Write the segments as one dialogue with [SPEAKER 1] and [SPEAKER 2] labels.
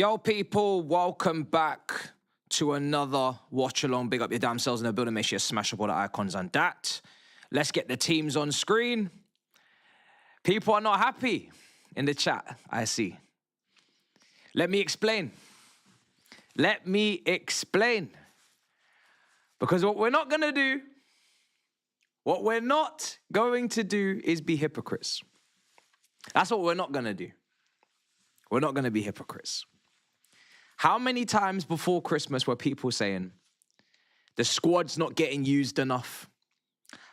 [SPEAKER 1] Yo, people, welcome back to another watch along. Big up your damn selves in the building. Make sure you smash up all the icons on that. Let's get the teams on screen. People are not happy in the chat, I see. Let me explain. Because what we're not going to do is be hypocrites. That's what we're not going to do. We're not going to be hypocrites. How many times before Christmas were people saying, the squad's not getting used enough,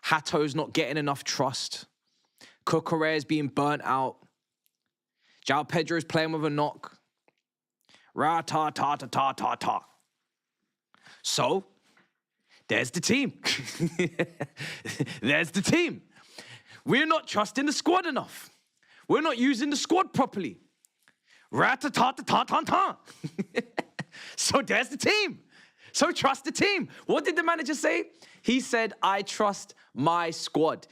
[SPEAKER 1] Hato's not getting enough trust, Cucurella's being burnt out, João Pedro's playing with a knock, ra-ta-ta-ta-ta-ta-ta. So, there's the team. There's the team. We're not trusting the squad enough. We're not using the squad properly. Rat-a-ta-ta-ta-ta-ta. So there's the team. So trust the team. What did the manager say? He said, I trust my squad.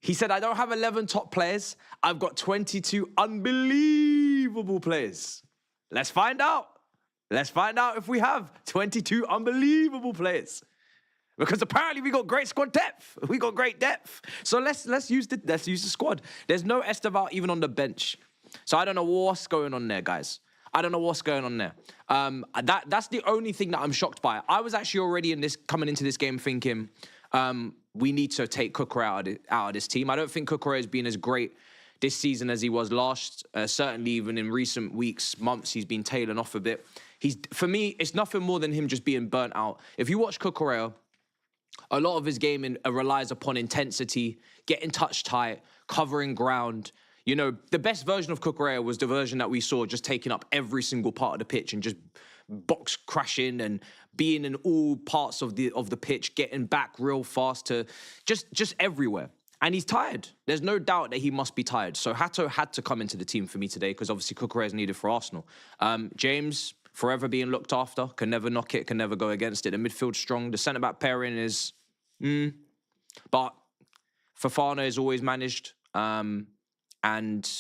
[SPEAKER 1] He said, I don't have 11 top players. I've got 22 unbelievable players. Let's find out. Let's find out if we have 22 unbelievable players. Because apparently we got great squad depth. We got great depth. So let's use the squad. There's no Esteval even on the bench. So I don't know what's going on there, guys. I don't know what's going on there. That's the only thing that I'm shocked by. I was actually already coming into this game thinking we need to take Cucurella out of this team. I don't think Cucurella has been as great this season as he was last. Certainly even in recent weeks, months, he's been tailing off a bit. For me, it's nothing more than him just being burnt out. If you watch Cucurella, a lot of his game relies upon intensity, getting touch tight, covering ground. You know, the best version of Cucurella was the version that we saw just taking up every single part of the pitch and just box crashing and being in all parts of the pitch, getting back real fast to just everywhere. And he's tired. There's no doubt that he must be tired. So Hato had to come into the team for me today because obviously Cucurella is needed for Arsenal. James, forever being looked after, can never knock it, can never go against it. The midfield's strong. The centre-back pairing is, but Fofana is always managed. And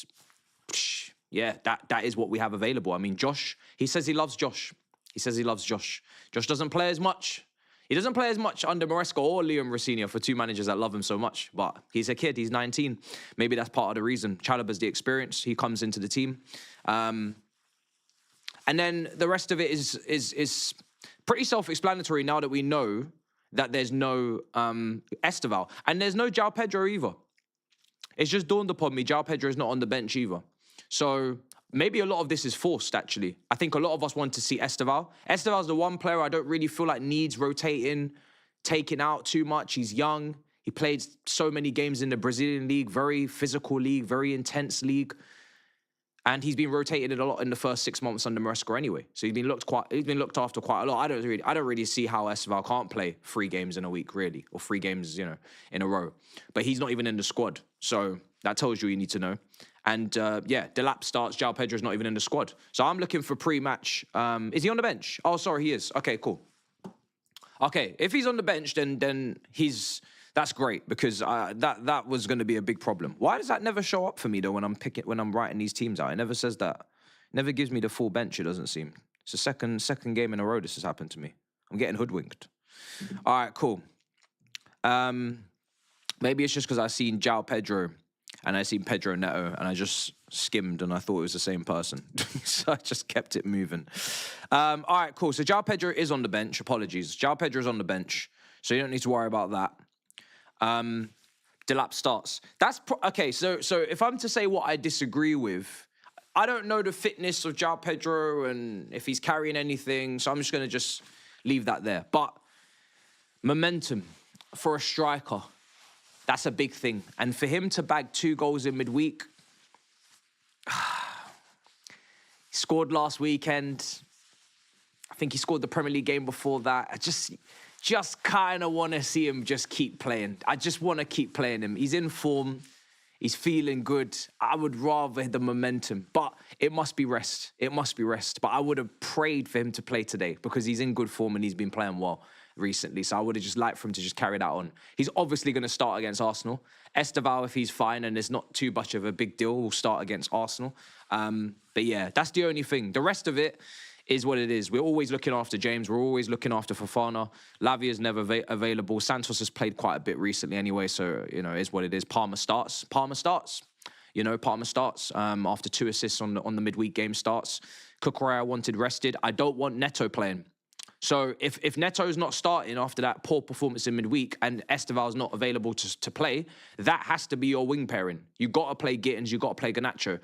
[SPEAKER 1] yeah, that is what we have available. I mean, Josh, he says he loves Josh. Josh doesn't play as much. He doesn't play as much under Maresca or Liam Rossini for two managers that love him so much. But he's a kid. He's 19. Maybe that's part of the reason. Chalobah's the experience. He comes into the team. And then the rest of it is pretty self-explanatory now that we know that there's no Esteval. And there's no João Pedro either. It's just dawned upon me, João Pedro is not on the bench either. So maybe a lot of this is forced, actually. I think a lot of us want to see Esteval. Esteval's the one player I don't really feel like needs rotating, taking out too much. He's young. He played so many games in the Brazilian league, very physical league, very intense league. And he's been rotated a lot in the first 6 months under Maresca anyway. So he's been looked after quite a lot. I don't really see how Esteval can't play 3 games in a week, really, or 3 games, in a row. But he's not even in the squad. So that tells you need to know. And yeah, Delap starts. João Pedro's not even in the squad. So I'm looking for pre-match. Is he on the bench? Oh, sorry, he is. Okay, cool. Okay, if he's on the bench, then that's great because that was going to be a big problem. Why does that never show up for me though when I'm writing these teams out? It never says that. It never gives me the full bench. It doesn't seem. It's the second game in a row this has happened to me. I'm getting hoodwinked. All right, cool. Maybe it's just because I seen João Pedro and I seen Pedro Neto and I just skimmed and I thought it was the same person. So I just kept it moving. All right, cool. So João Pedro is on the bench. Apologies. João Pedro is on the bench. So you don't need to worry about that. Delap starts. Okay, so if I'm to say what I disagree with, I don't know the fitness of João Pedro and if he's carrying anything, so I'm just going to just leave that there. But momentum for a striker, that's a big thing. And for him to bag 2 goals in midweek, he scored last weekend. I think he scored the Premier League game before that. I just kind of want to see him just keep playing. I just want to keep playing him. He's in form. He's feeling good. I would rather the momentum, but it must be rest. It must be rest. But I would have prayed for him to play today because he's in good form and he's been playing well. recently, so I would have just liked for him to just carry that on. He's obviously going to start against Arsenal. Esteval, if he's fine and there's not too much of a big deal, will start against Arsenal. But yeah, that's the only thing. The rest of it is what it is. We're always looking after James. We're always looking after Fofana. Lavia's never available. Santos has played quite a bit recently anyway, so, you know, it is what it is. Palmer starts. You know, Palmer starts after 2 assists on the midweek game starts. Cucurella wanted rested. I don't want Neto playing. So if Neto's not starting after that poor performance in midweek and Esteval's not available to play, that has to be your wing pairing. You got to play Gittins. You got to play Garnacho.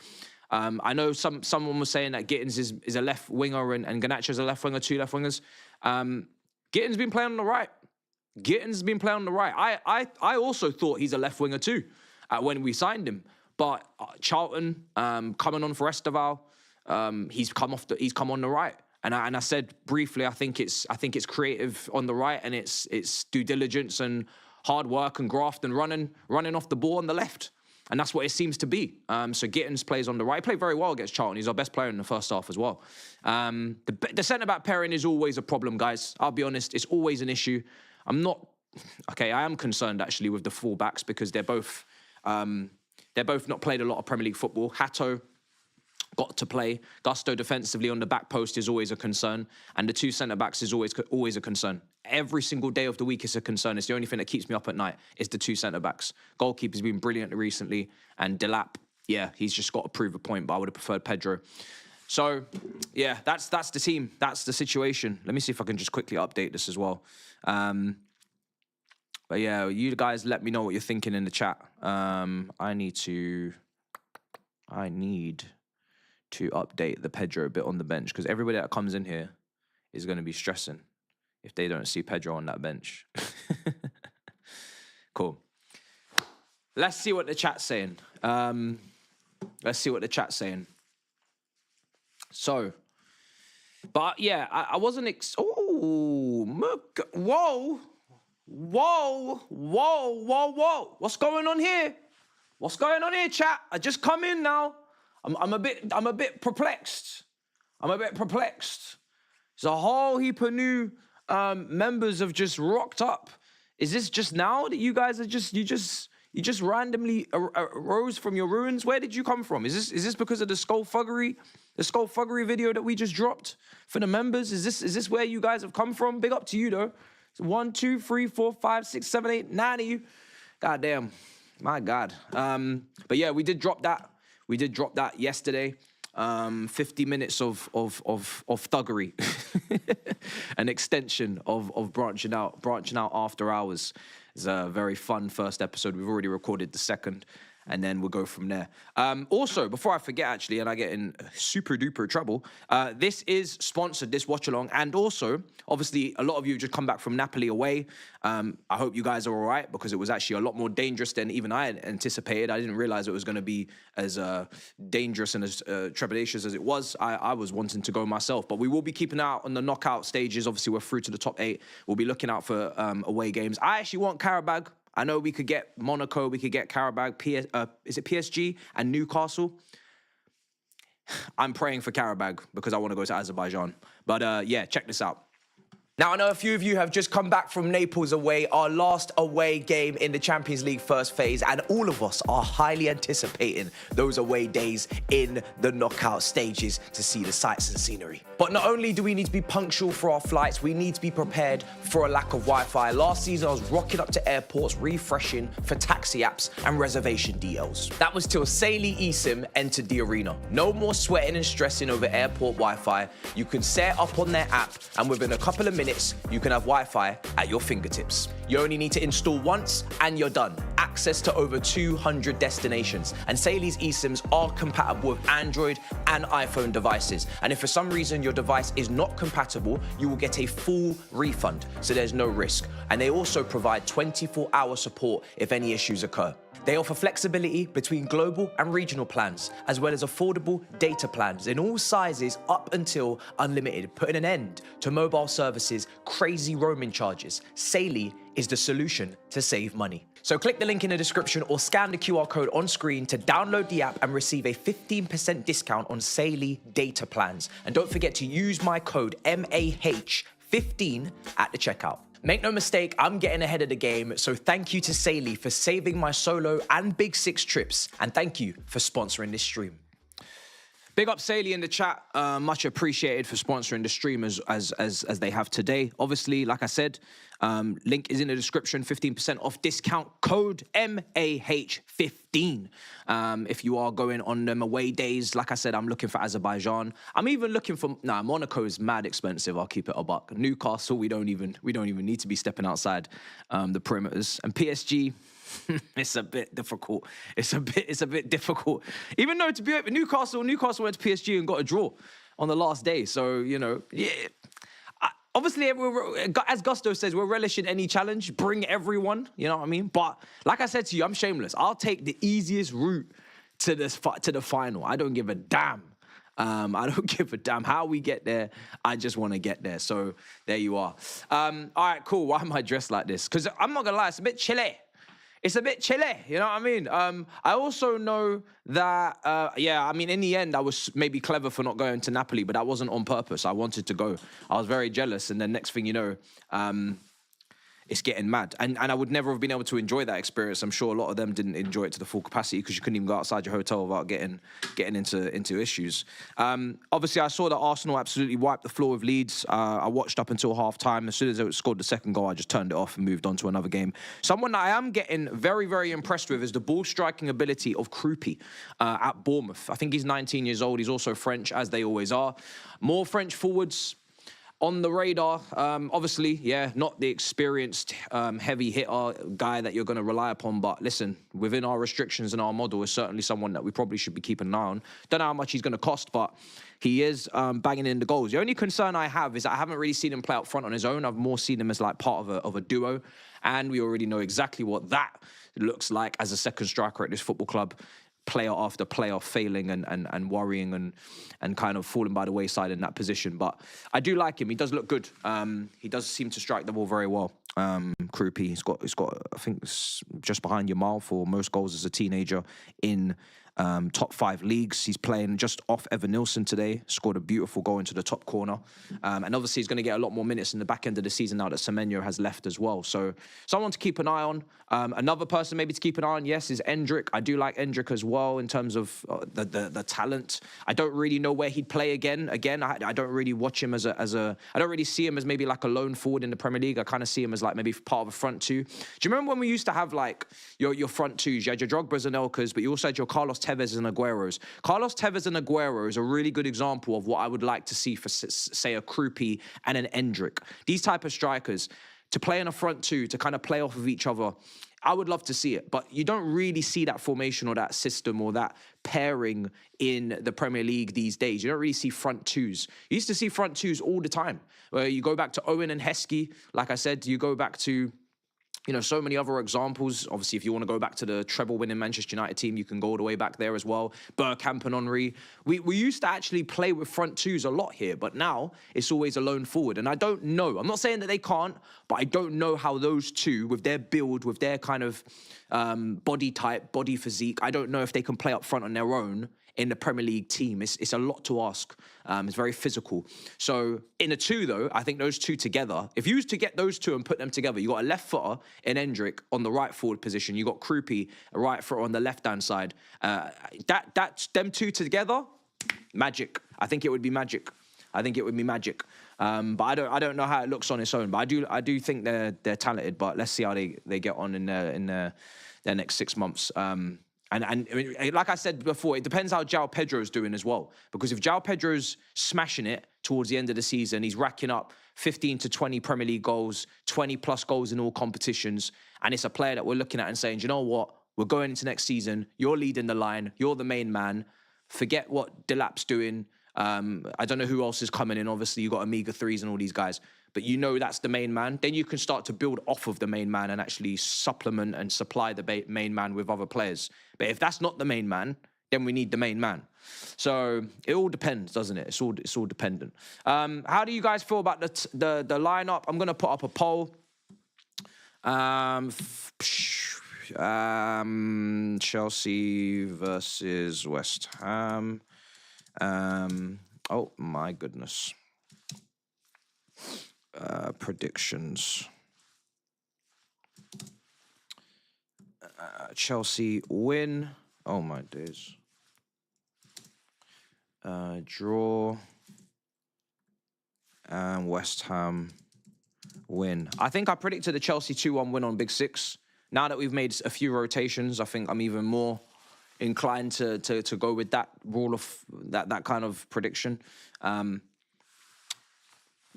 [SPEAKER 1] I know someone was saying that Gittins is a left winger and Garnacho's a left winger, 2 left wingers. Gittins been playing on the right. I also thought he's a left winger too when we signed him. But Charlton coming on for Esteval, he's come on the right. And I said briefly, I think it's creative on the right, and it's due diligence and hard work and graft and running off the ball on the left, and that's what it seems to be. So Gittins plays on the right. He played very well against Charlton. He's our best player in the first half as well. The centre back pairing is always a problem, guys. I'll be honest, it's always an issue. I am concerned actually with the full-backs because they're both not played a lot of Premier League football. Hato got to play. Gusto defensively on the back post is always a concern. And the 2 centre-backs is always a concern. Every single day of the week is a concern. It's the only thing that keeps me up at night is the 2 centre-backs. Goalkeeper's been brilliant recently. And Delap, yeah, he's just got to prove a point, but I would have preferred Pedro. So, yeah, that's the team. That's the situation. Let me see if I can just quickly update this as well. But yeah, you guys let me know what you're thinking in the chat. I need to update the Pedro bit on the bench because everybody that comes in here is going to be stressing if they don't see Pedro on that bench. Cool. Let's see what the chat's saying. So, but yeah, I wasn't... Whoa. What's going on here? Chat? I just come in now. I'm a bit perplexed. There's a whole heap of new members have just rocked up. Is this just now that you guys are you just randomly arose from your ruins? Where did you come from? Is this because of the Thuggery video that we just dropped for the members? Is this where you guys have come from? Big up to you though. 1, 2, 3, 4, 5, 6, 7, 8, 9 of you. God damn. My God. But yeah, we did drop that. We did drop that yesterday. 50 minutes of thuggery. An extension of branching out after hours. It's a very fun first episode. We've already recorded the second, and then we'll go from there. Also, before I forget, actually, and I get in super duper trouble, this is sponsored, this watch along, and also, obviously, a lot of you just come back from Napoli away. I hope you guys are all right because it was actually a lot more dangerous than even I had anticipated. I didn't realize it was going to be as dangerous and as trepidatious as it was. I was wanting to go myself, but we will be keeping out on the knockout stages. Obviously, we're through to the top 8. We'll be looking out for away games. I actually want Karabag. I know we could get Monaco, we could get Karabag, is it PSG and Newcastle? I'm praying for Karabag because I want to go to Azerbaijan. But yeah, check this out. Now, I know a few of you have just come back from Naples away, our last away game in the Champions League first phase, and all of us are highly anticipating those away days in the knockout stages to see the sights and scenery. But not only do we need to be punctual for our flights, we need to be prepared for a lack of Wi-Fi. Last season, I was rocking up to airports, refreshing for taxi apps and reservation DLs. That was till Saily eSIM entered the arena. No more sweating and stressing over airport Wi-Fi. You can set up on their app, and within a couple of minutes, you can have Wi-Fi at your fingertips. You only need to install once and you're done. Access to over 200 destinations. And Saily's eSIMs are compatible with Android and iPhone devices. And if for some reason your device is not compatible, you will get a full refund, so there's no risk. And they also provide 24-hour support if any issues occur. They offer flexibility between global and regional plans, as well as affordable data plans in all sizes up until unlimited, putting an end to mobile services' crazy roaming charges. Saily is the solution to save money. So click the link in the description or scan the QR code on screen to download the app and receive a 15% discount on Saily data plans. And don't forget to use my code MAH15 at the checkout. Make no mistake, I'm getting ahead of the game, so thank you to Saily for saving my solo and Big Six trips, and thank you for sponsoring this stream. Big up Saily in the chat, much appreciated for sponsoring the stream as they have today. Obviously, like I said, link is in the description, 15% off discount code MAH15. If you are going on them away days, like I said, I'm looking for Azerbaijan. I'm even looking for, Monaco is mad expensive, I'll keep it a buck. Newcastle, we don't even need to be stepping outside the perimeters. And PSG, it's a bit difficult. It's a bit difficult. Even though, to be honest, Newcastle went to PSG and got a draw on the last day. So, you know, yeah. Obviously, as Gusto says, we're relishing any challenge. Bring everyone, you know what I mean? But like I said to you, I'm shameless. I'll take the easiest route to the final. I don't give a damn. I don't give a damn how we get there. I just want to get there. So there you are. All right, cool. Why am I dressed like this? Because I'm not going to lie, it's a bit chilly. It's a bit chilly, you know what I mean? I also know that, I mean, in the end, I was maybe clever for not going to Napoli, but that wasn't on purpose. I wanted to go. I was very jealous, and then next thing you know, it's getting mad. And I would never have been able to enjoy that experience. I'm sure a lot of them didn't enjoy it to the full capacity because you couldn't even go outside your hotel without getting into issues. Obviously, I saw that Arsenal absolutely wiped the floor with Leeds. I watched up until half-time. As soon as they scored the second goal, I just turned it off and moved on to another game. Someone that I am getting very, very impressed with is the ball-striking ability of Krupi at Bournemouth. I think he's 19 years old. He's also French, as they always are. More French forwards on the radar. Obviously, yeah, not the experienced heavy hitter guy that you're going to rely upon. But listen, within our restrictions and our model is certainly someone that we probably should be keeping an eye on. Don't know how much he's going to cost, but he is banging in the goals. The only concern I have is I haven't really seen him play up front on his own. I've more seen him as like part of a duo. And we already know exactly what that looks like as a second striker at this football club. Player after player failing and worrying and kind of falling by the wayside in that position. But I do like him. He does look good. He does seem to strike the ball very well. Krupi, he's got I think it's just behind Yamal for most goals as a teenager in top 5 leagues. He's playing just off Evan Nilsson today, scored a beautiful goal into the top corner. And obviously he's going to get a lot more minutes in the back end of the season now that Semenyo has left as well. So someone to keep an eye on. Another person maybe to keep an eye on, yes, is Endrick. I do like Endrick as well in terms of the talent. I don't really know where he'd play again. I don't really watch him as a I don't really see him as maybe like a lone forward in the Premier League. I kind of see him as like maybe part of a front two. Do you remember when we used to have like your front twos? You had your Drogbas and Elkas, but you also had your Carlos Tevez and Agueros. Carlos Tevez and Aguero is a really good example of what I would like to see for, say, a Krupi and an Endrick. These type of strikers, to play in a front two, to kind of play off of each other, I would love to see it. But you don't really see that formation or that system or that pairing in the Premier League these days. You don't really see front twos. You used to see front twos all the time. Where you go back to Owen and Heskey, like I said, you go back to, you know, so many other examples. Obviously, if you want to go back to the treble-winning Manchester United team, you can go all the way back there as well. Bergkamp and Henry. We used to actually play with front twos a lot here, but now it's always a lone forward. And I don't know. I'm not saying that they can't, but I don't know how those two, with their build, with their kind of body type, body physique, I don't know if they can play up front on their own in the Premier League team. It's a lot to ask. It's very physical. So in a two, though, I think those two together, if you was to get those two and put them together, you got a left footer in Endrick on the right forward position. You got Krupi, a right footer on the left-hand side. Them two together, magic. I think it would be magic. But I don't know how it looks on its own. But I do think they're talented. But let's see how they get on in their next 6 months. And I mean, like I said before, it depends how João Pedro's doing as well. Because if João Pedro's smashing it towards the end of the season, he's racking up 15 to 20 Premier League goals, 20-plus goals in all competitions, and it's a player that we're looking at and saying, you know what, we're going into next season, you're leading the line, you're the main man, forget what Delap's doing. I don't know who else is coming in. Obviously, you got Omega 3s and all these guys. But you know that's the main man. Then you can start to build off of the main man and actually supplement and supply the main man with other players. But if that's not the main man, then we need the main man. So it all depends, doesn't it? It's all dependent. How do you guys feel about the lineup? I'm going to put up a poll. Chelsea versus West Ham. Oh my goodness. Predictions. Chelsea win. Oh, my days. Draw. And West Ham win. I think I predicted a Chelsea 2-1 win on Big Six. Now that we've made a few rotations, I think I'm even more inclined to go with that rule of that kind of prediction.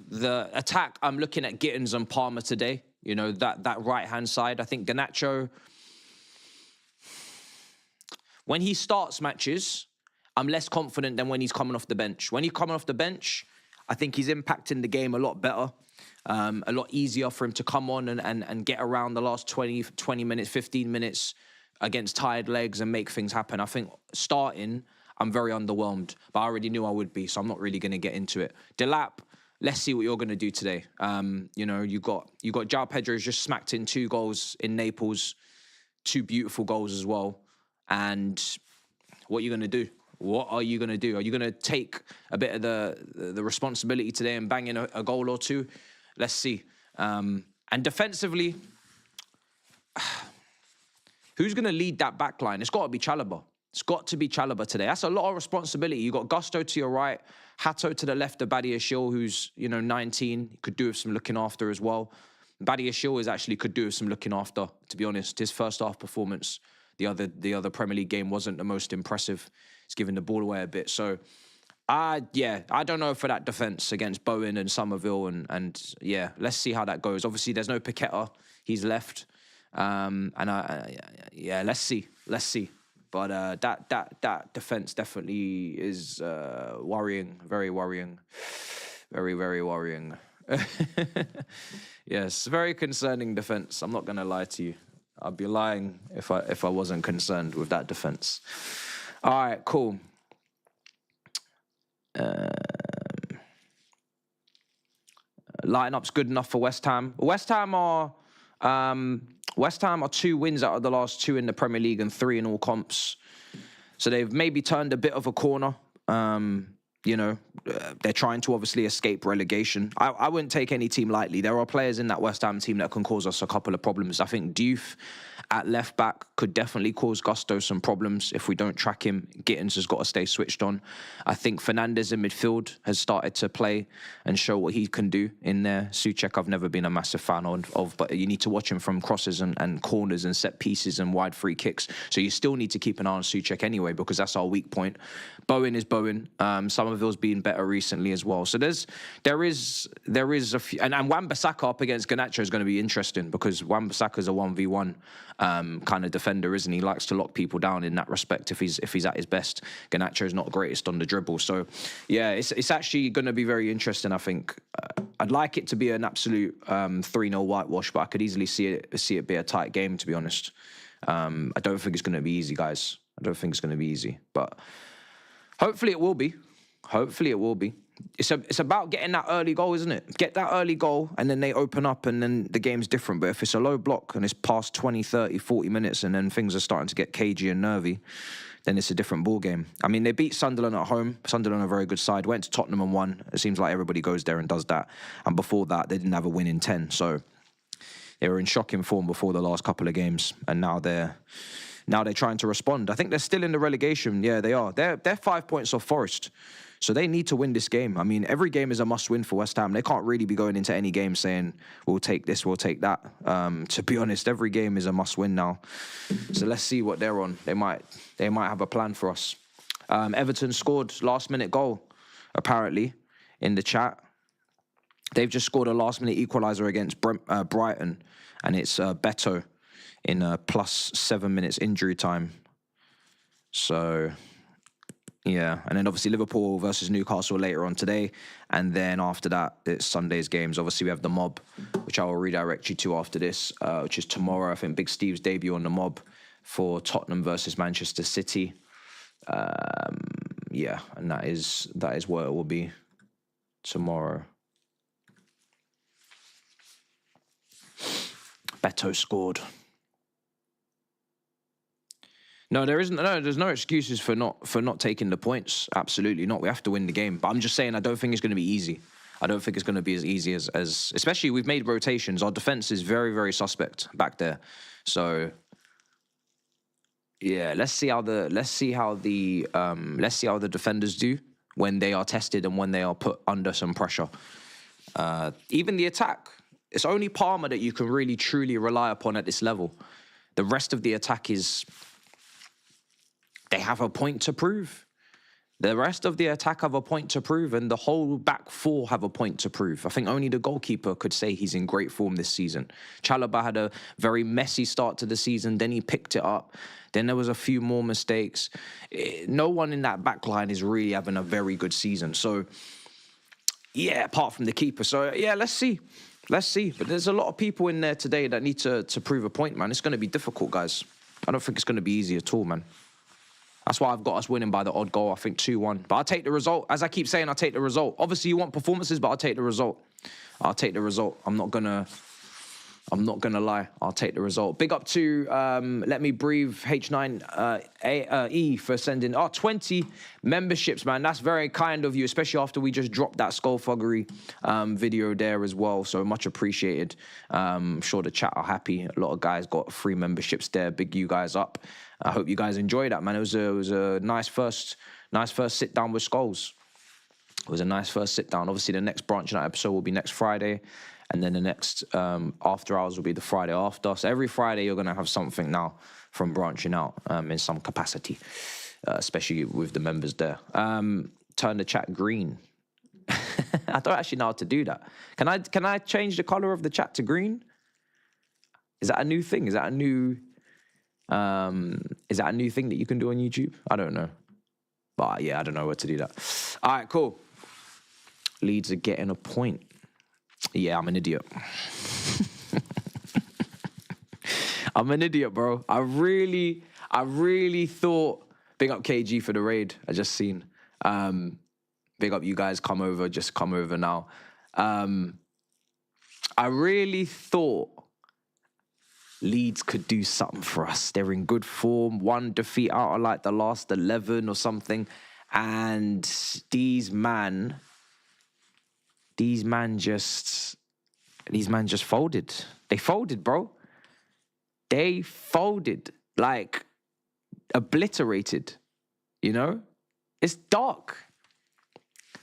[SPEAKER 1] The attack, I'm looking at Gittins and Palmer today. You know, that right-hand side. I think Garnacho, when he starts matches, I'm less confident than when he's coming off the bench. When he's coming off the bench, I think he's impacting the game a lot better, a lot easier for him to come on and get around the last 20 minutes, 15 minutes against tired legs and make things happen. I think starting, I'm very underwhelmed, but I already knew I would be, so I'm not really going to get into it. Delap, let's see what you're going to do today. You know, you got João Pedro's just smacked in 2 goals in Naples, 2 beautiful goals as well. And what are you going to do? What are you going to do? Are you going to take a bit of the responsibility today and bang in a goal or 2? Let's see. And defensively, who's going to lead that back line? It's got to be Chalobah. It's got to be Chalobah today. That's a lot of responsibility. You got Gusto to your right, Hato to the left of Badiashile, who's, you know, 19, could do with some looking after as well. Badiashile actually could do with some looking after, to be honest. His first half performance, the other Premier League game wasn't the most impressive. He's giving the ball away a bit. So, I don't know for that defence against Bowen and Somerville. And yeah, let's see how that goes. Obviously, there's no Paqueta. He's left. Let's see. But that defence definitely is worrying, very worrying, very, very worrying. Yes, very concerning defence. I'm not going to lie to you. I'd be lying if I wasn't concerned with that defence. All right, cool. Line-up's good enough for West Ham. West Ham are 2 wins out of the last 2 in the Premier League and 3 in all comps. So they've maybe turned a bit of a corner. You know, they're trying to obviously escape relegation. I wouldn't take any team lightly. There are players in that West Ham team that can cause us a couple of problems. I think Diouf at left back could definitely cause Gusto some problems if we don't track him. Gittins has got to stay switched on. I think Fernandes in midfield has started to play and show what he can do in there. Souček I've never been a massive fan of, but you need to watch him from crosses and corners and set pieces and wide free kicks. So you still need to keep an eye on Souček anyway, because that's our weak point. Bowen is Bowen. Somerville's been better recently as well. So there is a few, and Wan-Bissaka up against Garnacho is going to be interesting, because Wan-Bissaka's a 1v1 kind of defender, isn't he? He likes to lock people down in that respect if he's at his best. Garnacho's not greatest on the dribble. So yeah, it's actually going to be very interesting, I think. I'd like it to be an absolute 3-0 whitewash, but I could easily see it be a tight game, to be honest. I don't think it's going to be easy, guys. I don't think it's going to be easy, but hopefully it will be. Hopefully it will be. It's about getting that early goal, isn't it? Get that early goal, and then they open up, and then the game's different. But if it's a low block, and it's past 20, 30, 40 minutes, and then things are starting to get cagey and nervy, then it's a different ball game. I mean, they beat Sunderland at home. Sunderland are a very good side. Went to Tottenham and won. It seems like everybody goes there and does that. And before that, they didn't have a win in 10. So they were in shocking form before the last couple of games, and now they're trying to respond. I think they're still in the relegation. Yeah, they are. They're 5 points off Forest. So they need to win this game. I mean, every game is a must-win for West Ham. They can't really be going into any game saying, we'll take this, we'll take that. To be honest, every game is a must-win now. So let's see what they're on. They might have a plan for us. Everton scored last-minute goal, apparently, in the chat. They've just scored a last-minute equaliser against Brighton, and it's Beto in plus 7 minutes injury time. So yeah, and then obviously Liverpool versus Newcastle later on today, and then after that it's Sunday's games. Obviously we have the Mob, which I will redirect you to after this, which is tomorrow. I think Big Steve's debut on the Mob for Tottenham versus Manchester City. Yeah, and that is where it will be tomorrow. Beto scored. No, there isn't. No, there's no excuses for not taking the points. Absolutely not. We have to win the game. But I'm just saying, I don't think it's going to be easy. I don't think it's going to be as easy as especially we've made rotations. Our defense is very, very suspect back there. So Yeah, let's see how the defenders do when they are tested and when they are put under some pressure. Even the attack, it's only Palmer that you can really truly rely upon at this level. The rest of the attack they have a point to prove. The rest of the attack have a point to prove, and the whole back four have a point to prove. I think only the goalkeeper could say he's in great form this season. Chalobah had a very messy start to the season, then he picked it up. Then there was a few more mistakes. No one in that back line is really having a very good season. So, yeah, apart from the keeper. So, yeah, let's see. Let's see. But there's a lot of people in there today that need to prove a point, man. It's going to be difficult, guys. I don't think it's going to be easy at all, man. That's why I've got us winning by the odd goal, I think 2-1. But I'll take the result. As I keep saying, I'll take the result. Obviously, you want performances, but I'll take the result. I'll take the result. I'm not gonna lie. I'll take the result. Big up to Let Me Breathe H9E for sending 20 memberships, man. That's very kind of you, especially after we just dropped that Thuggery video there as well. So much appreciated. I'm sure the chat are happy. A lot of guys got free memberships there. Big you guys up. I hope you guys enjoyed that, man. It was a nice first sit down with Skulls. It was a nice first sit down. Obviously, the next branching out episode will be next Friday. And then the next after hours will be the Friday after. So every Friday, you're going to have something now from branching out in some capacity, especially with the members there. Turn the chat green. I don't actually know how to do that. Can I change the color of the chat to green? Is that a new thing? Is that a new thing that you can do on YouTube? I don't know. But yeah, I don't know where to do that. All right, cool. Leeds are getting a point. Yeah, I'm an idiot. I'm an idiot, bro. I really thought, big up KG for the raid I just seen. Big up you guys, come over now. I really thought Leeds could do something for us. They're in good form. One defeat out of like the last 11 or something. And these man just folded. They folded, bro. They folded, like obliterated, you know? It's dark.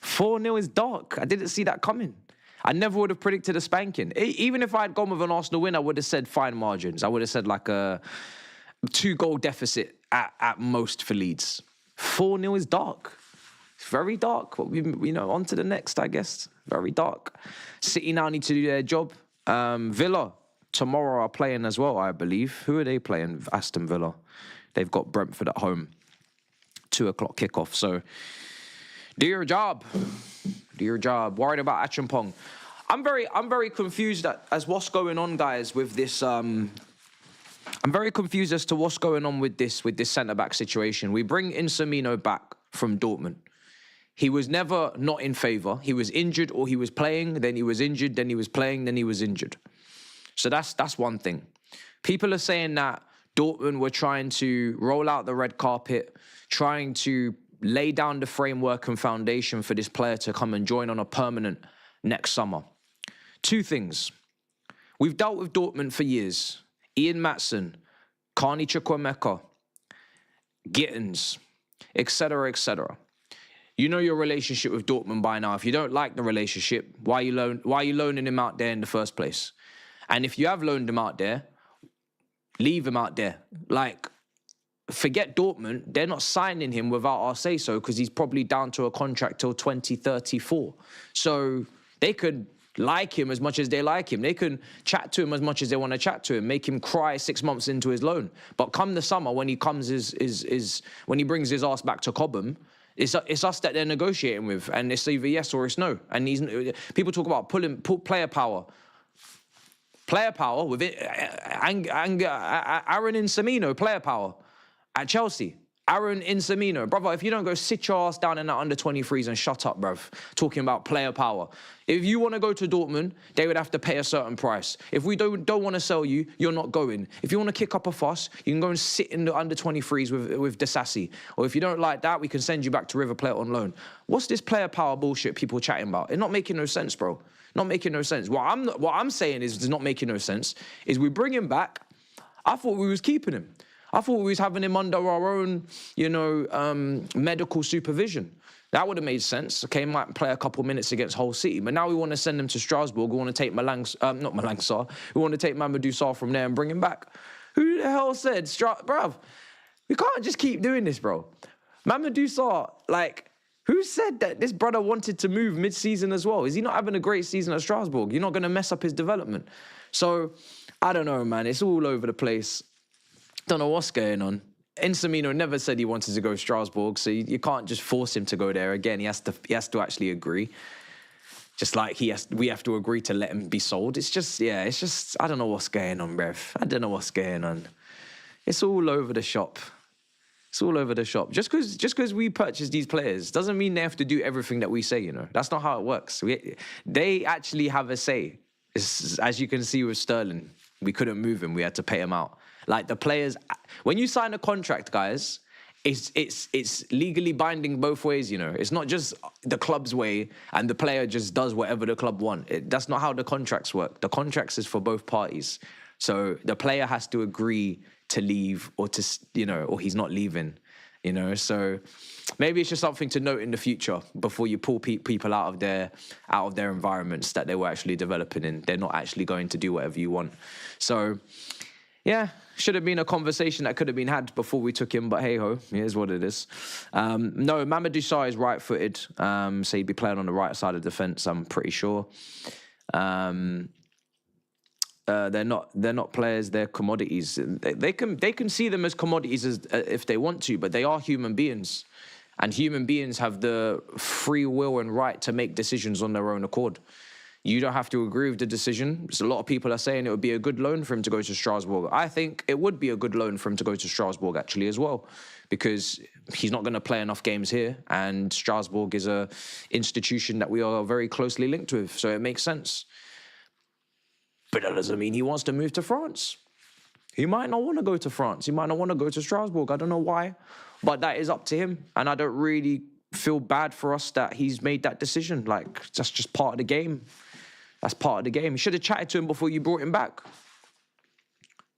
[SPEAKER 1] 4-0 is dark. I didn't see that coming. I never would have predicted a spanking. Even if I had gone with an Arsenal win, I would have said fine margins. I would have said like a 2-goal deficit at most for Leeds. 4-0 is dark. It's very dark. But on to the next, I guess. Very dark. City now need to do their job. Villa tomorrow are playing as well, I believe. Who are they playing? Aston Villa. They've got Brentford at home. 2 o'clock kickoff. So do your job. Do your job. Worried about Achampong. I'm very confused as what's going on, guys, with this. I'm very confused as to what's going on with this centre-back situation. We bring Insamino back from Dortmund. He was never not in favour. He was injured or he was playing, then he was injured, then he was playing, then he was injured. So that's one thing. People are saying that Dortmund were trying to roll out the red carpet, trying to lay down the framework and foundation for this player to come and join on a permanent next summer. 2 things. We've dealt with Dortmund for years. Ian Matson, Carney Chukwuemeka, Gittins, etc., etc. You know your relationship with Dortmund by now. If you don't like the relationship, why are you loaning him out there in the first place? And if you have loaned him out there, leave him out there. Like, forget Dortmund. They're not signing him without our say-so because he's probably down to a contract till 2034. So they could like him as much as they like him. They can chat to him as much as they want to chat to him, make him cry 6 months into his loan. But come the summer, when he comes when he brings his ass back to Cobham, it's us that they're negotiating with, and it's either yes or it's no. And people talk about player power. Player power with it, Aaron Insamino, player power at Chelsea. Aaron Insamino, brother, if you don't go sit your ass down in that under-23s and shut up, bruv, talking about player power. If you want to go to Dortmund, they would have to pay a certain price. If we don't want to sell you, you're not going. If you want to kick up a fuss, you can go and sit in the under-23s with Disassi. Or if you don't like that, we can send you back to River Plate on loan. What's this player power bullshit people chatting about? It's not making no sense, bro. Not making no sense. What I'm saying is it's not making no sense, is we bring him back. I thought we was keeping him. I thought we was having him under our own, medical supervision. That would have made sense. Okay, might play a couple minutes against Hull City, but now we want to send him to Strasbourg. We want to take not Malang Sarr. We want to take Mamadou Sarr from there and bring him back. Who the hell said, bruv, we can't just keep doing this, bro. Mamadou Sarr, who said that this brother wanted to move mid-season as well? Is he not having a great season at Strasbourg? You're not going to mess up his development. So, I don't know, man. It's all over the place. Don't know what's going on. Insamino never said he wanted to go to Strasbourg, so you can't just force him to go there. Again, he has to actually agree. Just like we have to agree to let him be sold. It's just, I don't know what's going on, bruv. I don't know what's going on. It's all over the shop. It's all over the shop. Just because we purchase these players doesn't mean they have to do everything that we say, That's not how it works. They actually have a say. As you can see with Sterling, we couldn't move him. We had to pay him out. Like the players, when you sign a contract, guys, it's legally binding both ways, It's not just the club's way and the player just does whatever the club want. That's not how the contracts work. The contracts is for both parties. So the player has to agree to leave or or he's not leaving, So maybe it's just something to note in the future before you pull people out of their environments that they were actually developing in. They're not actually going to do whatever you want. So, yeah, should have been a conversation that could have been had before we took him, but hey-ho, here's what it is. No, Mamadou Sarr is right-footed, so he'd be playing on the right side of the defence, I'm pretty sure. They're not players, they're commodities. They can see them as commodities if they want to, but they are human beings. And human beings have the free will and right to make decisions on their own accord. You don't have to agree with the decision. So a lot of people are saying it would be a good loan for him to go to Strasbourg. I think it would be a good loan for him to go to Strasbourg, actually, as well, because he's not going to play enough games here, and Strasbourg is a institution that we are very closely linked with, so it makes sense. But that doesn't mean he wants to move to France. He might not want to go to France. He might not want to go to Strasbourg. I don't know why, but that is up to him, and I don't really feel bad for us that he's made that decision. That's just part of the game. That's part of the game. You should have chatted to him before you brought him back.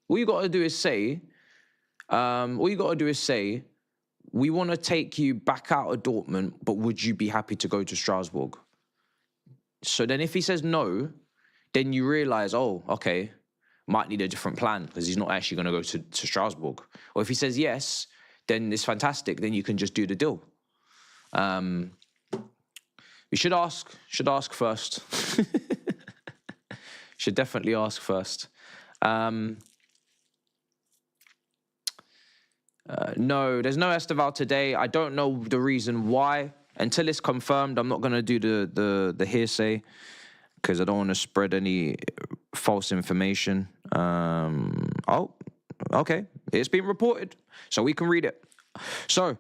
[SPEAKER 1] All you got to do is say, we want to take you back out of Dortmund, but would you be happy to go to Strasbourg? So then if he says no, then you realise, oh, okay, might need a different plan because he's not actually going to go to Strasbourg. Or if he says yes, then it's fantastic. Then you can just do the deal. We should ask first. Should definitely ask first. No, there's no Esteval today. I don't know the reason why. Until it's confirmed, I'm not going to do the hearsay because I don't want to spread any false information. Oh, okay. It's been reported, so we can read it. So,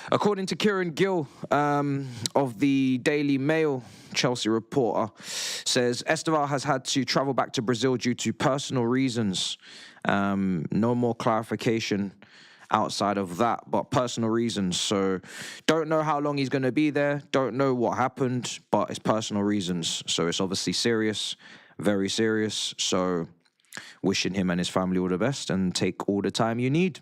[SPEAKER 1] according to Kieran Gill of the Daily Mail, Chelsea reporter, says Esteval has had to travel back to Brazil due to personal reasons. No more clarification outside of that, but personal reasons. So, don't know how long he's going to be there. Don't know what happened, but it's personal reasons. So, it's obviously serious, very serious. So, wishing him and his family all the best and take all the time you need.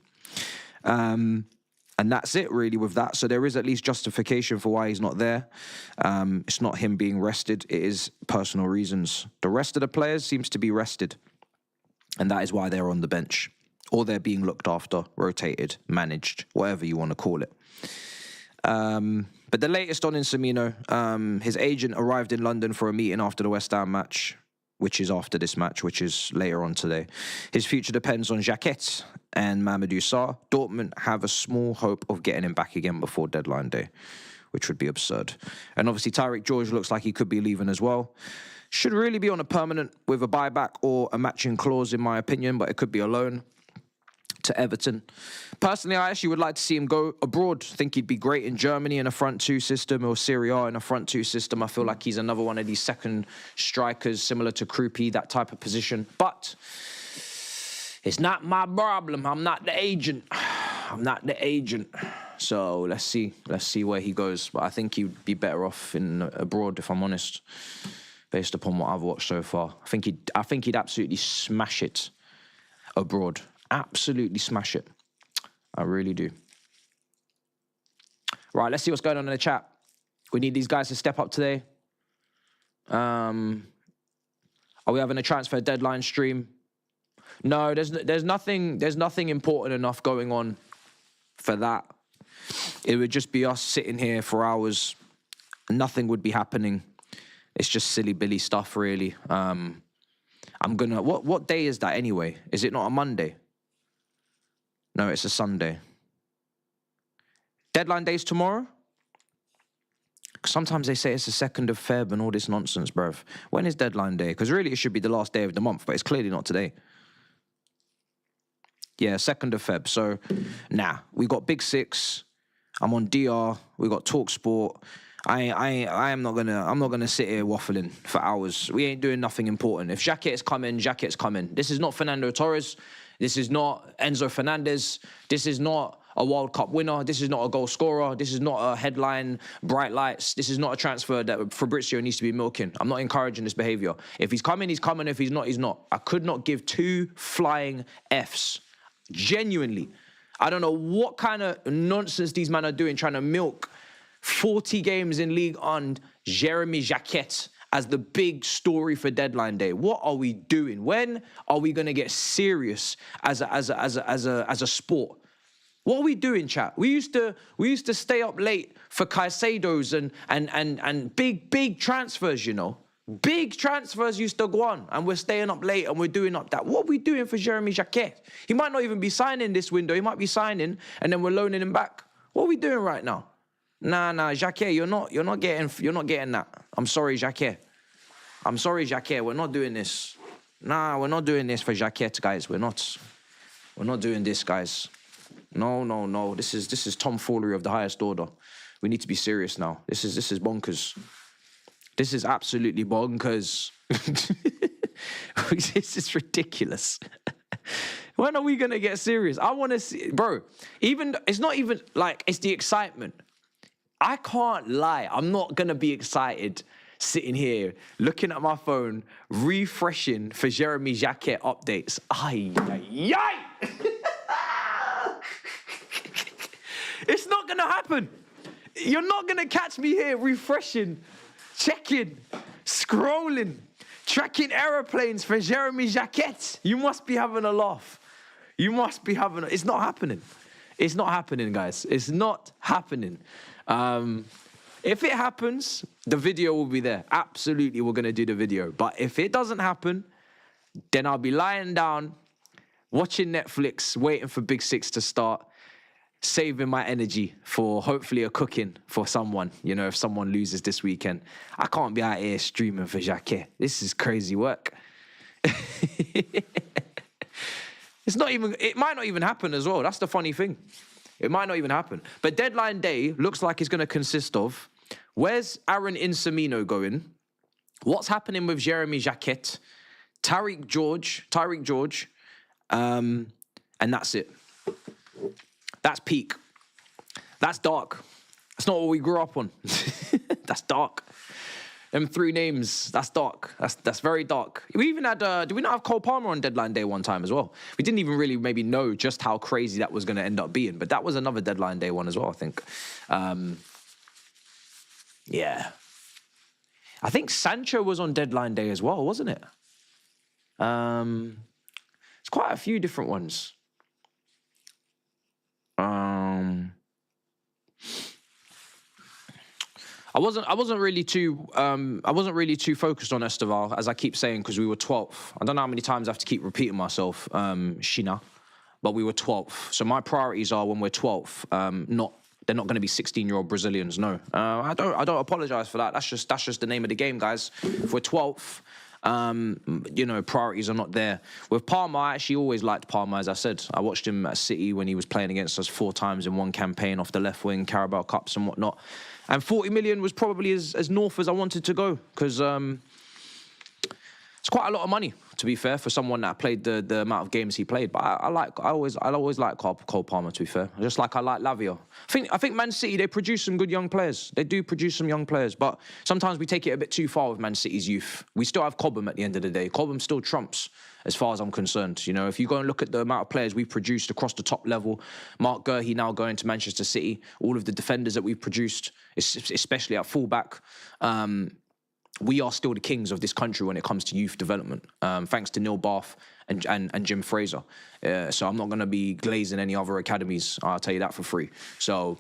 [SPEAKER 1] And that's it, really, with that. So there is at least justification for why he's not there. It's not him being rested. It is personal reasons. The rest of the players seems to be rested. And that is why they're on the bench. Or they're being looked after, rotated, managed, whatever you want to call it. But the latest on Insamino, his agent arrived in London for a meeting after the West Ham match, which is after this match, which is later on today. His future depends on Jacquet and Mamadou Sarr. Dortmund have a small hope of getting him back again before deadline day, which would be absurd. And obviously, Tyreek George looks like he could be leaving as well. Should really be on a permanent with a buyback or a matching clause, in my opinion, but it could be a loan to Everton. Personally, I actually would like to see him go abroad. Think he'd be great in Germany in a front two system or Serie A in a front two system. I feel like he's another one of these second strikers, similar to Krupi, that type of position. But it's not my problem. I'm not the agent. So let's see where he goes. But I think he'd be better off in abroad, if I'm honest, based upon what I've watched so far. I think he'd absolutely smash it abroad. Absolutely smash it. I really do. Right, let's see what's going on in the chat. We need these guys to step up today. Are we having a transfer deadline stream? No, there's nothing important enough going on for that. It would just be us sitting here for hours. Nothing would be happening. It's just silly billy stuff, really. What day is that anyway? Is it not a Monday? No, it's a Sunday. Deadline day's tomorrow? Sometimes they say it's the 2nd of Feb and all this nonsense, bruv. When is deadline day? Because really it should be the last day of the month, but it's clearly not today. Yeah, 2nd of Feb. So, nah, we got Big Six. I'm on DR. We got Talk Sport. I'm not gonna sit here waffling for hours. We ain't doing nothing important. If Jacket's coming, Jacket's coming. This is not Fernando Torres. This is not Enzo Fernandez. This is not a World Cup winner. This is not a goal scorer. This is not a headline, bright lights. This is not a transfer that Fabrizio needs to be milking. I'm not encouraging this behavior. If he's coming, he's coming. If he's not, he's not. I could not give 2 flying Fs. Genuinely. I don't know what kind of nonsense these men are doing, trying to milk 40 games in League on Jeremy Jacquet as the big story for deadline day. What are we doing? When are we going to get serious as a sport? What are we doing, chat? We used to stay up late for Caicedos and big transfers, you know. Big transfers used to go on, and we're staying up late and we're doing up that. What are we doing for Jeremy Jacquet? He might not even be signing this window. He might be signing, and then we're loaning him back. What are we doing right now? Nah, Jacquet, you're not getting that. I'm sorry, Jacquet. I'm sorry, Jacquet. We're not doing this. Nah, we're not doing this for Jacquet, guys. We're not doing this, guys. No. This is tomfoolery of the highest order. We need to be serious now. This is bonkers. This is absolutely bonkers. This is ridiculous. When are we gonna get serious? I want to see, bro. It's not even like it's the excitement. I can't lie. I'm not gonna be excited sitting here looking at my phone, refreshing for Jeremy Jacquet updates. Ay. It's not gonna happen. You're not gonna catch me here refreshing, checking, scrolling, tracking aeroplanes for Jeremy Jacquet. You must be having a laugh. You must be having a... It's not happening. It's not happening, guys. It's not happening. If it happens, the video will be there. Absolutely, we're going to do the video. But if it doesn't happen, then I'll be lying down, watching Netflix, waiting for Big Six to start, saving my energy for hopefully a cooking for someone, you know, if someone loses this weekend. I can't be out here streaming for Jacquet. This is crazy work. It might not even happen as well. That's the funny thing. It might not even happen. But deadline day looks like it's going to consist of, where's Aaron Insamino going? What's happening with Jeremy Jacquet? Tyreek George, and that's it. That's peak. That's dark. That's not what we grew up on. That's dark. Them 3 names, that's dark. That's very dark. We even had, did we not have Cole Palmer on deadline day one time as well? We didn't even really maybe know just how crazy that was going to end up being, but that was another deadline day one as well, I think. Yeah. I think Sancho was on deadline day as well, wasn't it? It's quite a few different ones. I wasn't really too focused on Esteval, as I keep saying, because we were 12th. I don't know how many times I have to keep repeating myself, Shina, but we were 12th. So my priorities are when we're 12th, they're not going to be 16-year-old Brazilians. No, I don't apologize for that. That's just the name of the game, guys. If we're 12th, priorities are not there. With Palmer, I actually always liked Palmer, as I said. I watched him at City when he was playing against us 4 times in one campaign off the left wing, Carabao Cups and whatnot. And 40 million was probably as north as I wanted to go, because as It's quite a lot of money, to be fair, for someone that played the amount of games he played. But I always like Cole Palmer, to be fair. Just like I like Lavia. I think Man City, they produce some good young players. They do produce some young players, but sometimes we take it a bit too far with Man City's youth. We still have Cobham at the end of the day. Cobham still trumps, as far as I'm concerned. You know, if you go and look at the amount of players we've produced across the top level, Mark Gurhey now going to Manchester City, all of the defenders that we've produced, especially at fullback, we are still the kings of this country when it comes to youth development, thanks to Neil Bath and Jim Fraser. So I'm not going to be glazing any other academies. I'll tell you that for free. So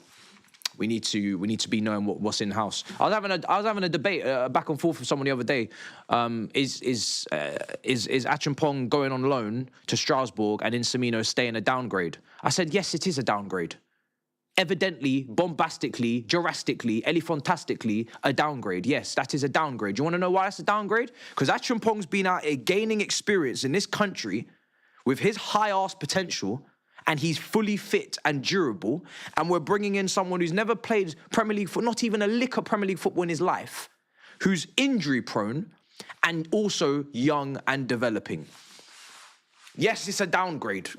[SPEAKER 1] we need to be knowing what's in house. I was having a debate back and forth with someone the other day. Is Acheampong going on loan to Strasbourg and Insamino staying a downgrade? I said yes, it is a downgrade. Evidently, bombastically, drastically, elephantastically, a downgrade. Yes, that is a downgrade. You want to know why that's a downgrade? Because Acheampong's been out here gaining experience in this country with his high-ass potential, and he's fully fit and durable, and we're bringing in someone who's never played Premier League football, not even a lick of Premier League football in his life, who's injury-prone and also young and developing. Yes, it's a downgrade.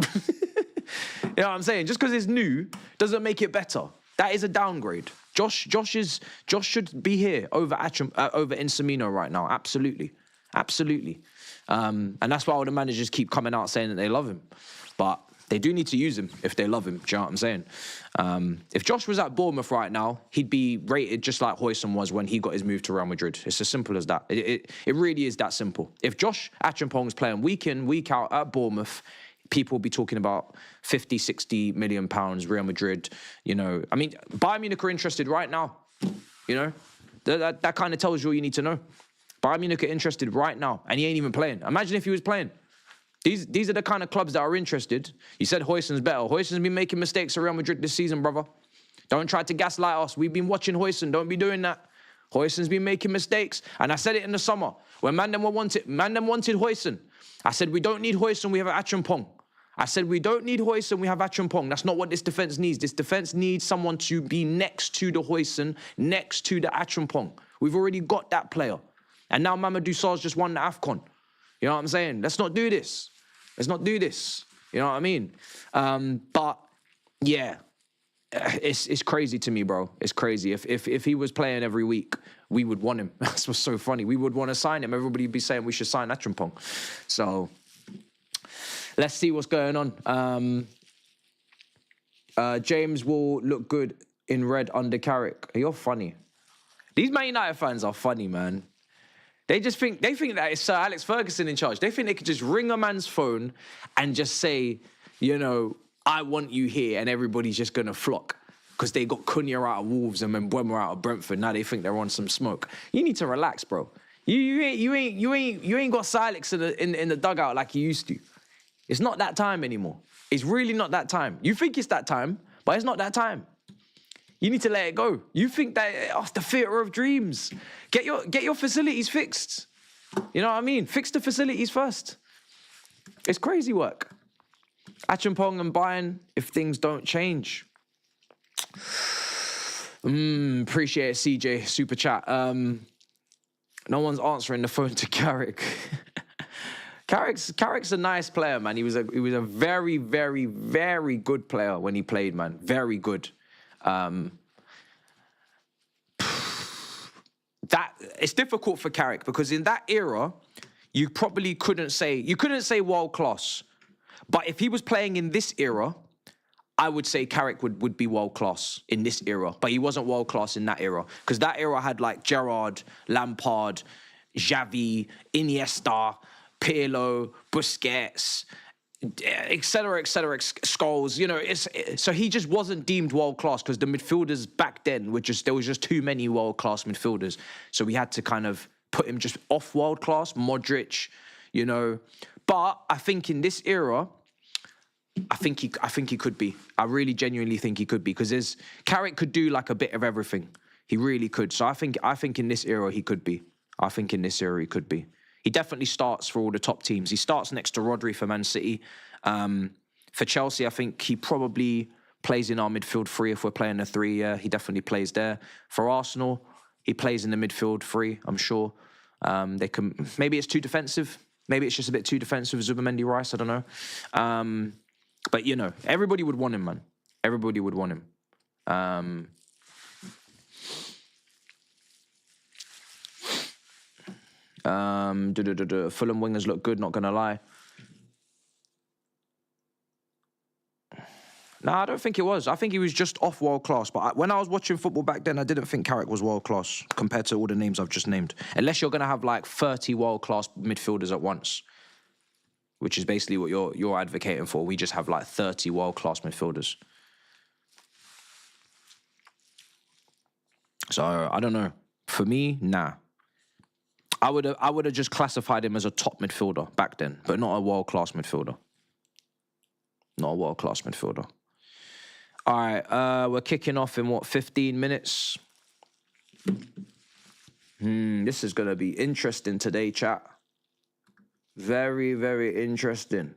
[SPEAKER 1] You know what I'm saying? Just because it's new doesn't make it better. That is a downgrade. Josh should be here over Insamino right now. Absolutely. And that's why all the managers keep coming out saying that they love him. But they do need to use him if they love him. Do you know what I'm saying? If Josh was at Bournemouth right now, he'd be rated just like Huijsen was when he got his move to Real Madrid. It's as simple as that. It really is that simple. If Josh Acheampong's playing week in, week out at Bournemouth, people will be talking about 50, 60 million pounds, Real Madrid, you know. I mean, Bayern Munich are interested right now, you know. That kind of tells you all you need to know. Bayern Munich are interested right now, and he ain't even playing. Imagine if he was playing. These are the kind of clubs that are interested. You said Huijsen's better. Huijsen's been making mistakes at Real Madrid this season, brother. Don't try to gaslight us. We've been watching Huijsen. Don't be doing that. Huijsen's been making mistakes. And I said it in the summer when Mandem wanted Huijsen. I said, we don't need Huijsen, we have Acheampong. I said, we don't need Huijsen, we have Acheampong. That's not what this defence needs. This defence needs someone to be next to the Huijsen, next to the Acheampong. We've already got that player. And now Mamadou Sarr's just won the AFCON. You know what I'm saying? Let's not do this. Let's not do this. You know what I mean? But, yeah, it's crazy to me, bro. It's crazy. If he was playing every week, we would want him. That's what's so funny. We would want to sign him. Everybody would be saying we should sign Acheampong. So let's see what's going on. James will look good in red under Carrick. You're funny. These Man United fans are funny, man. They think that it's Sir Alex Ferguson in charge. They think they could just ring a man's phone and just say, you know, I want you here, and everybody's just gonna flock because they got Cunha out of Wolves and Mbeumo out of Brentford. Now they think they're on some smoke. You need to relax, bro. You ain't got Sir Alex in the dugout like you used to. It's not that time anymore. It's really not that time. You think it's that time, but it's not that time. You need to let it go. You think that it's the theatre of dreams. Get your facilities fixed. You know what I mean? Fix the facilities first. It's crazy work. Acheampong and Bayern, if things don't change. Appreciate it, CJ. Super chat. No one's answering the phone to Carrick. Carrick's a nice player, man. He was a very, very, very good player when he played, man. Very good. That it's difficult for Carrick because in that era, you probably couldn't say world class. But if he was playing in this era, I would say Carrick would be world class in this era. But he wasn't world class in that era because that era had like Gerrard, Lampard, Xavi, Iniesta, Pirlo, Busquets, etc., Scholes. You know, so he just wasn't deemed world class because the midfielders back then there was just too many world class midfielders. So we had to kind of put him just off world class. Modric, you know. But I think in this era, I think he could be. I really genuinely think he could be because Carrick could do like a bit of everything. He really could. So I think in this era he could be. I think in this era he could be. He definitely starts for all the top teams. He starts next to Rodri for Man City. For Chelsea, I think he probably plays in our midfield three if we're playing a three. Yeah, he definitely plays there. For Arsenal, he plays in the midfield three, I'm sure. They can, maybe it's too defensive. Maybe it's just a bit too defensive. Zubamendi, Rice, I don't know. But, you know, everybody would want him, man. Everybody would want him. Fulham wingers look good, not going to lie. No, I don't think it was. I think he was just off world class. But when I was watching football back then, I didn't think Carrick was world class compared to all the names I've just named. Unless you're going to have like 30 world class midfielders at once, which is basically what you're advocating for. We just have like 30 world class midfielders. So I don't know. For me, nah. I would have just classified him as a top midfielder back then, but not a world class midfielder. Not a world class midfielder. All right, we're kicking off in, 15 minutes? This is going to be interesting today, chat. Very, very interesting.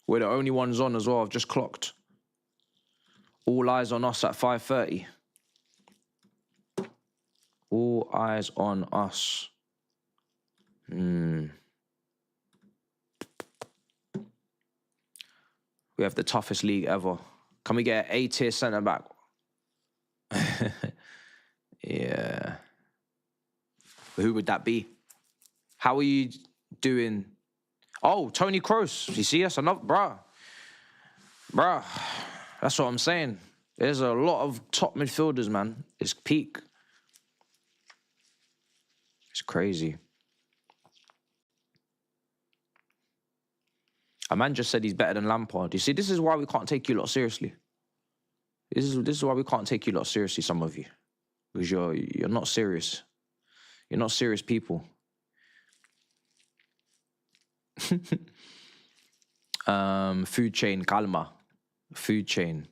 [SPEAKER 1] We're the only ones on as well, I've just clocked. All eyes on us at 5:30. All eyes on us. We have the toughest league ever. Can we get an A-tier centre-back? Yeah. Who would that be? How are you doing? Oh, Tony Kroos. You see us? Enough, bruh. Bruh. That's what I'm saying. There's a lot of top midfielders, man. It's peak. It's crazy. A man just said he's better than Lampard. You see, this is why we can't take you lot seriously. This is why we can't take you lot seriously, some of you. Because you're not serious. You're not serious people. Food chain, calma. Food chain.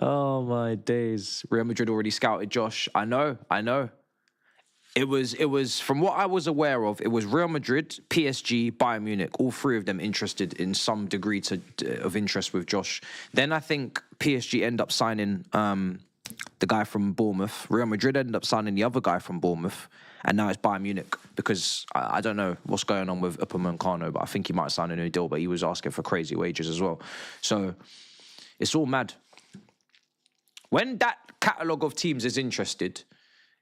[SPEAKER 1] Oh, my days. Real Madrid already scouted Josh. I know. It was from what I was aware of, it was Real Madrid, PSG, Bayern Munich, all three of them interested in some degree of interest with Josh. Then I think PSG end up signing the guy from Bournemouth. Real Madrid ended up signing the other guy from Bournemouth. And now it's Bayern Munich because I don't know what's going on with Upamecano, but I think he might sign a new deal, but he was asking for crazy wages as well. So it's all mad. When that catalogue of teams is interested,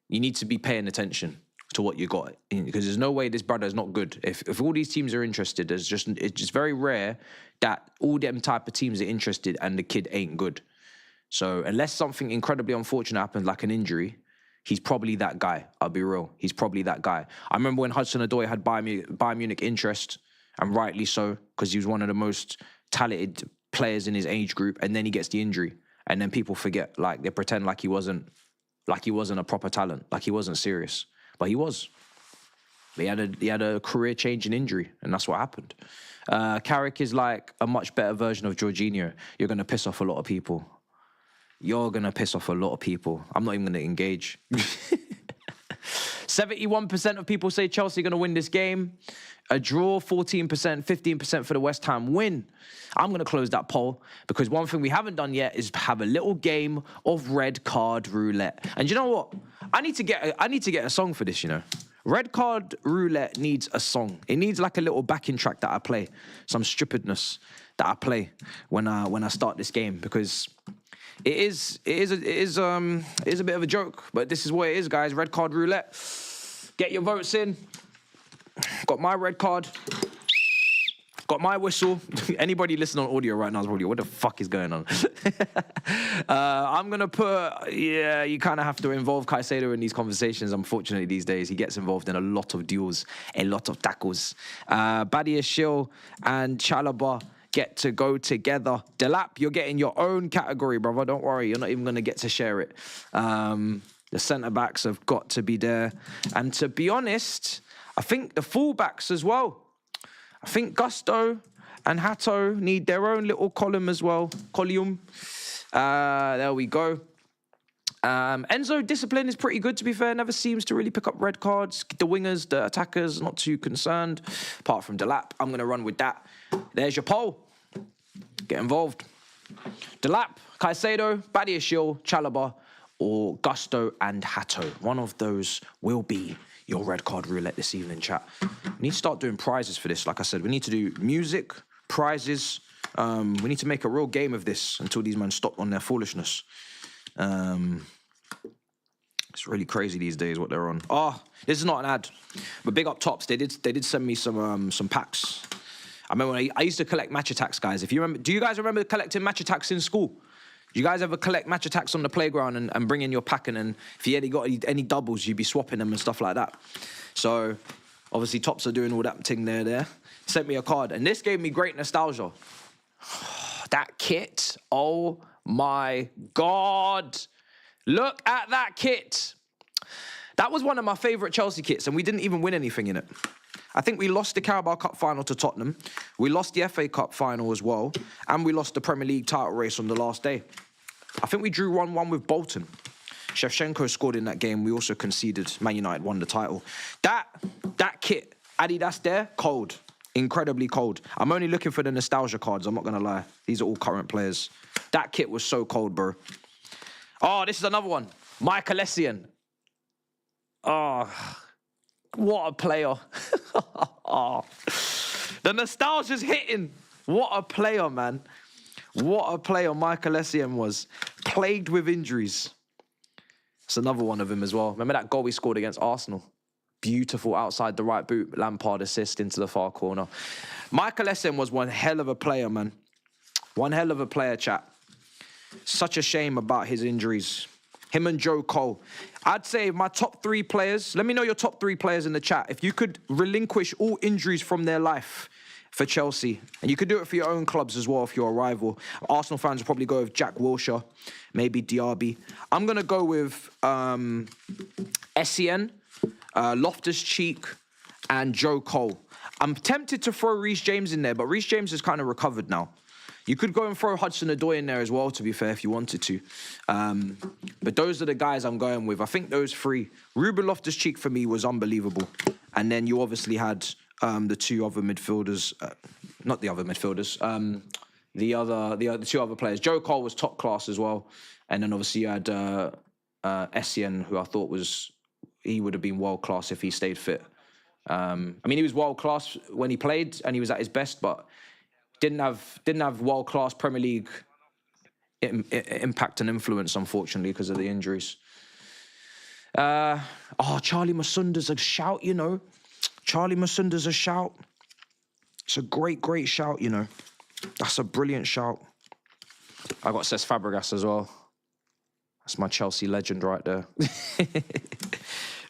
[SPEAKER 1] you need to be paying attention to what you got, because there's no way this brother is not good. If all these teams are interested, it's just very rare that all them type of teams are interested and the kid ain't good. So unless something incredibly unfortunate happens, like an injury, he's probably that guy. I'll be real. He's probably that guy. I remember when Hudson-Odoi had Bayern Munich interest, and rightly so, because he was one of the most talented players in his age group, and then he gets the injury, and then people forget, like they pretend like he wasn't a proper talent, like he wasn't serious, but he was. He had a career-changing injury, and that's what happened. Carrick is like a much better version of Jorginho. You're going to piss off a lot of people. You're going to piss off a lot of people. I'm not even going to engage. 71% of people say Chelsea are going to win this game. A draw, 14%, 15% for the West Ham win. I'm going to close that poll because one thing we haven't done yet is have a little game of red card roulette. And you know what? I need to get a song for this, you know. Red card roulette needs a song. It needs like a little backing track that I play. Some stupidness that I play when I start this game, because it is a bit of a joke, but this is what it is, guys. Red card roulette. Get your votes in. Got my red card. Got my whistle. Anybody listening on audio right now is probably, what the fuck is going on? I'm going to put, you kind of have to involve Caicedo in these conversations, unfortunately, these days. He gets involved in a lot of duels, a lot of tackles. Badiashile and Chalobah get to go together. Delap, you're getting your own category, brother. Don't worry, you're not even going to get to share it. The centre-backs have got to be there. And to be honest, I think the full-backs as well. I think Gusto and Hato need their own little column as well. Column. There we go. Enzo discipline is pretty good, to be fair. Never seems to really pick up red cards. The wingers, the attackers, not too concerned. Apart from Delap, I'm going to run with that. There's your poll. Get involved. Delap, Caicedo, Badiashile, Chalobah, or Gusto and Hatto. One of those will be your red card roulette this evening, chat. We need to start doing prizes for this. Like I said, we need to do music, prizes. We need to make a real game of this until these men stop on their foolishness. It's really crazy these days what they're on. Oh, this is not an ad, but big up Tops. They did send me some packs. I remember when I used to collect match attacks, guys. If you remember, do you guys remember collecting match attacks in school? Do you guys ever collect match attacks on the playground and bring in your pack, and then if you got any doubles, you'd be swapping them and stuff like that? So obviously Tops are doing all that thing there. Sent me a card, and this gave me great nostalgia. That kit, oh my God. Look at that kit. That was one of my favourite Chelsea kits, and we didn't even win anything in it. I think we lost the Carabao Cup final to Tottenham. We lost the FA Cup final as well, and we lost the Premier League title race on the last day. I think we drew 1-1 with Bolton. Shevchenko scored in that game. We also conceded. Man United won the title. That kit, Adidas there, cold. Incredibly cold. I'm only looking for the nostalgia cards, I'm not going to lie. These are all current players. That kit was so cold, bro. Oh, this is another one. Michael Essien. Oh, what a player. Oh, the nostalgia's hitting. What a player, man. What a player Michael Essien was. Plagued with injuries. It's another one of him as well. Remember that goal we scored against Arsenal? Beautiful outside the right boot. Lampard assist into the far corner. Michael Essien was one hell of a player, man. One hell of a player, chat. Such a shame about his injuries. Him and Joe Cole. I'd say my top 3 players, let me know your top 3 players in the chat. If you could relinquish all injuries from their life for Chelsea, and you could do it for your own clubs as well if you're a rival. Arsenal fans will probably go with Jack Wilshere, maybe Diaby. I'm going to go with Essien, Loftus-Cheek, and Joe Cole. I'm tempted to throw Reece James in there, but Reece James has kind of recovered now. You could go and throw Hudson-Odoi in there as well, to be fair, if you wanted to. But those are the guys I'm going with. I think those 3. Ruben Loftus-Cheek for me was unbelievable. And then you obviously had the 2 other midfielders. Not the other midfielders. The 2 other players. Joe Cole was top class as well. And then obviously you had Essien, who I thought he would have been world class if he stayed fit. I mean, he was world class when he played and he was at his best, but didn't have world-class Premier League impact and influence, unfortunately, because of the injuries. Charlie Masunda's a shout, you know. Charlie Masunda's a shout. It's a great, great shout, you know. That's a brilliant shout. I got Cesc Fabregas as well. That's my Chelsea legend right there.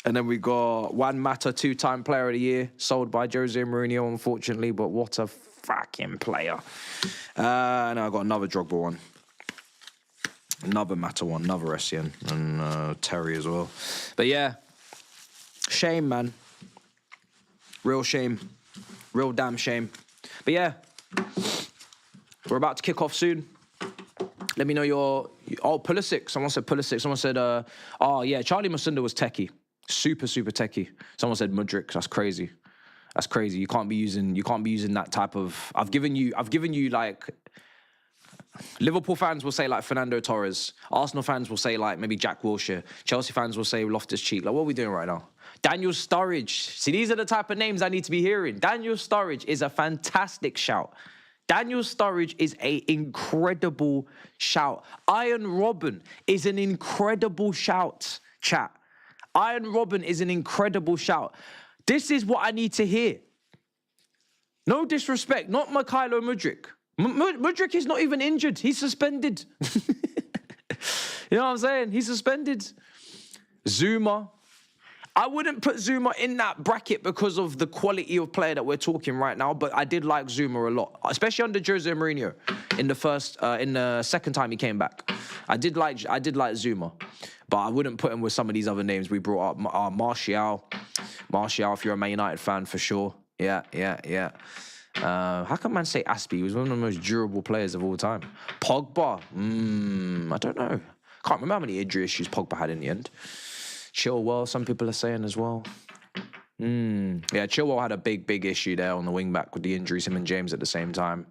[SPEAKER 1] And then we got Juan Mata, 2-time Player of the Year, sold by Jose Mourinho, unfortunately, but what a fucking player. And I got another Drogba one. Another Mata one, another Essien, and Terry as well. But yeah, shame, man. Real shame. Real damn shame. But yeah, we're about to kick off soon. Let me know your... Oh, Pulisic. Someone said Pulisic. Someone said, oh, yeah, Charlie Masunda was techie. Super, super techie. Someone said Mudryk. That's crazy. That's crazy. You can't be using that type of... I've given you like... Liverpool fans will say like Fernando Torres. Arsenal fans will say like maybe Jack Wilshere. Chelsea fans will say Loftus-Cheek. Like, what are we doing right now? Daniel Sturridge. See, these are the type of names I need to be hearing. Daniel Sturridge is a fantastic shout. Daniel Sturridge is an incredible shout. Iron Robben is an incredible shout, chat. Iron Robben is an incredible shout. This is what I need to hear. No disrespect, not Mykhailo Mudryk. Mudryk is not even injured. He's suspended. You know what I'm saying? He's suspended. Zuma. I wouldn't put Zuma in that bracket because of the quality of player that we're talking right now, but I did like Zuma a lot, especially under Jose Mourinho in the second time he came back. I did like Zuma, but I wouldn't put him with some of these other names we brought up. Martial, if you're a Man United fan, for sure. Yeah. How can man say Aspie? He was one of the most durable players of all time. Pogba, I don't know. Can't remember how many injury issues Pogba had in the end. Chilwell, some people are saying as well. Yeah, Chilwell had a big issue there on the wing-back with the injuries, him and James at the same time.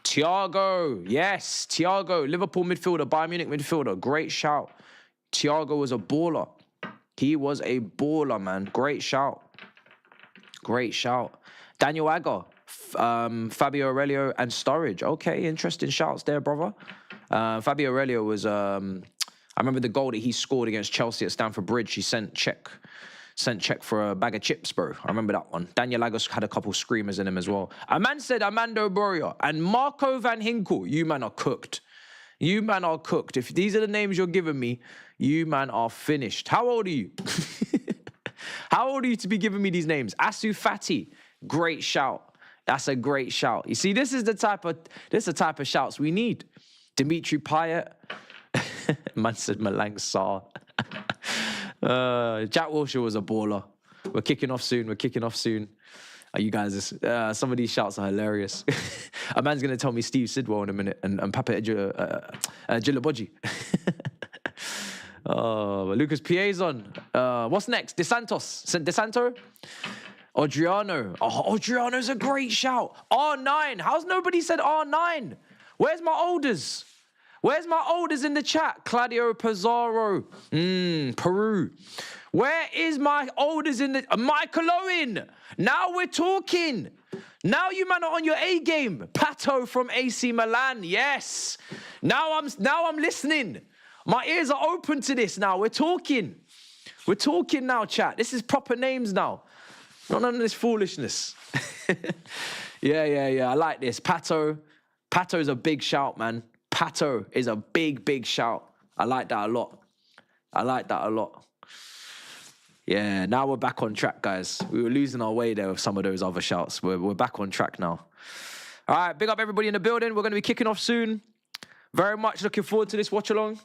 [SPEAKER 1] Thiago, yes, Thiago, Liverpool midfielder, Bayern Munich midfielder, great shout. Thiago was a baller. He was a baller, man. Great shout. Great shout. Daniel Agger, Fabio Aurelio, and Sturridge. Okay, interesting shouts there, brother. Fabio Aurelio was, I remember the goal that he scored against Chelsea at Stamford Bridge. He sent check for a bag of chips, bro. I remember that one. Daniel Agger had a couple screamers in him as well. A man said Armando Boria and Marco Van Hinkel. You man are cooked. You man are cooked. If these are the names you're giving me, you man are finished. How old are you? How old are you to be giving me these names? Asu Fati, great shout. That's a great shout. You see, this is the type of shouts we need. Dimitri Payet. Man said Malang Sarr. Jack Wilshere was a baller. We're kicking off soon. You guys, some of these shouts are hilarious. A man's going to tell me Steve Sidwell in a minute and Papa Gilaboji. Lucas Piazon. What's next? DeSanto? Adriano. Oh, Adriano's a great shout. R9. How's nobody said R9? Where's my olders? Where's my olders in the chat? Claudio Pizarro. Peru. Where is my olders in the... Michael Owen. Now we're talking. Now you man are on your A game. Pato from AC Milan. Yes. Now I'm listening. My ears are open to this now. We're talking. We're talking now, chat. This is proper names now. Not none of this foolishness. Yeah. I like this. Pato. Pato's a big shout, man. Pato is a big shout. I like that a lot. Yeah, now we're back on track, guys. We were losing our way there with some of those other shouts. We're back on track now. All right, big up everybody in the building. We're going to be kicking off soon. Very much looking forward to this watch-along.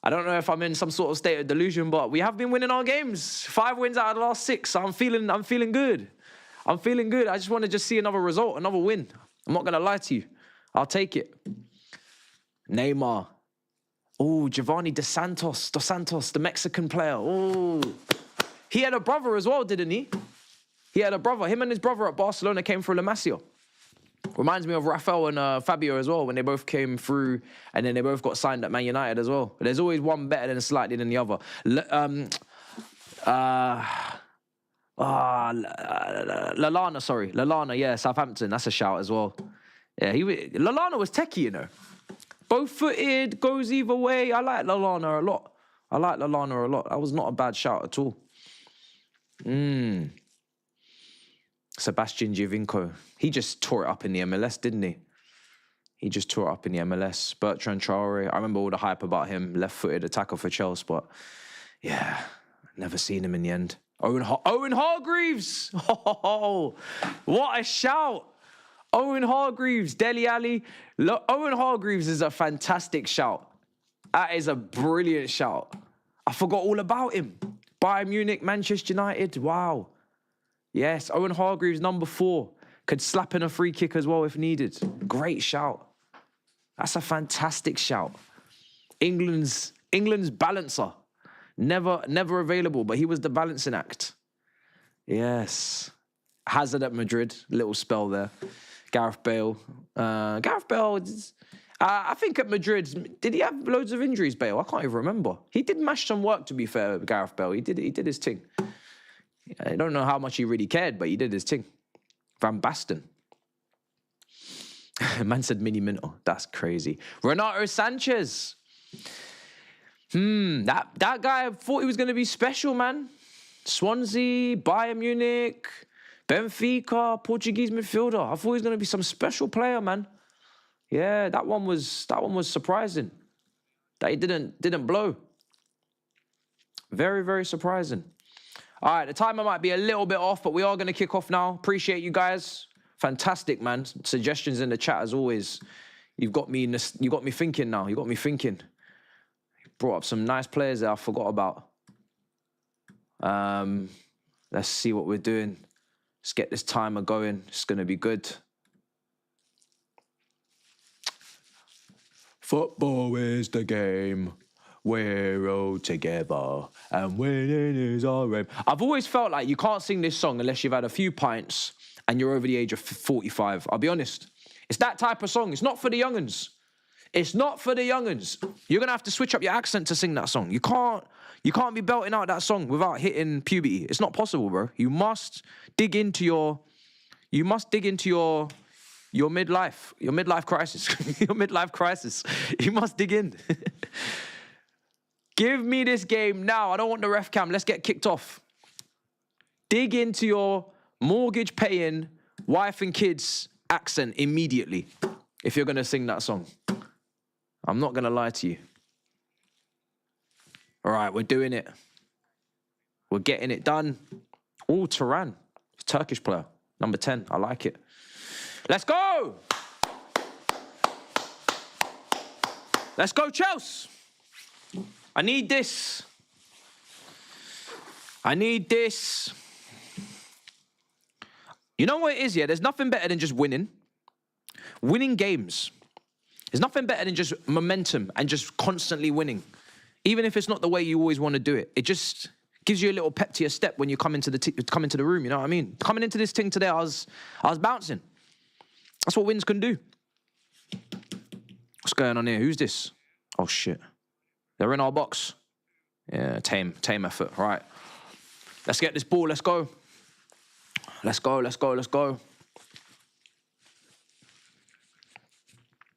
[SPEAKER 1] I don't know if I'm in some sort of state of delusion, but we have been winning our games. 5 wins out of the last 6. So I'm feeling good. I just want to see another result, another win. I'm not going to lie to you. I'll take it. Neymar. Oh, Giovanni Dos Santos, the Mexican player. Oh, he had a brother as well, didn't he? He had a brother. Him and his brother at Barcelona came through La Masia. Reminds me of Rafael and Fabio as well, when they both came through and then they both got signed at Man United as well. But there's always one better than slightly than the other. Lallana, yeah, Southampton. That's a shout as well. Yeah, Lallana was techie, you know. Both-footed, goes either way. I like Lallana a lot. That was not a bad shout at all. Sebastian Giovinco. He just tore it up in the MLS, didn't he? Bertrand Traore. I remember all the hype about him. Left-footed attacker for Chelsea, but yeah, never seen him in the end. Owen Hargreaves. Oh, what a shout. Owen Hargreaves, Dele Alli. Owen Hargreaves is a fantastic shout. That is a brilliant shout. I forgot all about him. Bayern Munich, Manchester United. Wow. Yes, Owen Hargreaves, number 4. Could slap in a free kick as well if needed. Great shout. That's a fantastic shout. England's balancer. Never available, but he was the balancing act. Yes. Hazard at Madrid. Little spell there. Gareth Bale. I think at Madrid, did he have loads of injuries, Bale? I can't even remember. He did mash some work, to be fair, Gareth Bale. He did his thing. I don't know how much he really cared, but he did his thing. Van Basten. Man said Mini Minto. That's crazy. Renato Sanchez. That guy, I thought he was going to be special, man. Swansea, Bayern Munich, Benfica, Portuguese midfielder. I thought he was going to be some special player, man. Yeah, that one was surprising. That he didn't blow. Very, very surprising. All right, the timer might be a little bit off, but we are going to kick off now. Appreciate you guys. Fantastic, man. Suggestions in the chat as always. You got me thinking now. You got me thinking. Brought up some nice players that I forgot about. Let's see what we're doing. Let's get this timer going. It's going to be good. Football is the game. We're all together, and winning is our aim. I've always felt like you can't sing this song unless you've had a few pints and you're over the age of 45. I'll be honest. It's that type of song. It's not for the young'uns. It's not for the young'uns. You're gonna have to switch up your accent to sing that song. You can't be belting out that song without hitting puberty. It's not possible, bro. You must dig into your midlife crisis. Your midlife crisis. You must dig in. Give me this game now. I don't want the ref cam. Let's get kicked off. Dig into your mortgage paying wife and kids accent immediately if you're going to sing that song. I'm not going to lie to you. All right, we're doing it. We're getting it done. Oh, Turan, Turkish player, number 10. I like it. Let's go. Let's go, Chelsea. I need this. I need this. You know what it is, yeah? There's nothing better than just winning. Winning games. There's nothing better than just momentum and just constantly winning. Even if it's not the way you always want to do it. It just gives you a little pep to your step when you come into the room, you know what I mean? Coming into this thing today, I was bouncing. That's what wins can do. What's going on here? Who's this? Oh, shit. They're in our box. Yeah, tame effort. Right. Let's get this ball. Let's go. Let's go, let's go, let's go.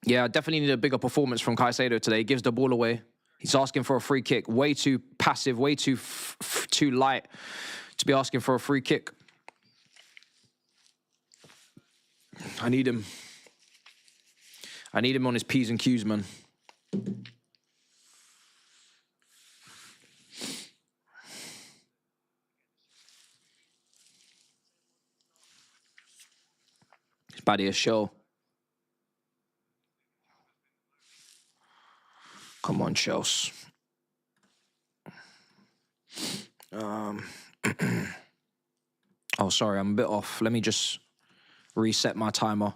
[SPEAKER 1] Yeah, I definitely need a bigger performance from Caicedo today. He gives the ball away. He's asking for a free kick. Way too passive, way too light to be asking for a free kick. I need him. I need him on his P's and Q's, man. His body a show. Come on, Chelsea. Oh, sorry, I'm a bit off. Let me just reset my timer.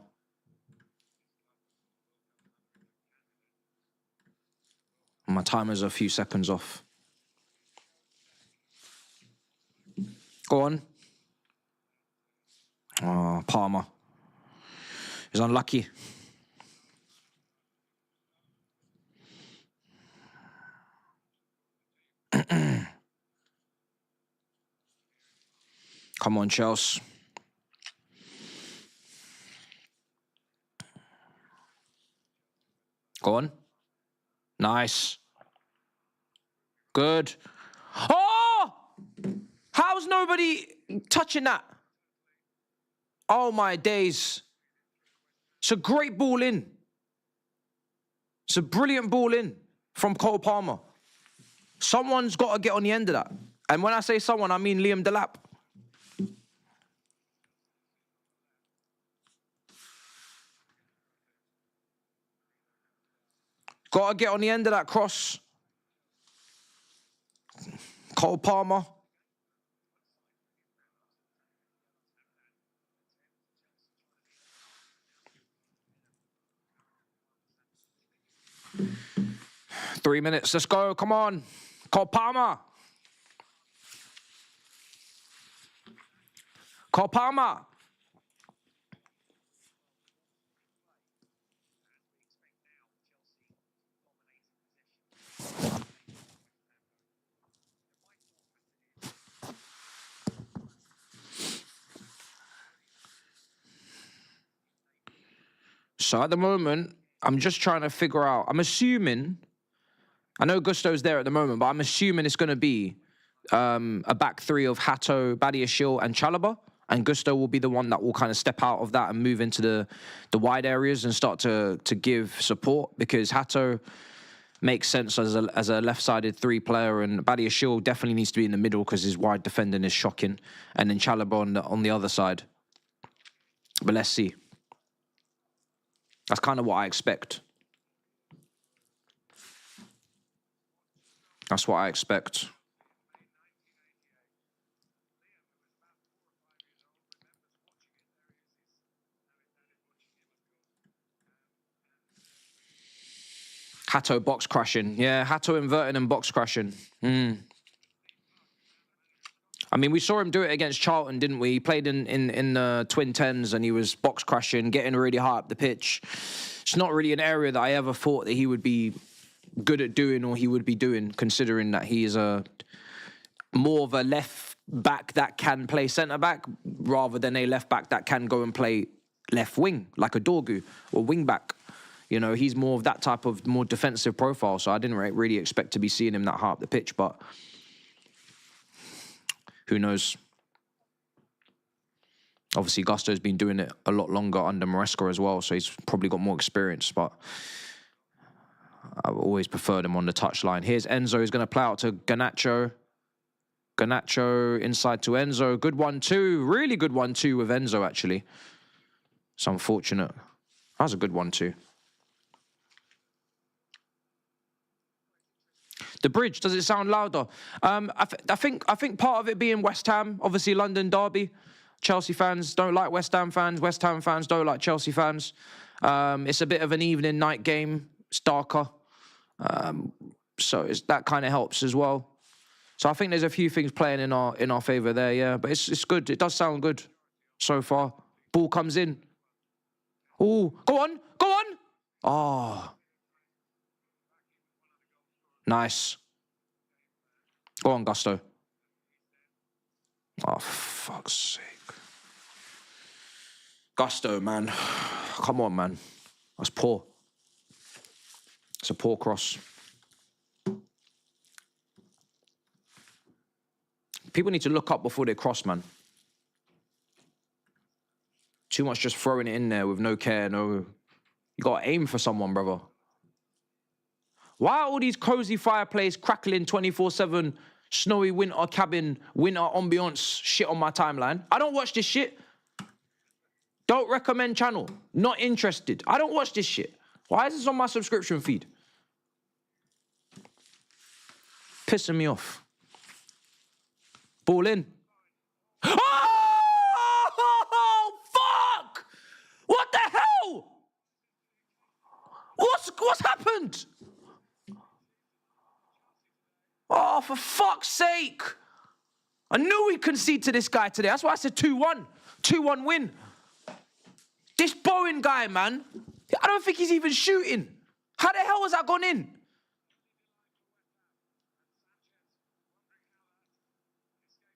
[SPEAKER 1] My timer's a few seconds off. Go on. Oh, Palmer. He's unlucky. Come on, Chelsea. Go on. Nice. Good. Oh! How's nobody touching that? Oh, my days. It's a great ball in. It's a brilliant ball in from Cole Palmer. Someone's got to get on the end of that. And when I say someone, I mean Liam Delap. Got to get on the end of that cross. Cole Palmer. Three minutes. Let's go. Come on. Cole Palmer. Cole Palmer. So at the moment, I'm just trying to figure out. I'm assuming, I know Gusto's there at the moment, but I'm assuming it's going to be a back three of Hato, Badiashile, and Chalobah. And Gusto will be the one that will kind of step out of that and move into the wide areas and start to give support, because Hato makes sense as a left-sided three player, and Badiashile definitely needs to be in the middle because his wide defending is shocking, and then Chalobah on the other side. But let's see. That's kind of what I expect. That's what I expect. Hato box crashing. Yeah, Hato inverting and box crashing. I mean, we saw him do it against Charlton, didn't we? He played in the twin tens and he was box crashing, getting really high up the pitch. It's not really an area that I ever thought that he would be good at doing or he would be doing, considering that he is more of a left back that can play centre back rather than a left back that can go and play left wing like a Dorgu or wing back. You know, he's more of that type of more defensive profile. So I didn't really expect to be seeing him that high up the pitch, but who knows? Obviously, Gusto's been doing it a lot longer under Maresca as well, so he's probably got more experience, but I've always preferred him on the touchline. Here's Enzo. He's going to play out to Garnacho. Garnacho inside to Enzo. Good 1-2. Really good 1-2 with Enzo, actually. It's unfortunate. That was a good 1-2. The bridge, does it sound louder? I think part of it being West Ham, obviously London derby. Chelsea fans don't like West Ham fans. West Ham fans don't like Chelsea fans. It's a bit of an evening night game. It's darker. So that kind of helps as well. So I think there's a few things playing in our favour there, yeah. But it's good. It does sound good so far. Ball comes in. Oh, go on. Oh. Nice. Go on, Gusto. Oh, for fuck's sake. Gusto, man. Come on, man. That's poor. It's a poor cross. People need to look up before they cross, man. Too much just throwing it in there with no care, no... You got to aim for someone, brother. Why are all these cozy fireplace, crackling 24/7, snowy winter cabin, winter ambiance shit on my timeline? I don't watch this shit. Don't recommend channel. Not interested. I don't watch this shit. Why is this on my subscription feed? Pissing me off. Ball in. Oh, fuck! What the hell? What's happened? Oh, for fuck's sake. I knew we'd concede to this guy today. That's why I said 2-1. 2-1 win. This Bowen guy, man, I don't think he's even shooting. How the hell has that gone in?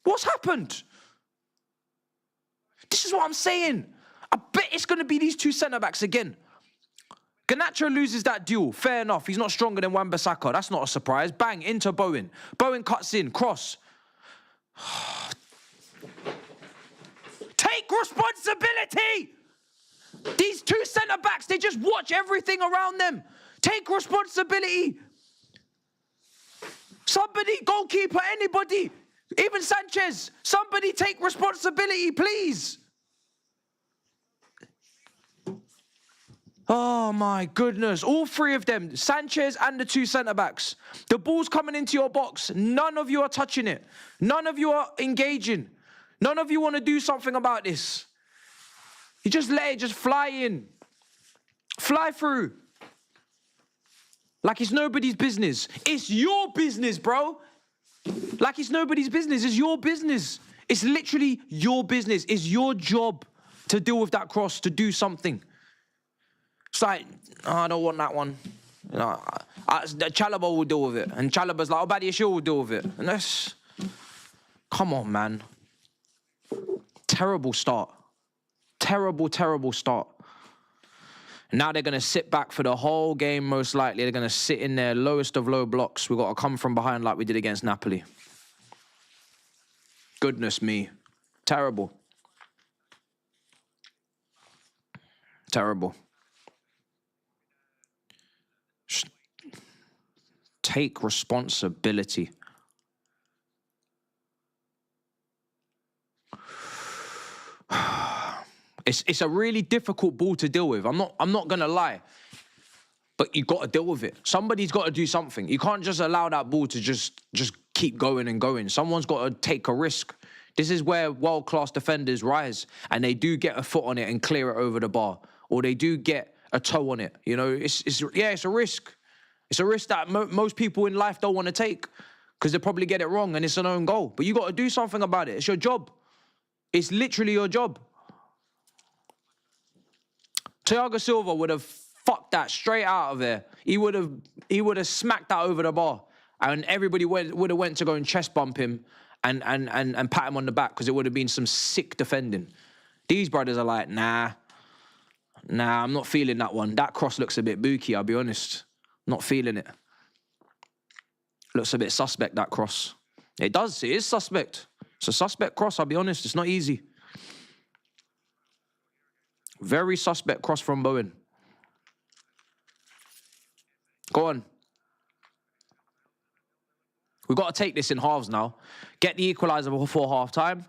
[SPEAKER 1] What's happened? This is what I'm saying. I bet it's going to be these two centre-backs again. Garnacho loses that duel. Fair enough. He's not stronger than Wan-Bissaka. That's not a surprise. Bang, into Bowen. Bowen cuts in. Cross. Take responsibility! These two centre-backs, they just watch everything around them. Take responsibility. Somebody, goalkeeper, anybody, even Sanchez, somebody take responsibility, please. Oh, my goodness. All three of them, Sanchez and the two centre-backs. The ball's coming into your box. None of you are touching it. None of you are engaging. None of you want to do something about this. You just let it just fly in. Fly through. Like it's nobody's business. It's your business, bro. Like it's nobody's business. It's your business. It's literally your business. It's your job to deal with that cross, to do something. It's like, oh, I don't want that one. You know, Chalobah will deal with it. And Chalobah's like, oh, Badiashile will deal with it. And that's... Come on, man. Terrible start. Terrible, terrible start. Now they're going to sit back for the whole game, most likely. They're going to sit in their lowest of low blocks. We've got to come from behind like we did against Napoli. Goodness me. Terrible. Terrible. Take responsibility. It's a really difficult ball to deal with. I'm not gonna lie. But you gotta deal with it. Somebody's gotta do something. You can't just allow that ball to just keep going and going. Someone's gotta take a risk. This is where world-class defenders rise and they do get a foot on it and clear it over the bar. Or they do get a toe on it. You know, it's a risk. It's a risk that most people in life don't want to take because they'll probably get it wrong and it's an own goal. But you got to do something about it. It's your job. It's literally your job. Thiago Silva would have fucked that straight out of there. He would have smacked that over the bar. And everybody would have went to go and chest bump him and pat him on the back because it would have been some sick defending. These brothers are like, nah, I'm not feeling that one. That cross looks a bit booky, I'll be honest. Not feeling it. Looks a bit suspect, that cross. It is suspect. It's a suspect cross, I'll be honest. It's not easy. Very suspect cross from Bowen. Go on. We've got to take this in halves now. Get the equaliser before half-time.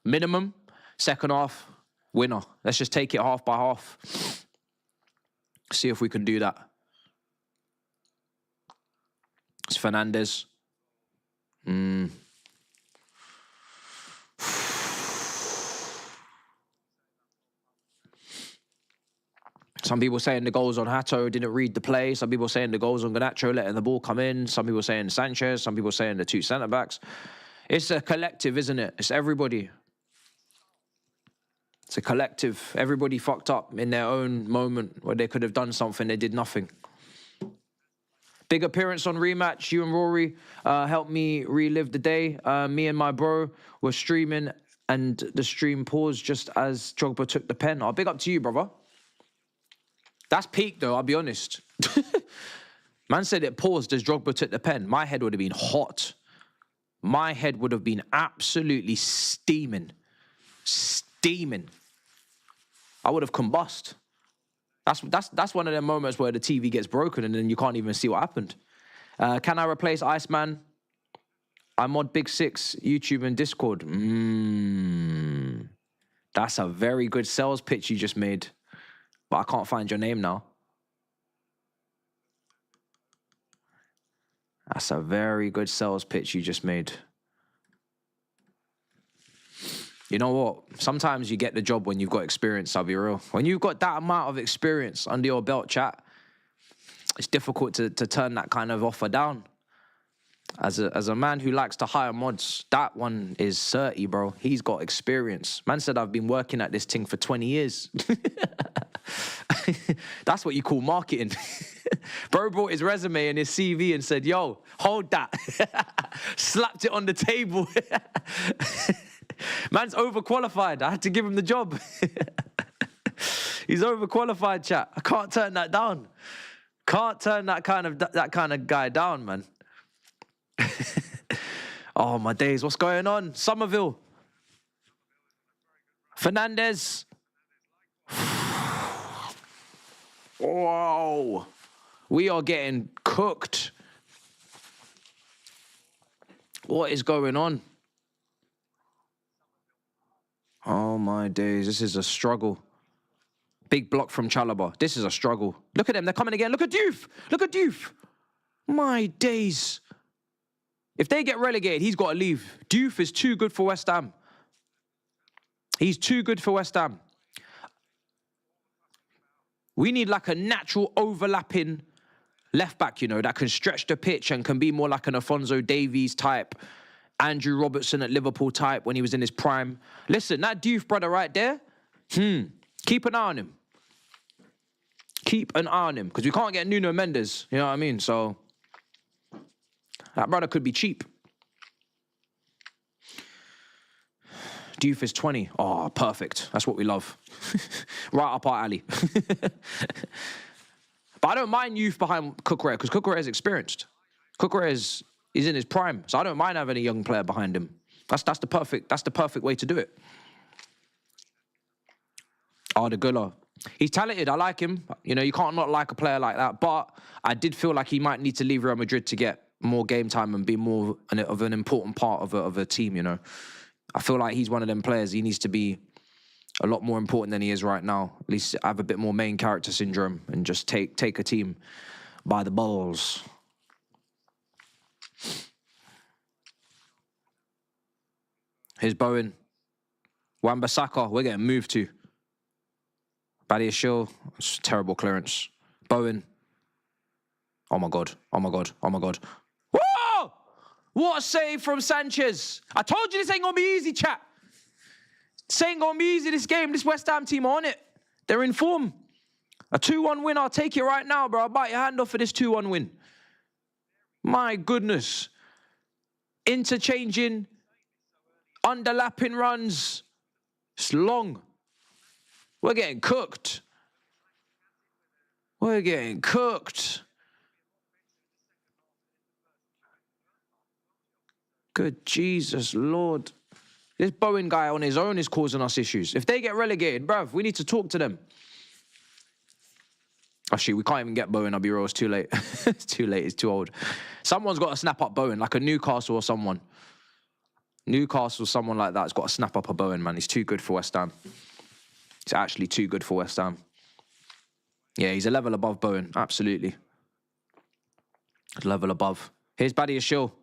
[SPEAKER 1] Minimum. Second half, winner. Let's just take it half by half. See if we can do that. It's Fernandez. Some people saying the goals on Hato didn't read the play. Some people saying the goals on Garnacho letting the ball come in. Some people saying Sanchez. Some people saying the two centre-backs. It's a collective, isn't it? It's everybody. It's a collective. Everybody fucked up in their own moment where they could have done something. They did nothing. Big appearance on Rematch. You and Rory helped me relive the day. Me and my bro were streaming and the stream paused just as Drogba took the pen. Oh, big up to you, brother. That's peak, though, I'll be honest. Man said it paused as Drogba took the pen. My head would have been hot. My head would have been absolutely steaming. Steaming. I would have combust. That's one of them moments where the TV gets broken and then you can't even see what happened. Can I replace Iceman? I mod Big Six, YouTube and Discord. That's a very good sales pitch you just made. But I can't find your name now. That's a very good sales pitch you just made. You know what? Sometimes you get the job when you've got experience, I'll be real. When you've got that amount of experience under your belt, chat, it's difficult to turn that kind of offer down. As a man who likes to hire mods, that one is 30, bro. He's got experience. Man said, I've been working at this thing for 20 years. That's what you call marketing. Bro brought his resume and his CV and said, yo, hold that. Slapped it on the table. Man's overqualified. I had to give him the job. He's overqualified, chat. I can't turn that down. Can't turn that kind of guy down, man. Oh, my days. What's going on? Somerville. Fernandez. Whoa. We are getting cooked. What is going on? Oh, my days. This is a struggle. Big block from Chalobah. This is a struggle. Look at them. They're coming again. Look at Diouf. Look at Diouf. My days. If they get relegated, he's got to leave. Diouf is too good for West Ham. He's too good for West Ham. We need like a natural overlapping left back, you know, that can stretch the pitch and can be more like an Alphonso Davies type, Andrew Robertson at Liverpool type when he was in his prime. Listen, that Diouf brother right there, keep an eye on him. Keep an eye on him because we can't get Nuno Mendes, you know what I mean? So that brother could be cheap. Diouf is 20. Oh, perfect. That's what we love. Right up our alley. But I don't mind youth behind Cucurella because Cucurella is experienced. Cucurella is in his prime, so I don't mind having a young player behind him. That's the perfect way to do it. Oh, the Gulla. He's talented. I like him. You know, you can't not like a player like that. But I did feel like he might need to leave Real Madrid to get more game time and be more of an important part of a team, you know. I feel like he's one of them players. He needs to be a lot more important than he is right now. At least have a bit more main character syndrome and just take a team by the balls. Here's Bowen. Wan-Bissaka, we're getting moved to. Badiashile, terrible clearance. Bowen. Oh my God, oh my God, oh my God. Whoa! What a save from Sanchez. I told you this ain't going to be easy, chat. This ain't going to be easy, this game. This West Ham team are on it. They're in form. A 2-1 win, I'll take it right now, bro. I'll bite your hand off for this 2-1 win. My goodness. Interchanging, underlapping runs. It's long. We're getting cooked. We're getting cooked. Good Jesus, Lord. This Bowen guy on his own is causing us issues. If they get relegated, bruv, we need to talk to them. Actually, we can't even get Bowen, I'll be real. It's too late. It's too late. It's too old. Someone's got to snap up Bowen, like a Newcastle or someone. Newcastle, someone like that's got to snap up a Bowen, man. He's too good for West Ham. He's actually too good for West Ham. Yeah, he's a level above Bowen. Absolutely. Level above. Here's Badia Shill.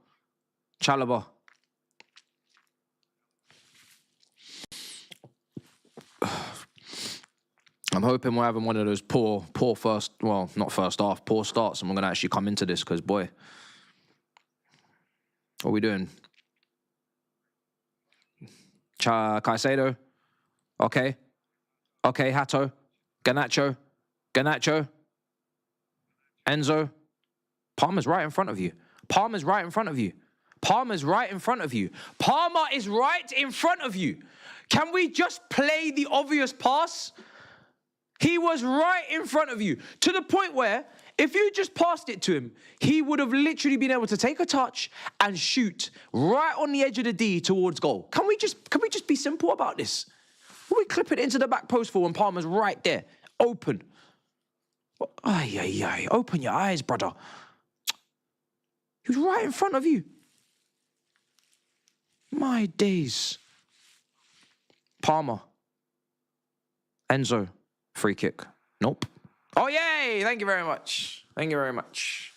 [SPEAKER 1] Chalobah. I'm hoping we're having one of those poor first, well, not first half, poor starts, and we're going to actually come into this because, boy, what are we doing? Caicedo. Okay. Okay, Hato. Garnacho. Enzo. Palmer's right in front of you. Palmer's right in front of you. Palmer's right in front of you. Palmer is right in front of you. Can we just play the obvious pass? He was right in front of you, to the point where if you just passed it to him, he would have literally been able to take a touch and shoot right on the edge of the D towards goal. Can we just be simple about this? We clip it into the back post for when Palmer's right there, open. Ay. Open your eyes, brother. He was right in front of you. My days. Palmer. Enzo. Free kick. Nope. Oh, yay! Thank you very much. Thank you very much.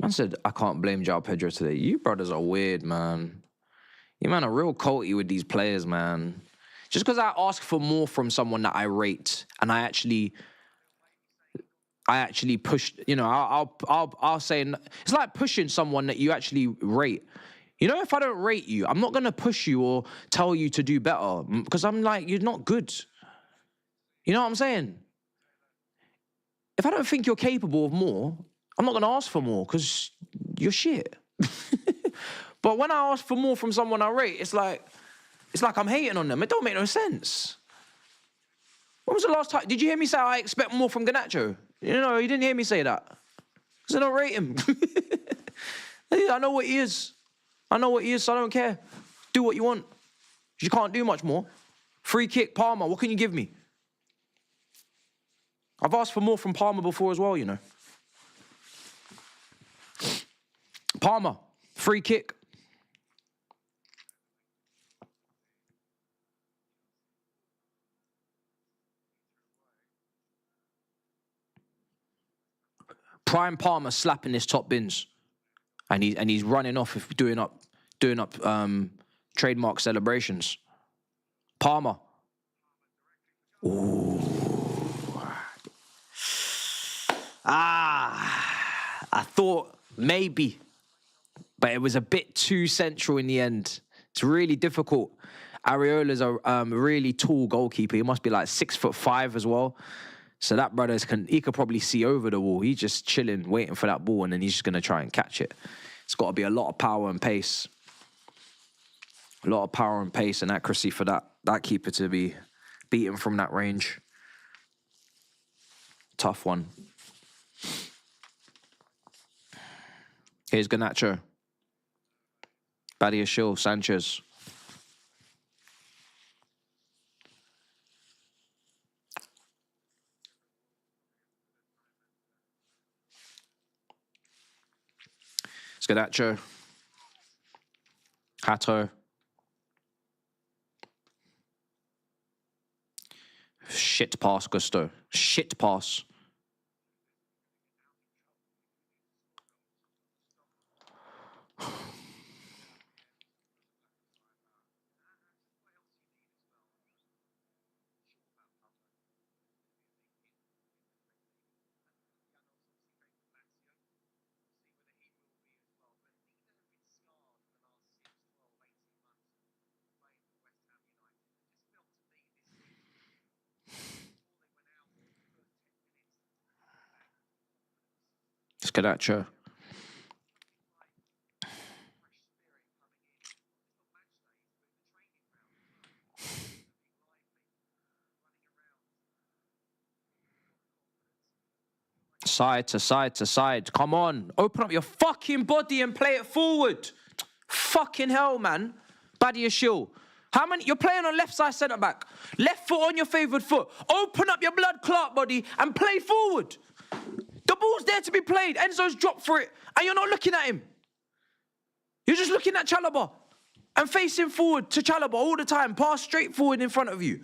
[SPEAKER 1] Man said, I can't blame João Pedro today. You brothers are weird, man. You man are real culty with these players, man. Just because I ask for more from someone that I rate, and I actually push, you know, I'll say, it's like pushing someone that you actually rate. You know, if I don't rate you, I'm not going to push you or tell you to do better because I'm like, you're not good. You know what I'm saying? If I don't think you're capable of more, I'm not going to ask for more because you're shit. But when I ask for more from someone I rate, it's like I'm hating on them. It don't make no sense. When was the last time? Did you hear me say I expect more from Garnacho? You know, you didn't hear me say that. Because I don't rate him. I know what he is. I know what he is, so I don't care. Do what you want. You can't do much more. Free kick, Palmer. What can you give me? I've asked for more from Palmer before as well, you know. Palmer. Free kick. Prime Palmer slapping his top bins. And he's running off if doing up trademark celebrations. Palmer. Ooh. I thought maybe, but it was a bit too central in the end. It's really difficult. Areola's a really tall goalkeeper. He must be like 6'5" as well. So that he could probably see over the wall. He's just chilling, waiting for that ball, and then he's just going to try and catch it. It's got to be a lot of power and pace. A lot of power and pace and accuracy for that keeper to be beaten from that range. Tough one. Here's Garnacho. Badia Shill, Sanchez. Garnacho. Hato. Shit pass, Gusto. Shit pass. Let's get that, sure. Side to side to side. Come on. Open up your fucking body and play it forward. Fucking hell, man. Badia Shill. How many? You're playing on left side centre back. Left foot on your favoured foot. Open up your blood clot body and play forward. The ball's there to be played. Enzo's dropped for it. And you're not looking at him. You're just looking at Chalobah. And facing forward to Chalobah all the time. Pass straight forward in front of you.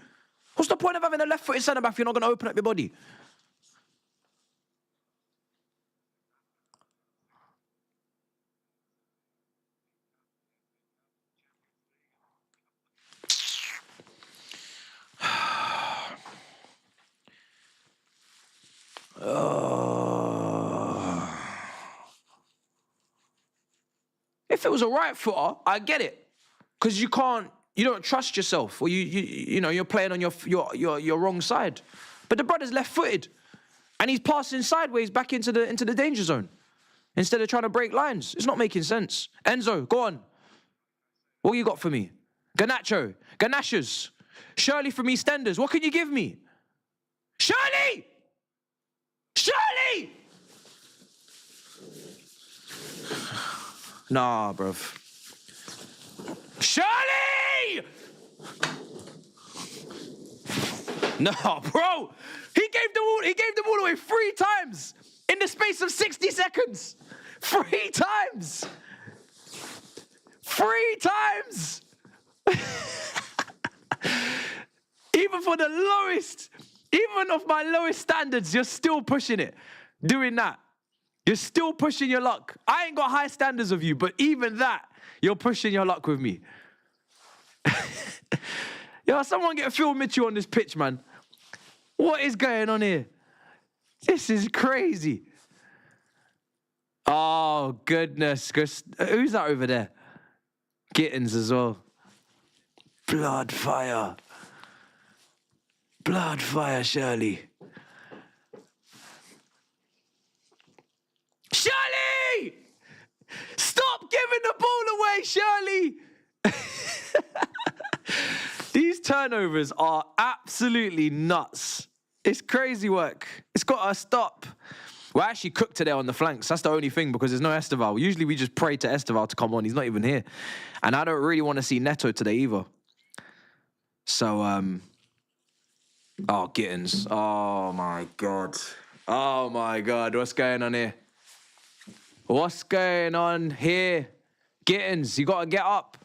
[SPEAKER 1] What's the point of having a left footed centre back if you're not going to open up your body? If it was a right footer, I get it, because you don't trust yourself, or you're playing on your wrong side. But the brother's left-footed, and he's passing sideways back into the danger zone instead of trying to break lines. It's not making sense. Enzo, go on. What you got for me? Garnacho, Ganachas, Shirley from EastEnders. What can you give me? Shirley! Shirley! Nah, bruv. Shirley! Nah, bro. He gave the ball away 3 times in the space of 60 seconds. 3 times. 3 times. Even for the lowest, even of my lowest standards, you're still pushing it. Doing that. You're still pushing your luck. I ain't got high standards of you, but even that, you're pushing your luck with me. Yo, someone get Phil Mitchell on this pitch, man. What is going on here? This is crazy. Oh, goodness. Who's that over there? Gittins as well. Blood fire. Blood fire, Shirley. Shirley! Stop giving the ball away, Shirley! These turnovers are absolutely nuts. It's crazy work. It's got to stop. We're actually cooked today on the flanks. That's the only thing, because there's no Esteval. Usually we just pray to Esteval to come on. He's not even here. And I don't really want to see Neto today either. So, oh, Gittins. Oh, my God. Oh, my God. What's going on here? What's going on here? Gittins, you got to get up.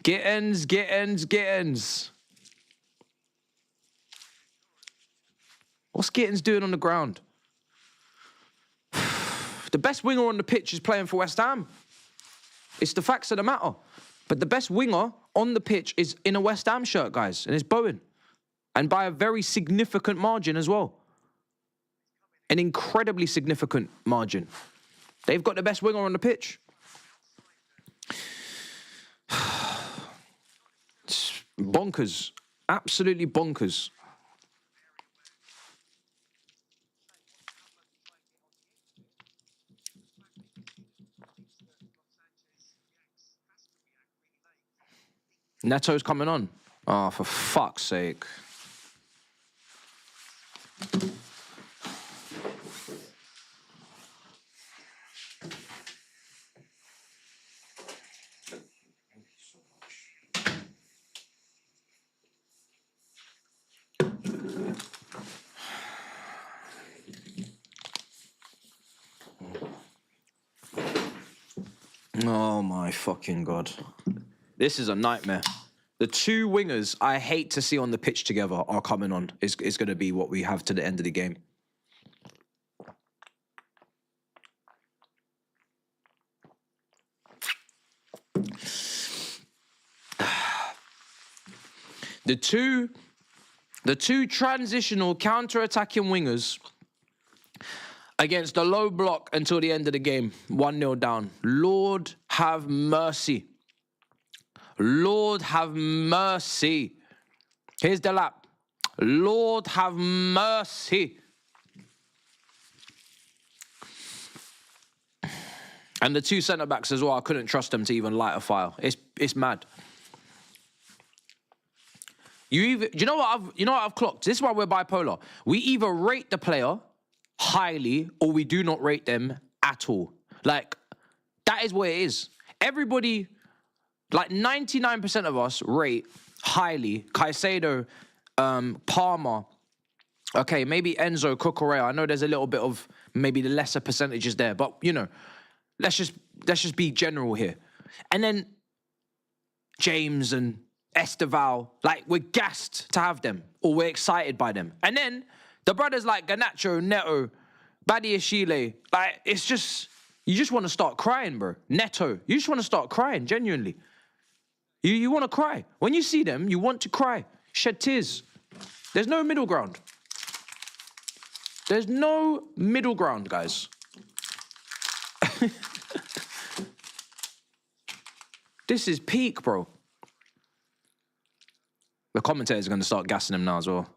[SPEAKER 1] Gittins, Gittins, Gittins. What's Gittins doing on the ground? The best winger on the pitch is playing for West Ham. It's the facts of the matter. But the best winger on the pitch is in a West Ham shirt, guys, and it's Bowen. And by a very significant margin as well. An incredibly significant margin. They've got the best winger on the pitch. It's bonkers. Absolutely bonkers. Neto's coming on. Oh, for fuck's sake. Oh my fucking God. This is a nightmare. The 2 wingers I hate to see on the pitch together are coming on. Is going to be what we have to the end of the game. The two transitional counter-attacking wingers against a low block until the end of the game. 1-0 down. Lord have mercy. Lord have mercy. Here's the lap. Lord have mercy. And the two centre-backs as well, I couldn't trust them to even light a fire. It's mad. Do you know what I've clocked? This is why we're bipolar. We either rate the player highly or we do not rate them at all. Like, that is what it is. Everybody, like 99% of us rate highly. Caicedo, Palmer, okay, maybe Enzo, Cucurella. I know there's a little bit of maybe the lesser percentages there, but you know, let's just be general here. And then James and Esteval, like we're gassed to have them, or we're excited by them. And then the brothers like Garnacho, Neto, Badiashile, like it's just, you just want to start crying, bro. Neto, you just want to start crying, genuinely. You want to cry. When you see them, you want to cry, shed tears. There's no middle ground. There's no middle ground, guys. This is peak, bro. The commentators are going to start gassing him now as well.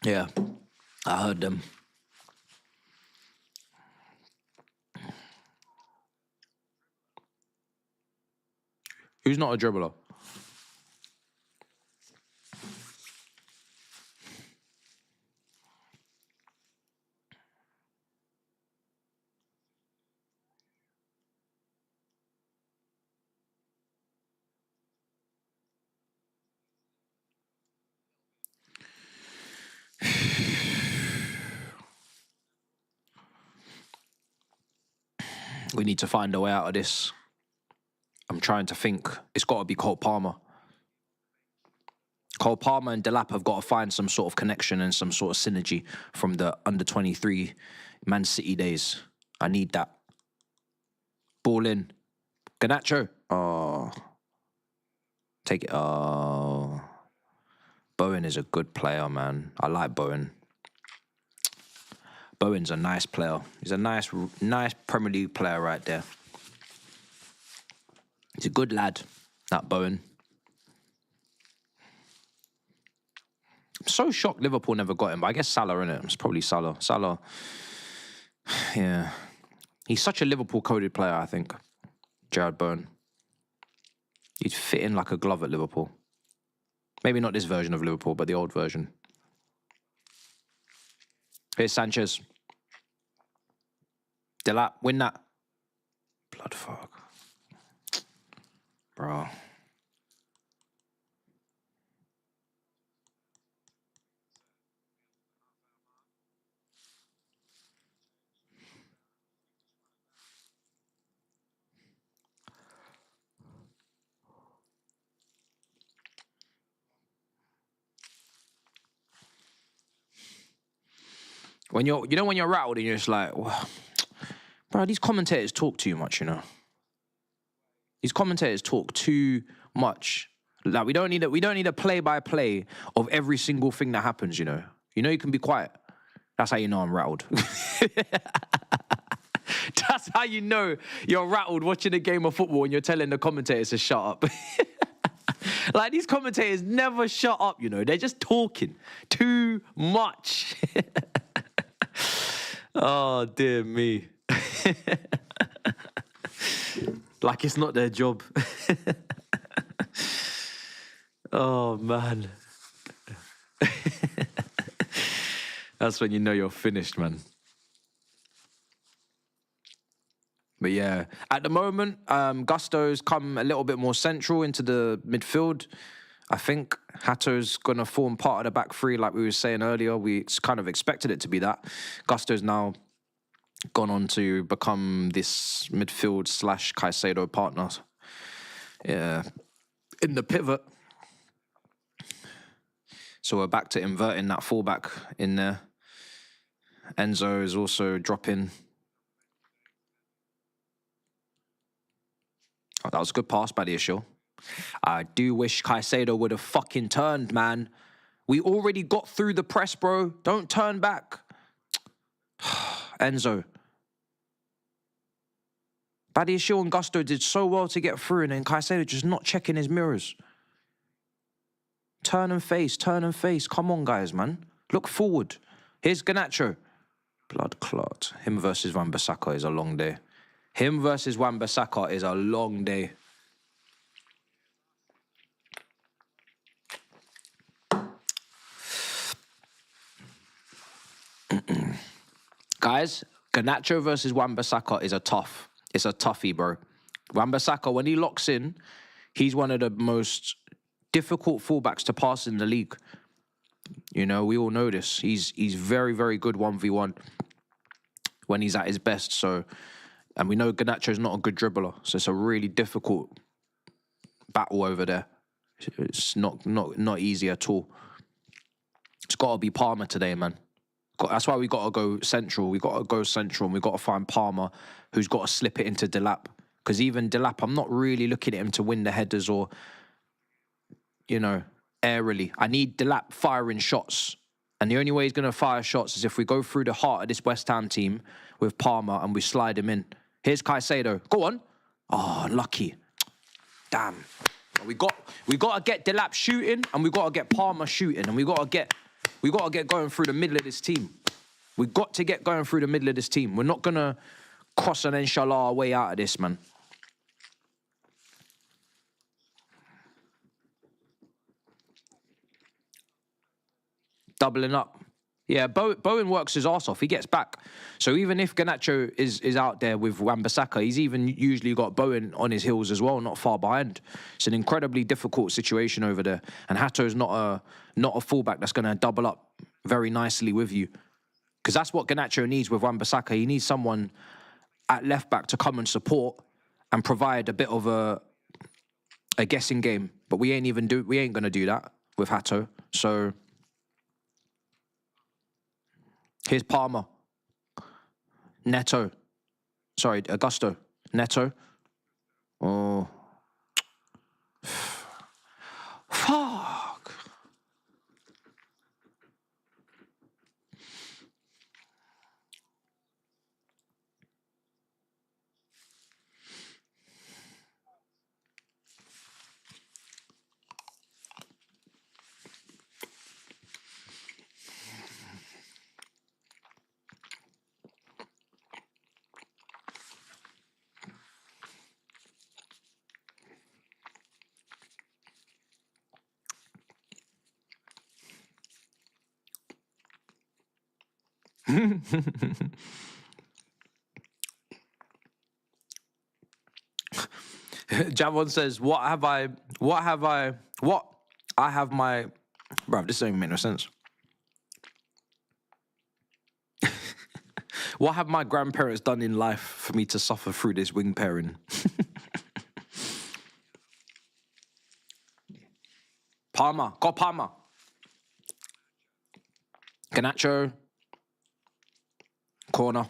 [SPEAKER 1] Yeah, I heard them. Who's not a dribbler? We need to find a way out of this. I'm trying to think. It's got to be Cole Palmer. Cole Palmer and Delap have got to find some sort of connection and some sort of synergy from the under-23 Man City days. I need that. Ball in. Garnacho. Oh. Take it. Oh. Bowen is a good player, man. I like Bowen. Bowen's a nice player. He's a nice Premier League player right there. He's a good lad, that Bowen. I'm so shocked Liverpool never got him, but I guess Salah, innit? It's probably Salah. Salah, yeah. He's such a Liverpool-coded player, I think. Jared Bowen. He'd fit in like a glove at Liverpool. Maybe not this version of Liverpool, but the old version. Here's Sanchez. Delap, win that. Blood fuck. Bro. When when you're rattled and you're just like, well, bro, these commentators talk too much, you know. These commentators talk too much. Like we don't need a play-by-play of every single thing that happens, you know. You know you can be quiet. That's how you know I'm rattled. That's how you know you're rattled watching a game of football and you're telling the commentators to shut up. Like these commentators never shut up, you know. They're just talking too much. Oh, dear me. Like it's not their job. Oh, man. That's when you know you're finished, man. But yeah, at the moment, Gusto's come a little bit more central into the midfield. I think Hatto's going to form part of the back three like we were saying earlier. We kind of expected it to be that. Gusto's now gone on to become this midfield / Caicedo partner. Yeah, in the pivot. So we're back to inverting that fullback in there. Enzo is also dropping. Oh, that was a good pass by the issue. I do wish Caicedo would have fucking turned, man. We already got through the press, bro. Don't turn back. Enzo. Badiashile and Gusto did so well to get through, and then Caicedo just not checking his mirrors. Turn and face, turn and face. Come on, guys, man. Look forward. Here's Garnacho. Blood clot. Him versus Wan-Bissaka is a long day. Him versus Wan-Bissaka is a long day. Guys, Garnacho versus Wan-Bissaka is it's a toughie, bro. Wan-Bissaka, when he locks in, he's one of the most difficult fullbacks to pass in the league. You know, we all know this. He's very, very good 1v1 when he's at his best. So, and we know Garnacho's not a good dribbler, so it's a really difficult battle over there. It's not easy at all. It's got to be Palmer today, man. That's why we got to go central. We got to go central, and we got to find Palmer, who's got to slip it into Delap. Because even Delap, I'm not really looking at him to win the headers or, you know, airily. I need Delap firing shots. And the only way he's going to fire shots is if we go through the heart of this West Ham team with Palmer and we slide him in. Here's Caicedo. Go on. Oh, lucky. Damn. We got to get Delap shooting, and we got to get Palmer shooting, and we got to get going through the middle of this team. We got to get going through the middle of this team. We're not going to cross an inshallah our way out of this, man. Doubling up. Yeah, Bowen works his arse off. He gets back. So even if Garnacho is out there with Wan-Bissaka, he's even usually got Bowen on his heels as well, not far behind. It's an incredibly difficult situation over there. And Hato's not a fullback that's going to double up very nicely with you. Because that's what Garnacho needs with Wan-Bissaka. He needs someone at left back to come and support and provide a bit of a guessing game. But we ain't going to do that with Hato. So here's Palmer. Neto. Sorry, Augusto. Neto. Oh. Fuck. Javon says, I have my... Bruv, this doesn't even make no sense. What have my grandparents done in life for me to suffer through this wing pairing? Palmer. Go Palmer. Garnacho. Corner.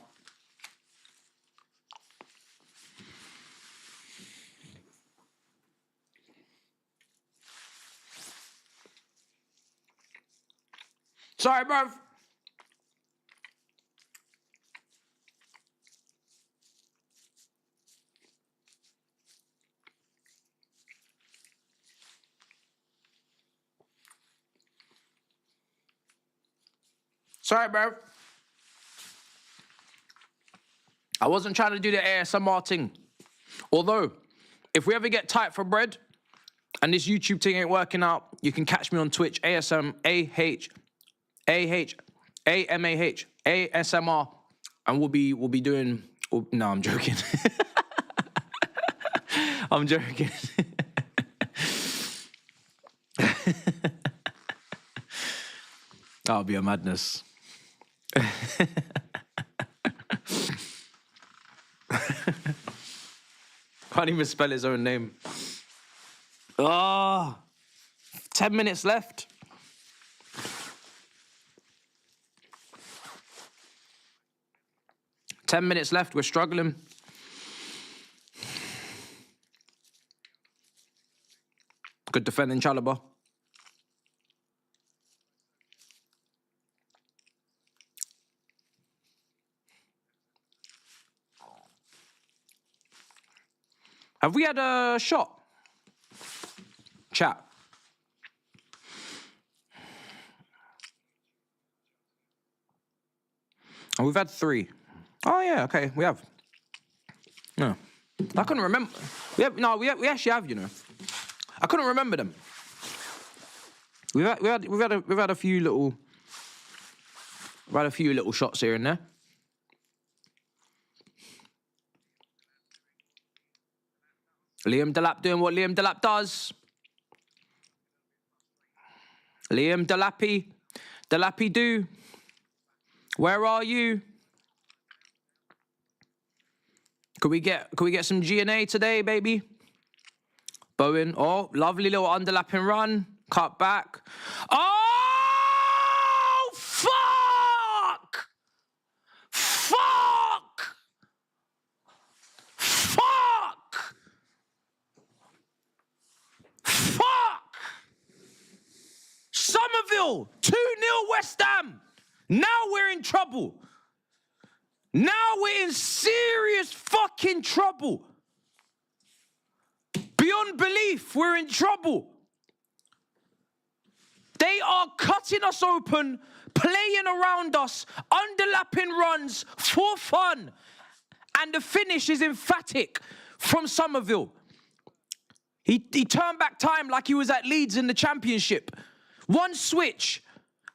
[SPEAKER 1] Sorry, bruv. Sorry, bruv. I wasn't trying to do the ASMR thing. Although, if we ever get tight for bread and this YouTube thing ain't working out, you can catch me on Twitch, ASMR, and we'll be doing... No, I'm joking. I'm joking. That'll be a madness. Can't even spell his own name. 10 minutes left. We're struggling. Good defending, Chalobah. Have we had a shot? Chat. Oh, we've had 3. Oh, yeah, okay, we have. No. I couldn't remember. We actually have, you know. I couldn't remember them. We've had a few little shots here and there. Liam Delap doing what Liam Delap does. Liam Delappy do. Where are you? Could we get some G&A today, baby? Bowen. Oh, lovely little underlapping run. Cut back. Oh, fuck! Fuck! Fuck! Fuck! Somerville, 2-0 West Ham. Now we're in trouble. Now we're in serious fucking trouble. Beyond belief, we're in trouble. They are cutting us open, playing around us, underlapping runs for fun. And the finish is emphatic from Somerville. He turned back time like he was at Leeds in the Championship. One switch.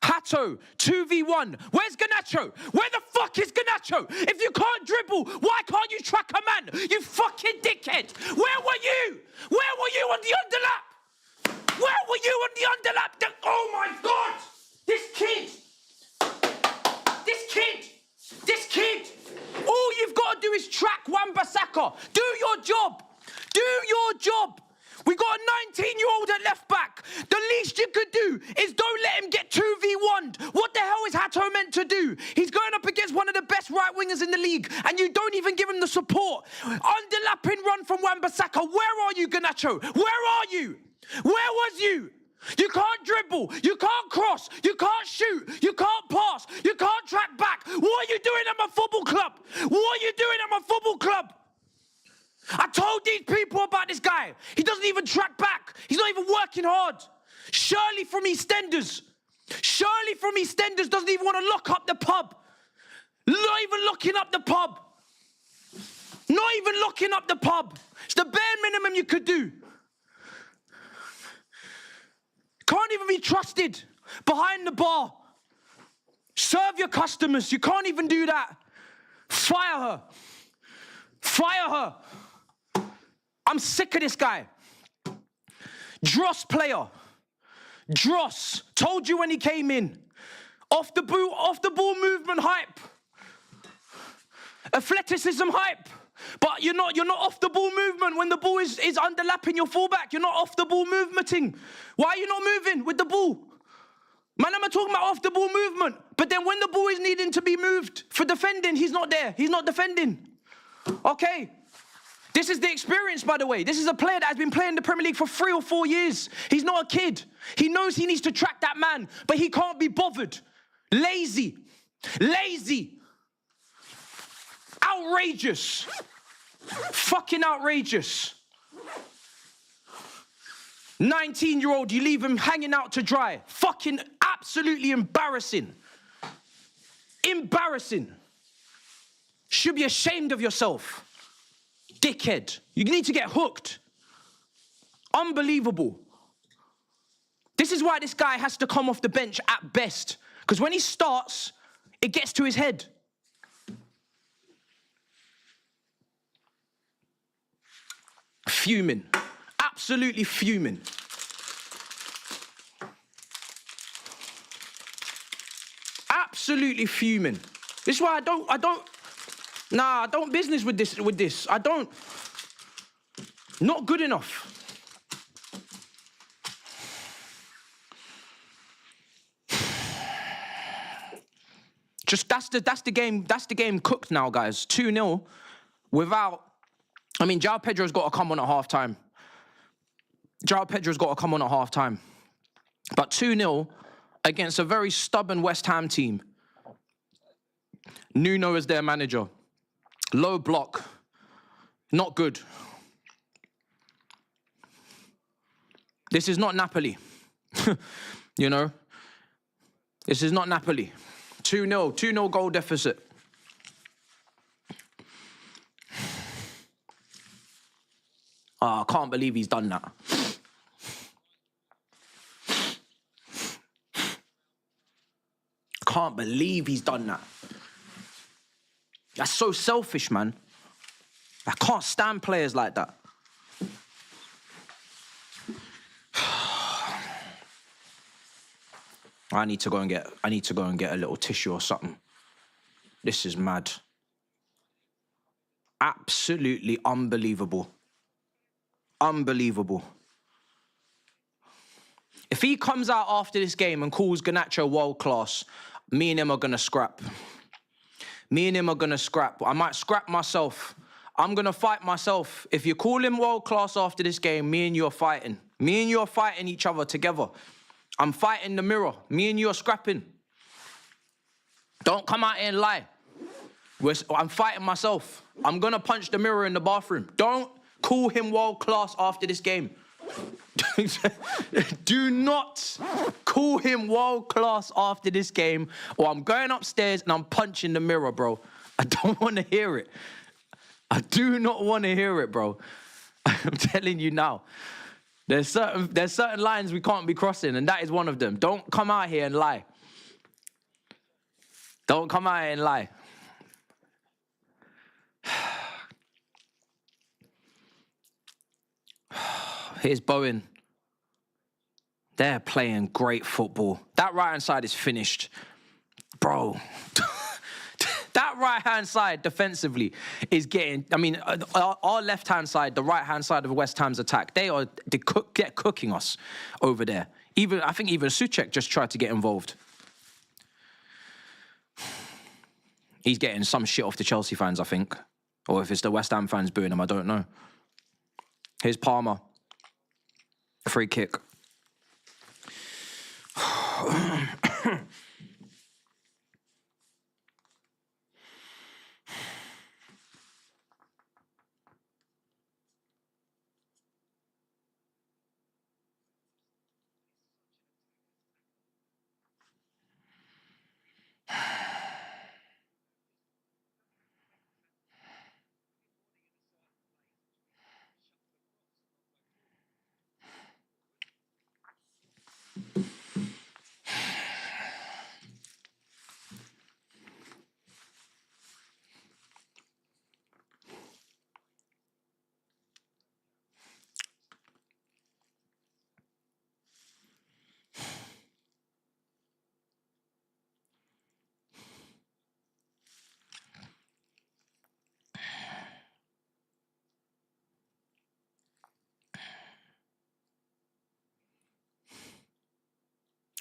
[SPEAKER 1] Hato, 2v1. Where's Garnacho? Where the fuck is Garnacho? If you can't dribble, why can't you track a man? You fucking dickhead. Where were you? Where were you on the underlap? Where were you on the underlap? Oh my God! This kid! All you've got to do is track Wan-Bissaka. Do your job. Do your job. We got a 19-year-old at left back. The least you could do is don't let him get 2v1'd. What the hell is Hato meant to do? He's going up against one of the best right wingers in the league, and you don't even give him the support. Underlapping run from Wan-Bissaka. Where are you, Garnacho? Where are you? Where was you? You can't dribble. You can't cross. You can't shoot. You can't pass. You can't track back. What are you doing at my football club? What are you doing at my football club? I told these people about this guy. He doesn't even track back. He's not even working hard. Shirley from EastEnders. Doesn't even want to lock up the pub. Not even locking up the pub. It's the bare minimum you could do. Can't even be trusted behind the bar. Serve your customers. You can't even do that. Fire her. I'm sick of this guy. Dross player. Dross. Told you when he came in. Off the ball movement hype. Athleticism hype. But you're not off the ball movement when the ball is underlapping your fullback. You're not off the ball movementing. Why are you not moving with the ball? Man, I'm talking about off the ball movement. But then when the ball is needing to be moved for defending, he's not there. He's not defending. Okay. This is the experience, by the way. This is a player that has been playing the Premier League for 3 or 4 years. He's not a kid. He knows he needs to track that man, but he can't be bothered. Lazy. Outrageous. Fucking outrageous. 19-year-old, you leave him hanging out to dry. Fucking absolutely embarrassing. Should be ashamed of yourself. Dickhead. You need to get hooked. Unbelievable. This is why this guy has to come off the bench at best. Because when he starts, it gets to his head. Fuming. Absolutely fuming. Absolutely fuming. This is why I don't business with this. I don't. Not good enough. Just that's the game cooked now, guys. 2-0 without. I mean, João Pedro's got to come on at halftime. João Pedro's got to come on at half-time. But 2-0 against a very stubborn West Ham team. Nuno is their manager. Low block. Not good. This is not Napoli. You know? This is not Napoli. 2-0. 2-0 goal deficit. Oh, I can't believe he's done that. Can't believe he's done that. That's so selfish, man. I can't stand players like that. I need to go and get a little tissue or something. This is mad. Absolutely unbelievable. Unbelievable. If he comes out after this game and calls Garnacho world class, me and him are gonna scrap. Me and him are gonna scrap. I might scrap myself. I'm gonna fight myself. If you call him world class after this game, me and you are fighting. Me and you are fighting each other together. I'm fighting the mirror. Me and you are scrapping. Don't come out here and lie. I'm fighting myself. I'm gonna punch the mirror in the bathroom. Don't call him world class after this game. Do not call him world class after this game, or I'm going upstairs and I'm punching the mirror, bro. I don't want to hear it. I do not want to hear it, bro. I'm telling you now. There's certain lines we can't be crossing, and that is one of them. Don't come out here and lie. Don't come out here and lie. Here's Bowen. They're playing great football. That right-hand side is finished. Bro. That right-hand side defensively is getting... I mean, our left-hand side, the right-hand side of West Ham's attack, they're cooking us over there. I think even Souček just tried to get involved. He's getting some shit off the Chelsea fans, I think. Or if it's the West Ham fans booing him, I don't know. Here's Palmer. Free kick.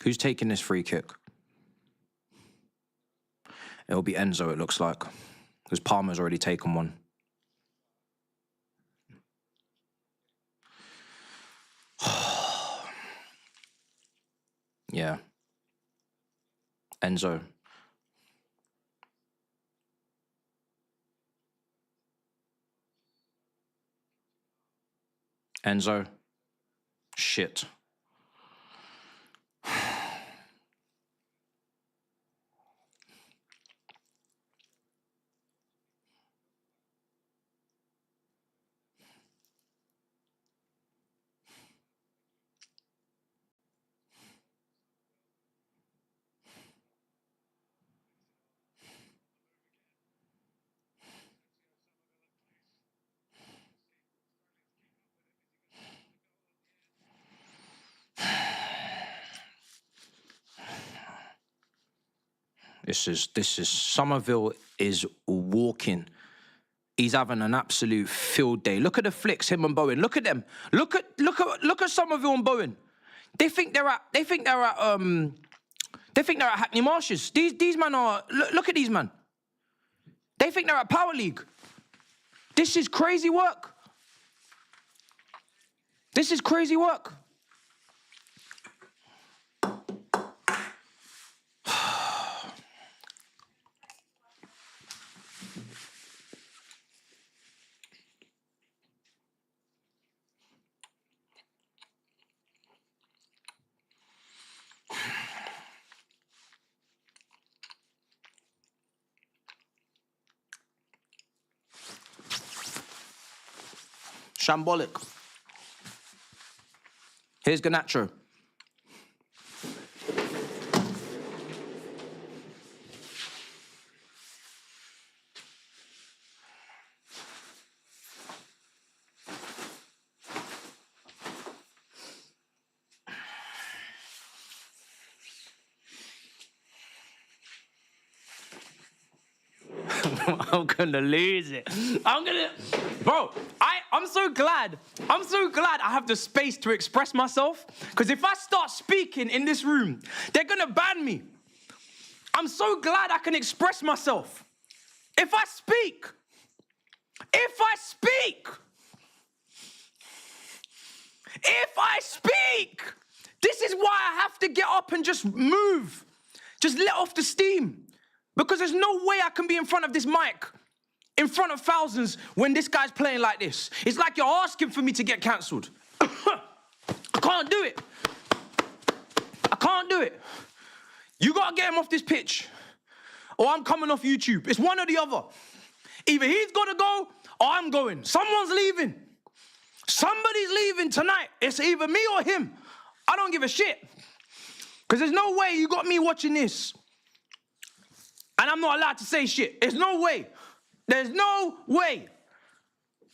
[SPEAKER 1] Who's taking this free kick? It'll be Enzo, it looks like. Because Palmer's already taken one. Yeah. Enzo. Enzo. Shit. This is Somerville is walking. He's having an absolute field day. Look at the flicks, him and Bowen. Look at them. Look at Somerville and Bowen. They think they're at Hackney Marshes. These men are look at these men. They think they're at Power League. This is crazy work. This is crazy work. Shambolic. Here's Ganacho. I'm gonna lose it. Bro, I'm so glad I have the space to express myself. Because if I start speaking in this room, they're gonna ban me. I'm so glad I can express myself. If I speak, this is why I have to get up and just move. Just let off the steam. Because there's no way I can be in front of this mic, in front of thousands, when this guy's playing like this. It's like you're asking for me to get cancelled. I can't do it. I can't do it. You gotta get him off this pitch, or I'm coming off YouTube. It's one or the other. Either he's gotta go, or I'm going. Someone's leaving. Somebody's leaving tonight. It's either me or him. I don't give a shit. Because there's no way you got me watching this and I'm not allowed to say shit. There's no way. There's no way.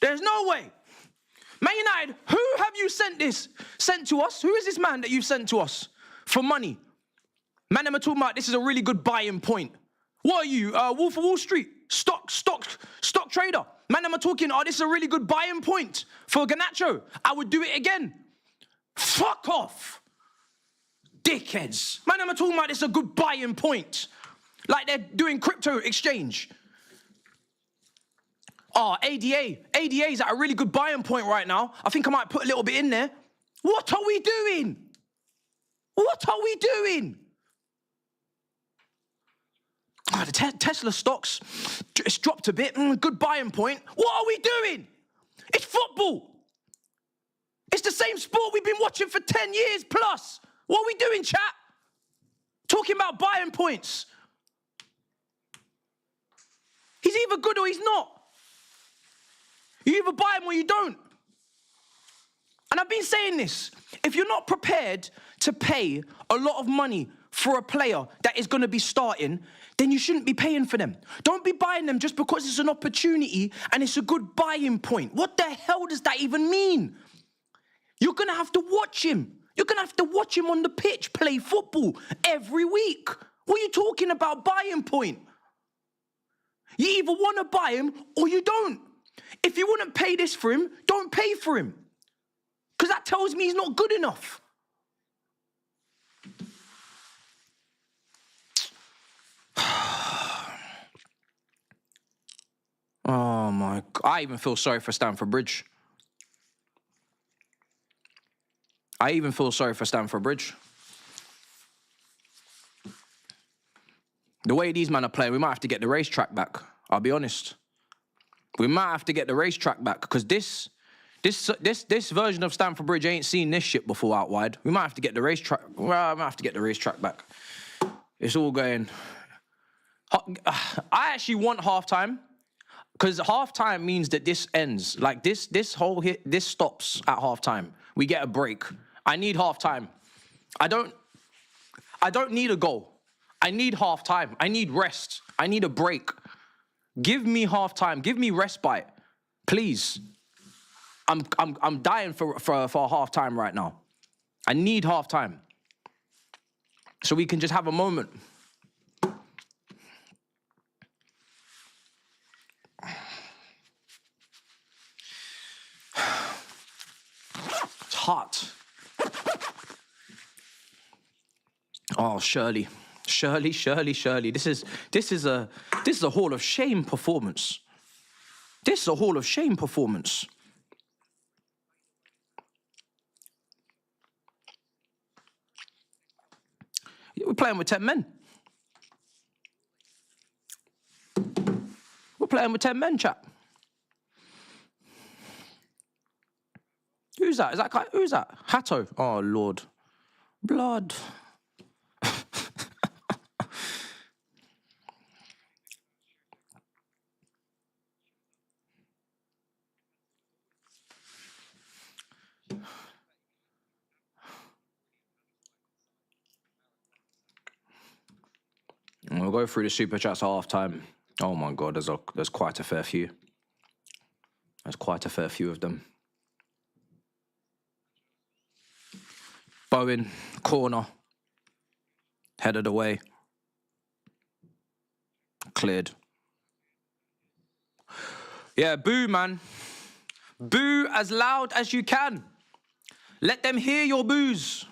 [SPEAKER 1] There's no way. Man United, who have you sent to us? Who is this man that you've sent to us for money? Man, I'm talking about this is a really good buying point. What are you, Wolf of Wall Street? Stock trader. Man, I'm talking, this is a really good buying point for Garnacho. I would do it again. Fuck off. Dickheads. Man, I'm talking about this is a good buying point. Like they're doing crypto exchange. ADA. ADA is at a really good buying point right now. I think I might put a little bit in there. What are we doing? What are we doing? The Tesla stocks, it's dropped a bit. Good buying point. What are we doing? It's football. It's the same sport we've been watching for 10 years plus. What are we doing, chat? Talking about buying points. He's either good or he's not. You either buy him or you don't. And I've been saying this. If you're not prepared to pay a lot of money for a player that is going to be starting, then you shouldn't be paying for them. Don't be buying them just because it's an opportunity and it's a good buying point. What the hell does that even mean? You're going to have to watch him. You're going to have to watch him on the pitch play football every week. What are you talking about buying point? You either want to buy him or you don't. If you wouldn't pay this for him, don't pay for him. Because that tells me he's not good enough. Oh my God. I even feel sorry for Stamford Bridge. The way these men are playing, we might have to get the racetrack back. I'll be honest. We might have to get the racetrack back because this version of Stamford Bridge ain't seen this shit before out wide. We might have to get the racetrack. Well, I might have to get the racetrack back. It's all going. I actually want halftime because halftime means that this ends. Like this stops at halftime. We get a break. I need halftime. I don't need a goal. I need halftime. I need rest. I need a break. Give me halftime. Give me respite, please. I'm dying for halftime right now. I need halftime so we can just have a moment. It's hot. Oh, Shirley. This is a Hall of Shame performance. This is a Hall of Shame performance. We're playing with 10 men. We're playing with 10 men, chap. Who's that? Who's that? Hatto. Oh, Lord. Blood. We'll go through the super chats at half time. Oh my God, there's quite a fair few. There's quite a fair few of them. Bowen, corner. Headed away. Cleared. Yeah, boo, man. Boo as loud as you can. Let them hear your boos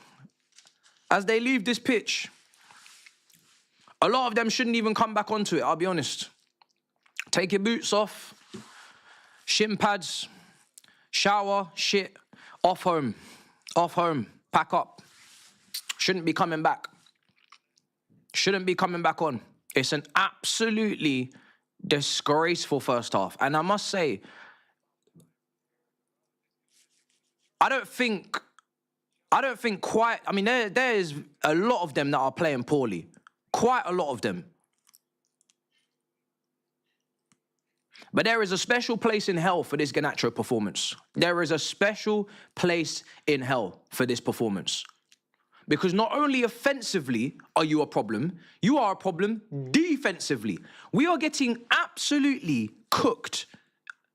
[SPEAKER 1] as they leave this pitch. A lot of them shouldn't even come back onto it, I'll be honest. Take your boots off, shin pads, shower, shit, off home, pack up. Shouldn't be coming back. Shouldn't be coming back on. It's an absolutely disgraceful first half. And I must say, I don't think quite, I mean, there's a lot of them that are playing poorly. Quite a lot of them. But there is a special place in hell for this Garnacho performance. There is a special place in hell for this performance. Because not only offensively are you a problem defensively. We are getting absolutely cooked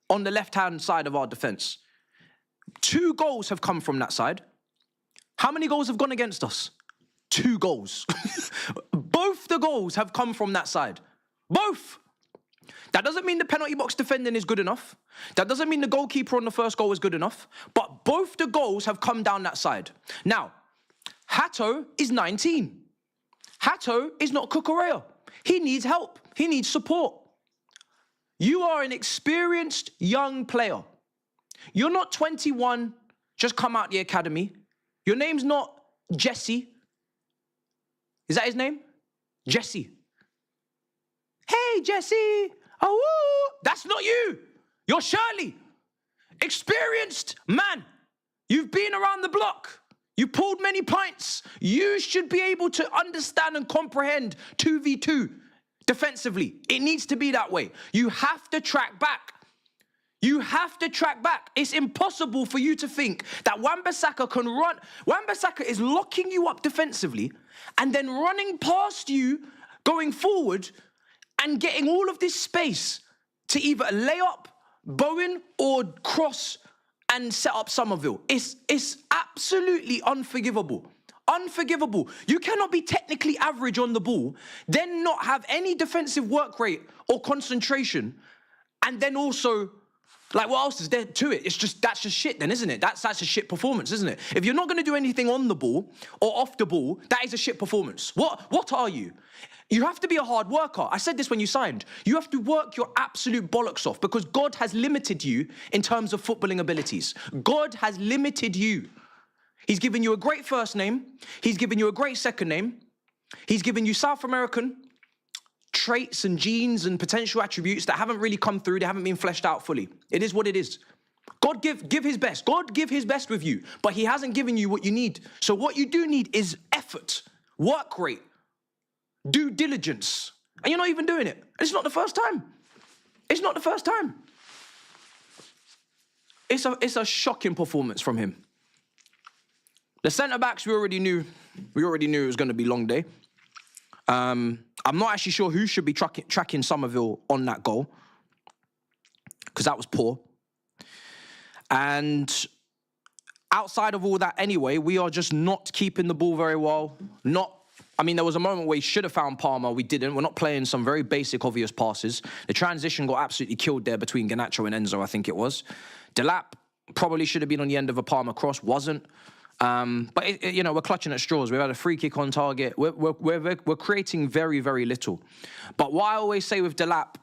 [SPEAKER 1] on the left-hand side of our defence. 2 goals have come from that side. How many goals have gone against us? 2 goals. Both the goals have come from that side. Both. That doesn't mean the penalty box defending is good enough. That doesn't mean the goalkeeper on the first goal is good enough. But both the goals have come down that side. Now, Hatto is 19. Hatto is not Cucurella. He needs help. He needs support. You are an experienced young player. You're not 21, just come out the academy. Your name's not Jesse. Is that his name? Jesse. Hey, Jesse. Oh, that's not you. You're Shirley. Experienced man. You've been around the block. You pulled many pints. You should be able to understand and comprehend 2v2 defensively. It needs to be that way. You have to track back. You have to track back. It's impossible for you to think that Wan-Bissaka can run. Wan-Bissaka is locking you up defensively and then running past you, going forward and getting all of this space to either lay up Bowen or cross and set up Somerville. It's absolutely unforgivable. Unforgivable. You cannot be technically average on the ball, then not have any defensive work rate or concentration, and then also, like, what else is there to it? That's just shit then, isn't it? That's a shit performance, isn't it? If you're not going to do anything on the ball or off the ball, that is a shit performance. What are you? You have to be a hard worker. I said this when you signed. You have to work your absolute bollocks off because God has limited you in terms of footballing abilities. God has limited you. He's given you a great first name. He's given you a great second name. He's given you South American traits and genes and potential attributes that haven't really come through. They haven't been fleshed out fully. It is what it is. God give his best. God give his best with you, but he hasn't given you what you need. So what you do need is effort, work rate, due diligence. And you're not even doing it. It's not the first time. It's not the first time. It's a shocking performance from him. The centre-backs, we already knew it was going to be long day. I'm not actually sure who should be tracking Somerville on that goal, because that was poor. And outside of all that anyway, we are just not keeping the ball very well. There was a moment where we should have found Palmer. We didn't. We're not playing some very basic, obvious passes. The transition got absolutely killed there between Garnacho and Enzo, I think it was. Delap probably should have been on the end of a Palmer cross, wasn't. But we're clutching at straws. We've had a free kick on target. We're creating very, very little. But what I always say with Delap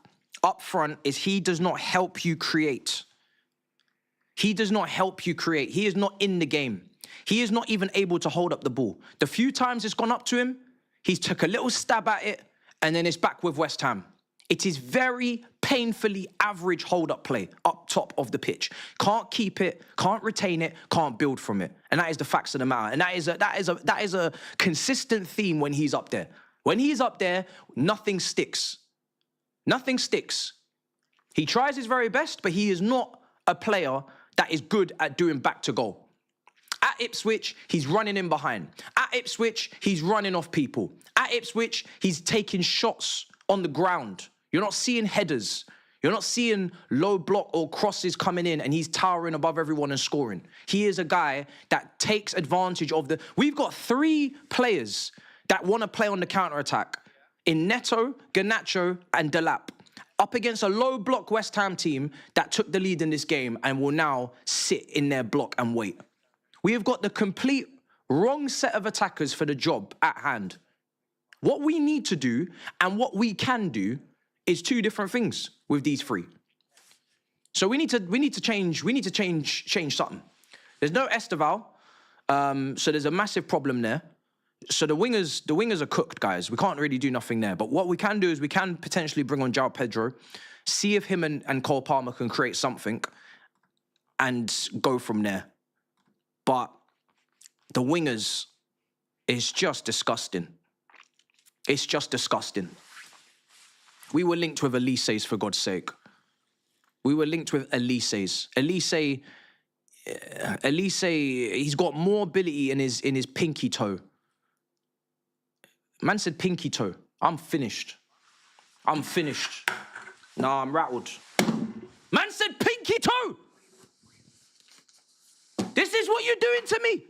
[SPEAKER 1] up front is he does not help you create. He does not help you create. He is not in the game. He is not even able to hold up the ball. The few times it's gone up to him, He's took a little stab at it, and then it's back with West Ham. It is very painfully average hold-up play up top of the pitch. Can't keep it, can't retain it, can't build from it. And that is the facts of the matter. And that is a consistent theme when he's up there. When he's up there, nothing sticks. Nothing sticks. He tries his very best, but he is not a player that is good at doing back to goal. At Ipswich, he's running in behind. At Ipswich, he's running off people. At Ipswich, he's taking shots on the ground. You're not seeing headers. You're not seeing low block or crosses coming in and he's towering above everyone and scoring. He is a guy that takes advantage of the... We've got 3 players that want to play on the counter-attack in Neto, Garnacho and Delap, up against a low block West Ham team that took the lead in this game and will now sit in their block and wait. We have got the complete wrong set of attackers for the job at hand. What we need to do and what we can do is 2 different things with these 3. So we need to change something. There's no Esteval, so there's a massive problem there. So the wingers are cooked, guys. We can't really do nothing there. But what we can do is we can potentially bring on João Pedro, see if him and Cole Palmer can create something, and go from there. But the wingers is just disgusting. It's just disgusting. We were linked with Elise's, for God's sake. We were linked with Elise's. Elise, he's got more ability in his pinky toe. Man said pinky toe. I'm finished. I'm finished. Nah, I'm rattled. Man said pinky toe! This is what you're doing to me.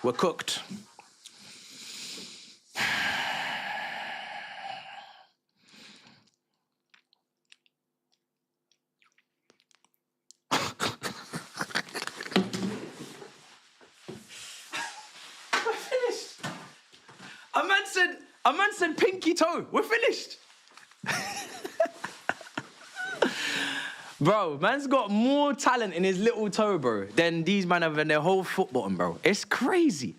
[SPEAKER 1] We're cooked. A man said pinky toe. We're finished. Bro, man's got more talent in his little toe, bro, than these men have in their whole foot bottom, bro. It's crazy.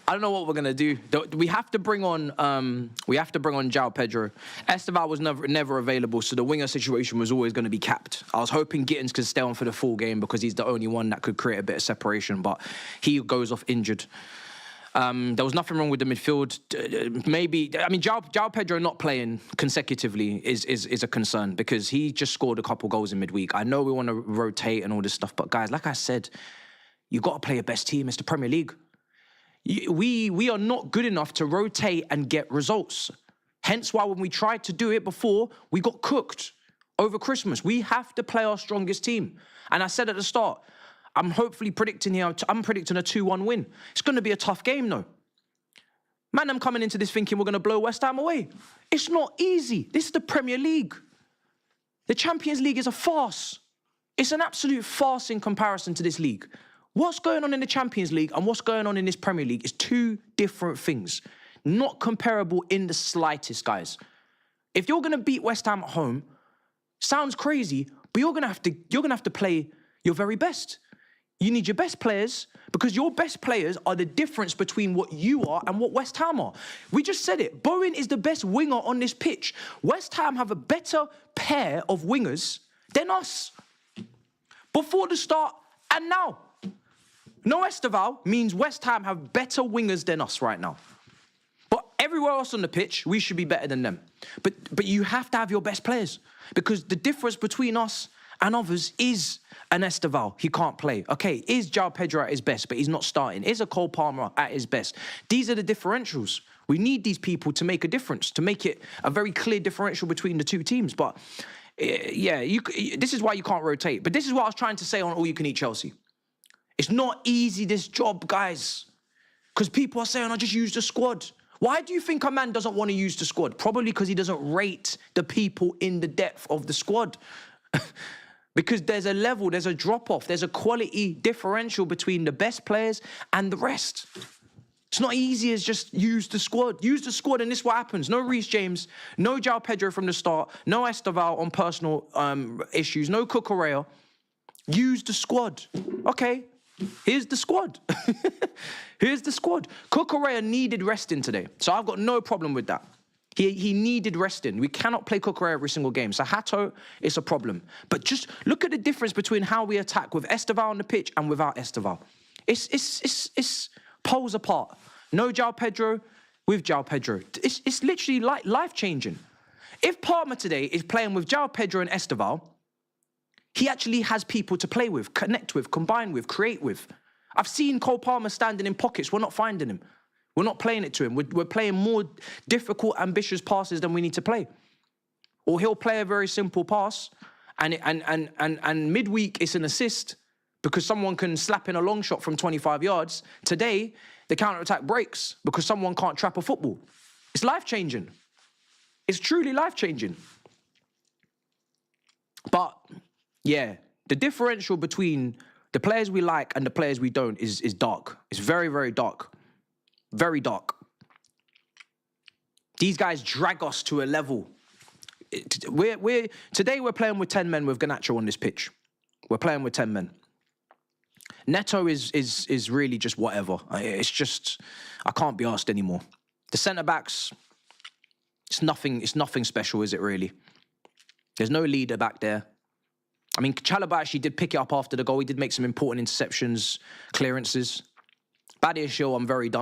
[SPEAKER 1] I don't know what we're gonna do. We have to bring on João Pedro. Esteval was never available, so the winger situation was always gonna be capped. I was hoping Gittins could stay on for the full game because he's the only one that could create a bit of separation, but he goes off injured. There was nothing wrong with the midfield. João Pedro not playing consecutively is a concern because he just scored a couple goals in midweek. I know we want to rotate and all this stuff, but guys, like I said, you got to play your best team. It's the Premier League. We are not good enough to rotate and get results. Hence why when we tried to do it before, we got cooked over Christmas. We have to play our strongest team. And I said at the start, I'm predicting a 2-1 win. It's going to be a tough game, though. Man, I'm coming into this thinking we're going to blow West Ham away. It's not easy. This is the Premier League. The Champions League is a farce. It's an absolute farce in comparison to this league. What's going on in the Champions League and what's going on in this Premier League is 2 different things. Not comparable in the slightest, guys. If you're going to beat West Ham at home, sounds crazy, but you're going to have to play your very best. You need your best players because your best players are the difference between what you are and what West Ham are. We just said it. Bowen is the best winger on this pitch. West Ham have a better pair of wingers than us. Before the start and now. No Esteval means West Ham have better wingers than us right now. But everywhere else on the pitch, we should be better than them. But you have to have your best players because the difference between us and others is an Esteval. He can't play. Okay, is João Pedro at his best, but he's not starting. Is a Cole Palmer at his best? These are the differentials. We need these people to make a difference, to make it a very clear differential between the 2 teams. But, yeah, this is why you can't rotate. But this is what I was trying to say on All You Can Eat Chelsea. It's not easy, this job, guys. Because people are saying, I just use the squad. Why do you think a man doesn't want to use the squad? Probably because he doesn't rate the people in the depth of the squad. Because there's a level, there's a drop-off, there's a quality differential between the best players and the rest. It's not easy as just use the squad. Use the squad and this is what happens. No Reece James, no João Pedro from the start, no Esteval on personal issues, no Cucurella. Use the squad. Okay, here's the squad. Here's the squad. Cucurella needed resting today, so I've got no problem with that. He needed resting. We cannot play Cucurella every single game. So Hato, it's a problem. But just look at the difference between how we attack with Esteval on the pitch and without Esteval. It's poles apart. No João Pedro with João Pedro. It's literally like life-changing. If Palmer today is playing with João Pedro and Esteval, he actually has people to play with, connect with, combine with, create with. I've seen Cole Palmer standing in pockets. We're not finding him. We're not playing it to him. We're playing more difficult, ambitious passes than we need to play. Or he'll play a very simple pass, and midweek it's an assist because someone can slap in a long shot from 25 yards. Today, the counter-attack breaks because someone can't trap a football. It's life-changing. It's truly life-changing. But, yeah, the differential between the players we like and the players we don't is dark. It's very, very dark. Very dark. These guys drag us to a level. Today we're playing with 10 men with Garnacho on this pitch. We're playing with 10 men. Neto is really just whatever. It's just, I can't be asked anymore. The centre-backs, it's nothing special, is it really? There's no leader back there. I mean, Chalobah actually did pick it up after the goal. He did make some important interceptions, clearances. Badiashile,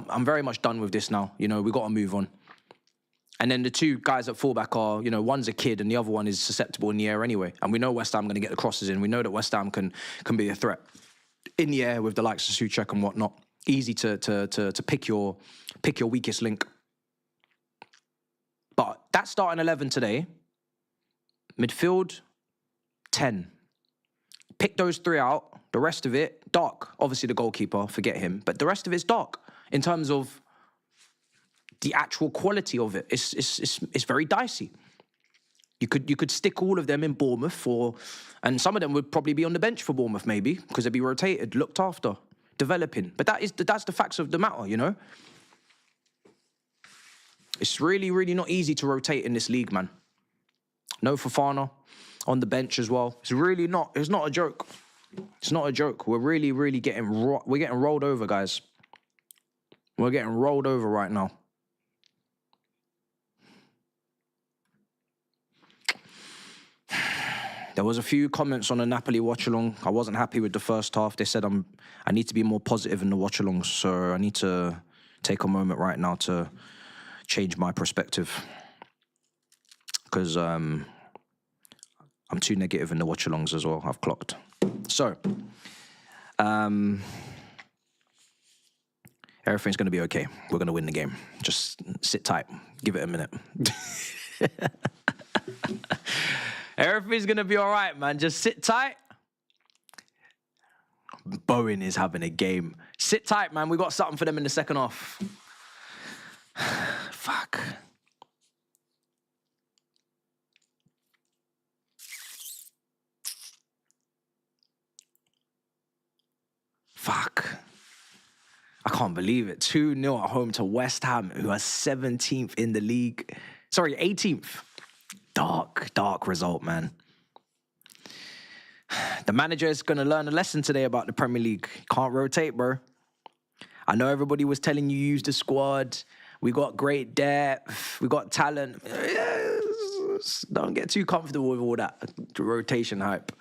[SPEAKER 1] I'm very much done with this now. You know, we've got to move on. And then the two guys at fullback are, you know, one's a kid and the other one is susceptible in the air anyway. And we know West Ham are going to get the crosses in. We know that West Ham can be a threat in the air with the likes of Souček and whatnot. Easy to pick your weakest link. But that starting 11 today, midfield, 10. Pick those three out. The rest of it, dark. Obviously, the goalkeeper, forget him. But the rest of it's dark in terms of the actual quality of it. It's very dicey. You could stick all of them in Bournemouth and some of them would probably be on the bench for Bournemouth maybe because they'd be rotated, looked after, developing. But that's the facts of the matter, you know. It's really, really not easy to rotate in this league, man. No Fofana on the bench as well. It's really not. It's not a joke. It's not a joke. We're really, really getting rolled over, guys. We're getting rolled over right now. There was a few comments on the Napoli watch-along. I wasn't happy with the first half. They said I need to be more positive in the watch-alongs, so I need to take a moment right now to change my perspective. Because I'm too negative in the watch-alongs as well, I've clocked. So, everything's going to be okay. We're going to win the game. Just sit tight. Give it a minute. Everything's going to be all right, man. Just sit tight. Bowen is having a game. Sit tight, man. We got something for them in the second half. Fuck. Fuck. I can't believe it. 2-0 at home to West Ham, who are 17th in the league. Sorry, 18th. Dark result, man. The manager is going to learn a lesson today about the Premier League. Can't rotate, bro. I know everybody was telling you use the squad. We got great depth. We got talent. Don't get too comfortable with all that rotation hype.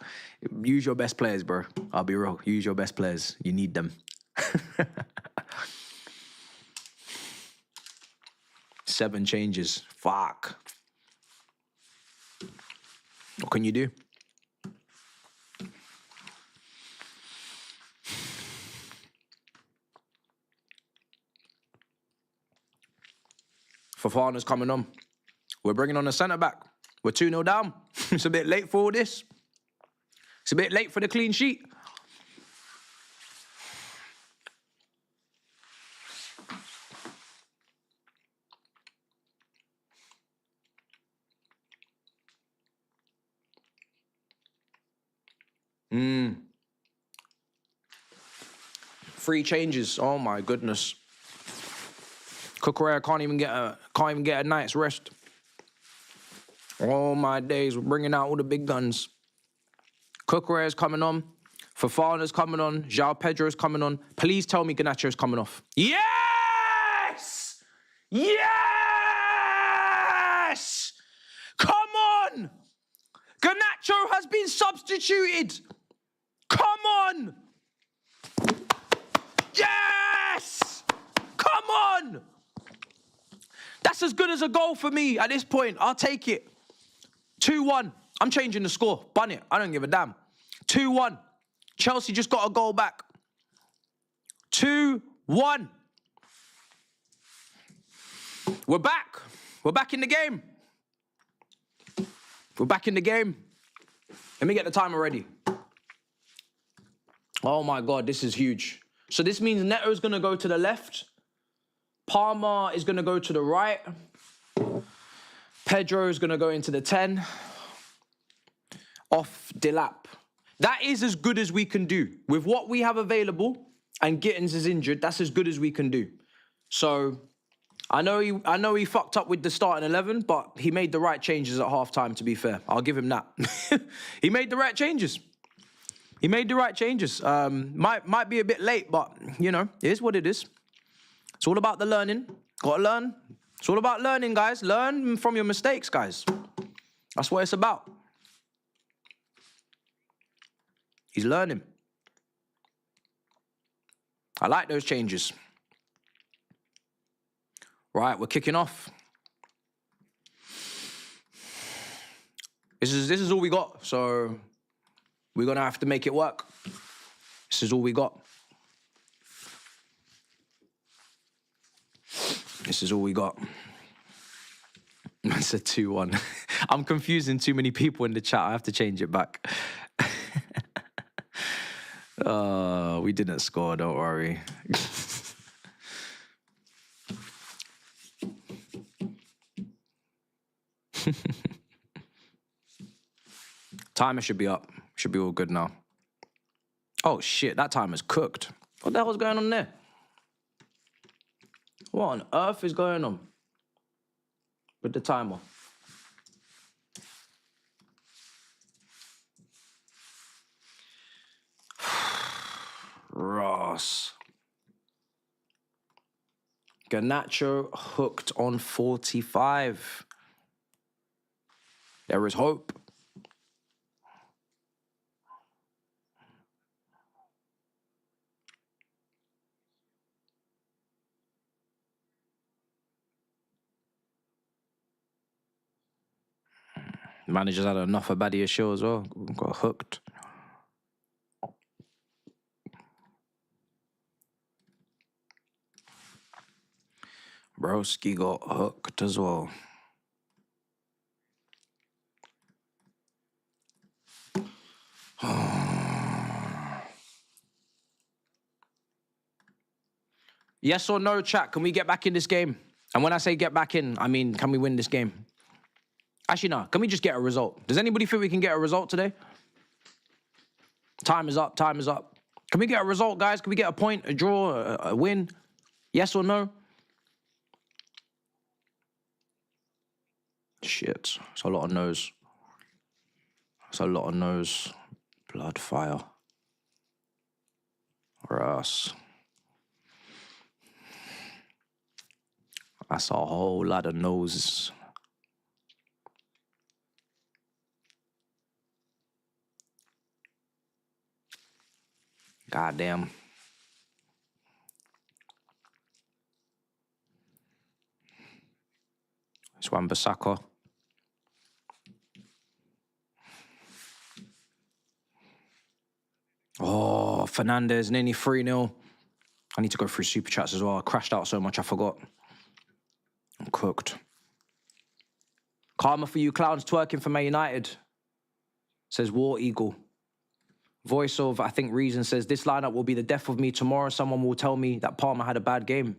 [SPEAKER 1] Use your best players, bro. I'll be real. Use your best players. You need them. 7 changes. Fuck. What can you do? Fofana's coming on. We're bringing on a centre-back. We're 2-0 down. It's a bit late for all this. It's a bit late for the clean sheet. Three changes. Oh my goodness. Cucurella can't even get a night's rest. Oh my days, we're bringing out all the big guns. Cucurella's coming on. Fofana's coming on. João Pedro's coming on. Please tell me Garnacho's coming off. Yes! Yes! Come on! Garnacho has been substituted. Come on! Yes! Come on! That's as good as a goal for me at this point. I'll take it. 2-1. I'm changing the score. Bun it. I don't give a damn. 2-1. Chelsea just got a goal back. 2-1. We're back. We're back in the game. We're back in the game. Let me get the timer ready. Oh my God, this is huge. So this means Neto's going to go to the left. Palmer is going to go to the right. Pedro is going to go into the 10. Off Delap. That is as good as we can do. With what we have available, and Gittins is injured, that's as good as we can do. So I know he fucked up with the starting 11, but he made the right changes at halftime, to be fair. I'll give him that. He made the right changes. He made the right changes. Might be a bit late, but, you know, it is what it is. It's all about the learning. Got to learn. It's all about learning, guys. Learn from your mistakes, guys. That's what it's about. He's learning. I like those changes. Right, we're kicking off. This is all we got, so we're gonna have to make it work. This is all we got. This is all we got. I said 2-1. I'm confusing too many people in the chat. I have to change it back. We didn't score, don't worry. Timer should be up. Should be all good now. Oh shit, that timer's cooked. What the hell's going on there? What on earth is going on with the timer? Ross. Garnacho hooked on 45. There is hope. Managers had enough of Badia show as well. Got hooked. Broski got hooked as well. Yes or no, chat? Can we get back in this game? And when I say get back in, I mean, can we win this game? Actually, no. Can we just get a result? Does anybody think we can get a result today? Time is up. Time is up. Can we get a result, guys? Can we get a point, a draw, a win? Yes or no? Shit. It's a lot of no's. It's a lot of no's. Blood fire. Russ. That's a whole lot of noses. Goddamn. It's Wan-Bissaka. Oh, Fernandez, nearly 3-0. I need to go through super chats as well. I crashed out so much I forgot. I'm cooked. Karma for you clowns twerking for Man United. Says War Eagle. Voice of, I think, Reason says, this lineup will be the death of me. Tomorrow someone will tell me that Palmer had a bad game.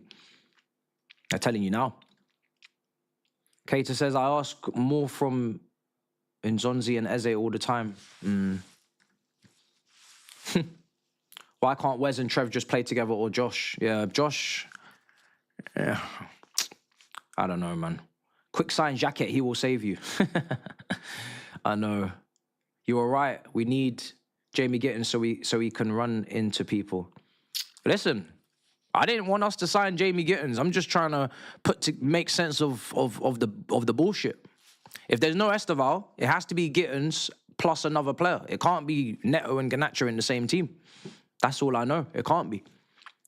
[SPEAKER 1] I'm telling you now. Cater says, I ask more from Nzonzi and Eze all the time. Why can't Wes and Trev just play together, or Josh? Yeah, Josh. Yeah. I don't know, man. Quick sign jacket, he will save you. I know. You are right. We need Jamie Gittins so he can run into people. Listen, I didn't want us to sign Jamie Gittins. I'm just trying to make sense of the bullshit. If there's no Esteval, it has to be Gittins plus another player. It can't be Neto and Garnacho in the same team. That's all I know. It can't be.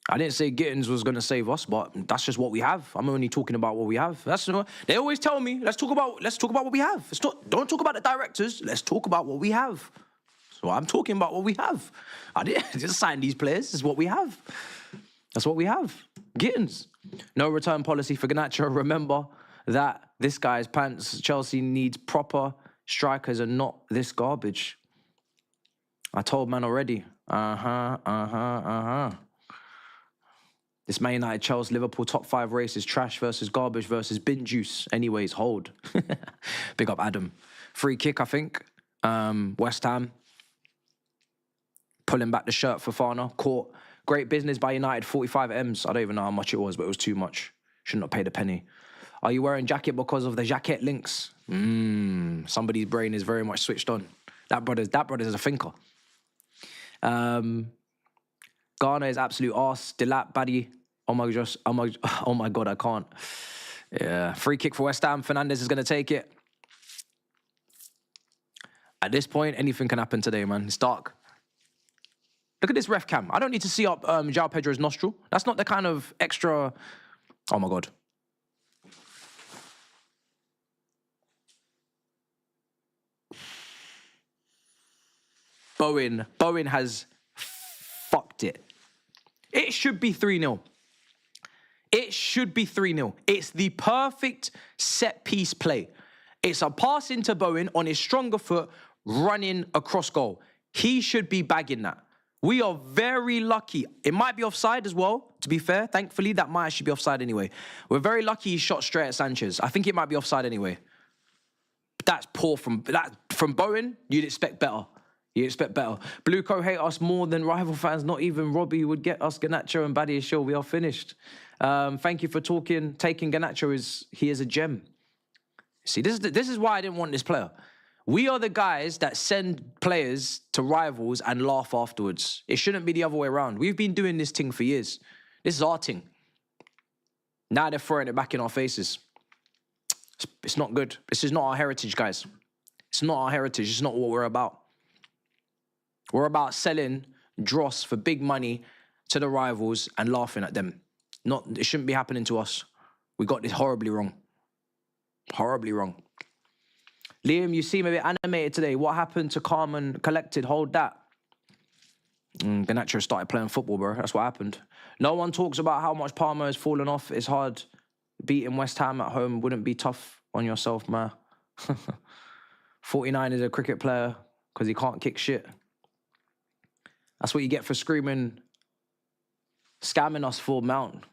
[SPEAKER 1] I didn't say Gittins was going to save us, but that's just what we have. I'm only talking about what we have. They always tell me, let's talk about what we have. Don't talk about the directors. Let's talk about what we have. So I'm talking about what we have. I didn't just sign these players. This is what we have. That's what we have. Gittins. No return policy for Garnacho. Remember that this guy's pants. Chelsea needs proper strikers and not this garbage. I told man already. This Man United, Chelsea, Liverpool top 5 race is trash versus garbage versus bin juice. Anyways, hold. Big up Adam. Free kick, I think. West Ham. Pulling back the shirt for Fana. Caught. Great business by United, 45 M's. I don't even know how much it was, but it was too much. Shouldn't have paid a penny. Are you wearing jacket because of the jacket links? Somebody's brain is very much switched on. That brother's a thinker. Ghana is absolute arse. Dilap, Baddy. Oh my God, I can't. Yeah. Free kick for West Ham. Fernandes is going to take it. At this point, anything can happen today, man. It's dark. Look at this ref cam. I don't need to see up João Pedro's nostril. That's not the kind of extra... Oh, my God. Bowen has fucked it. It should be 3-0. It should be 3-0. It's the perfect set-piece play. It's a pass into Bowen on his stronger foot, running across goal. He should be bagging that. We are very lucky. It might be offside as well, to be fair. Thankfully, that might actually be offside anyway. We're very lucky he shot straight at Sanchez. I think it might be offside anyway. But that's poor from Bowen. You'd expect better. You expect better. Blue Co hate us more than rival fans. Not even Robbie would get us. Garnacho and Baddy is sure we are finished. Thank you for taking Garnacho. He is a gem. See, this is why I didn't want this player. We are the guys that send players to rivals and laugh afterwards. It shouldn't be the other way around. We've been doing this thing for years. This is our thing. Now they're throwing it back in our faces. It's not good. This is not our heritage, guys. It's not our heritage. It's not what we're about. We're about selling dross for big money to the rivals and laughing at them. It shouldn't be happening to us. We got this horribly wrong. Horribly wrong. Liam, you seem a bit animated today. What happened to calm and collected? Hold that. Garnacho started playing football, bro. That's what happened. No one talks about how much Palmer has fallen off. It's hard. Beating West Ham at home wouldn't be tough on yourself, man. 49 is a cricket player because he can't kick shit. That's what you get for scamming us for Mount.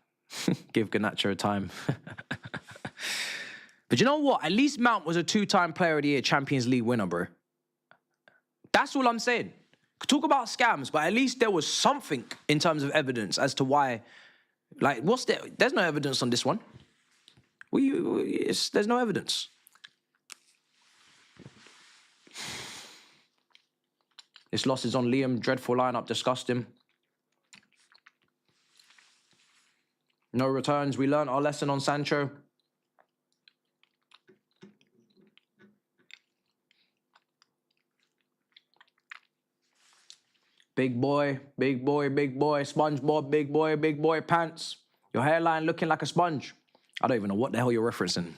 [SPEAKER 1] Give Garnacho time. But you know what? At least Mount was a 2-time Player of the Year Champions League winner, bro. That's all I'm saying. Could talk about scams, but at least there was something in terms of evidence as to why. Like, there's no evidence on this one. There's no evidence. This loss is on Liam. Dreadful lineup. Disgusting. No returns. We learned our lesson on Sancho. Big boy, big boy, big boy, SpongeBob, big boy pants. Your hairline looking like a sponge. I don't even know what the hell you're referencing.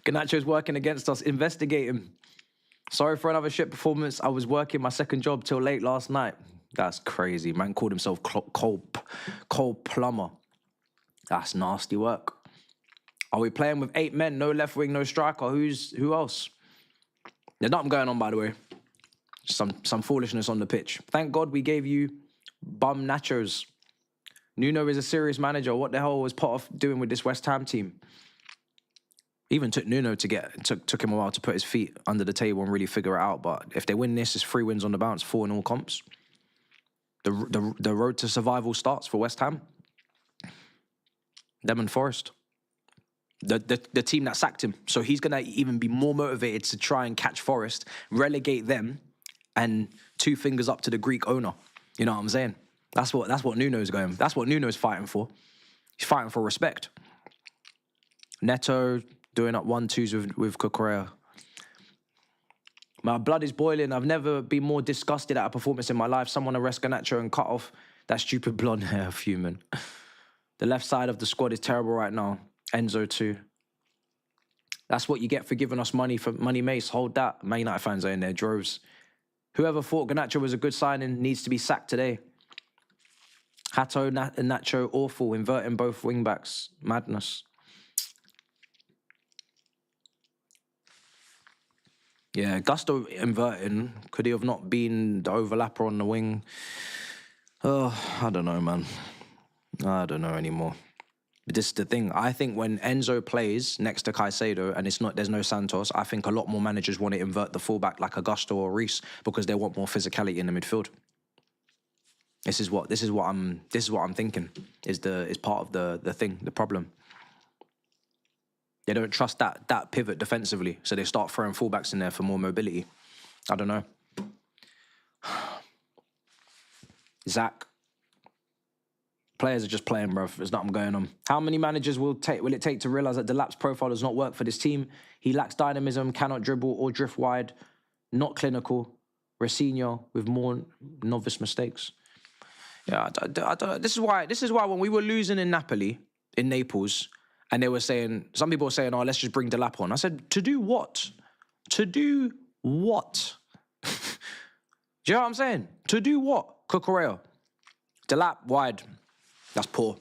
[SPEAKER 1] Garnacho's working against us. Investigate him. Sorry for another shit performance. I was working my second job till late last night. That's crazy. Man called himself cold plumber. That's nasty work. Are we playing with 8 men? No left wing, no striker. Who else? There's nothing going on, by the way. Some foolishness on the pitch. Thank God we gave you bum nachos. Nuno is a serious manager. What the hell was Potter doing with this West Ham team? Even took Nuno took him a while to put his feet under the table and really figure it out. But if they win this, it's 3 wins on the bounce, 4 in all comps. The road to survival starts for West Ham. Them and Forest. The team that sacked him. So he's going to even be more motivated to try and catch Forest, relegate them, and 2 fingers up to the Greek owner. You know what I'm saying? That's what Nuno's going. That's what Nuno's fighting for. He's fighting for respect. Neto doing up 1-2s with Cucurella. My blood is boiling. I've never been more disgusted at a performance in my life. Someone arrest Garnacho and cut off that stupid blonde hair, fuming. The left side of the squad is terrible right now. Enzo too. That's what you get for giving us money for money mace. Hold that. Man United fans are in their droves. Whoever thought Garnacho was a good signing needs to be sacked today. Hato and Nacho, awful. Inverting both wing-backs. Madness. Yeah, Gusto inverting. Could he have not been the overlapper on the wing? Oh, I don't know, man. I don't know anymore. But this is the thing. I think when Enzo plays next to Caicedo and there's no Santos, I think a lot more managers want to invert the fullback like Augusto or Reece because they want more physicality in the midfield. This is what I'm thinking is part of the problem. They don't trust that pivot defensively, so they start throwing fullbacks in there for more mobility. I don't know. Zach. Players are just playing, bro. There's nothing going on. How many managers will it take to realise that Delap's profile does not work for this team? He lacks dynamism, cannot dribble or drift wide, not clinical. Racino with more novice mistakes. Yeah, I don't. This is why when we were losing in Naples, and they were saying, some people were saying, oh, let's just bring Delap on. I said, to do what? To do what? Do you know what I'm saying? To do what? Cucurella. Delap wide. That's poor.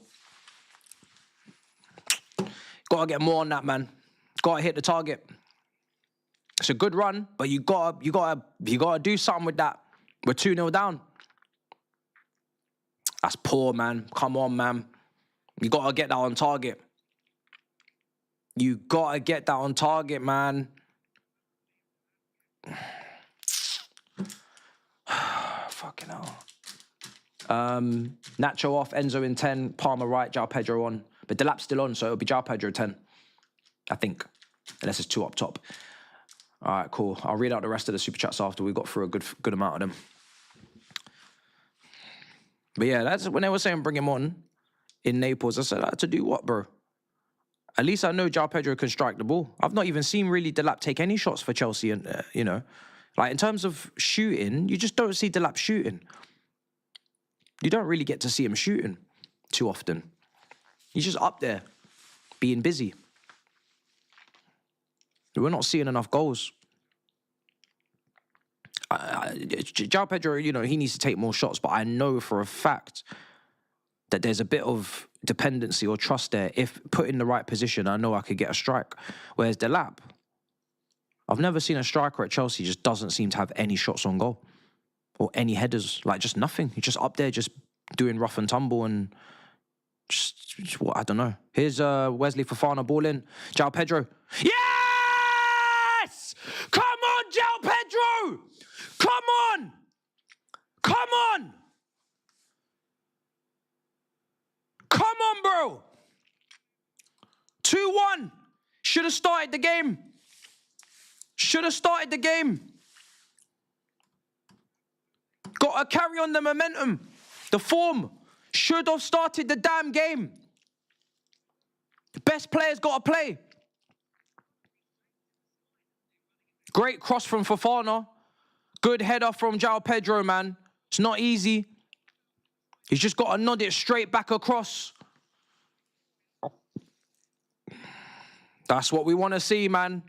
[SPEAKER 1] Gotta get more on that, man. Gotta hit the target. It's a good run, but you gotta do something with that. We're 2-0 down. That's poor, man. Come on, man. You gotta get that on target. You gotta get that on target, man. Fucking hell. Nacho off, Enzo in 10, Palmer right, João Pedro on. But Delap's still on, so it'll be João Pedro 10. I think. Unless it's 2 up top. All right, cool. I'll read out the rest of the super chats after. We got through a good amount of them. But yeah, that's when they were saying bring him on in Naples. I said, to do what, bro? At least I know João Pedro can strike the ball. I've not even seen really Delap take any shots for Chelsea. And you know, like in terms of shooting, you just don't see Delap shooting. You don't really get to see him shooting too often. He's just up there, being busy. We're not seeing enough goals. João Pedro, you know, he needs to take more shots, but I know for a fact that there's a bit of dependency or trust there. If put in the right position, I know I could get a strike. Whereas Delap, I've never seen a striker at Chelsea just doesn't seem to have any shots on goal or any headers, like just nothing. He's just up there, just doing rough and tumble and just what, I don't know. Here's Wesley Fofana ball in. João Pedro. Yes! Come on, João Pedro! Come on! Come on! Come on, bro! 2-1. Should have started the game. Should have started the game. Got to carry on the momentum. The form. Should have started the damn game. Best players got to play. Great cross from Fofana. Good header from João Pedro, man. It's not easy. He's just got to nod it straight back across. That's what we want to see, man.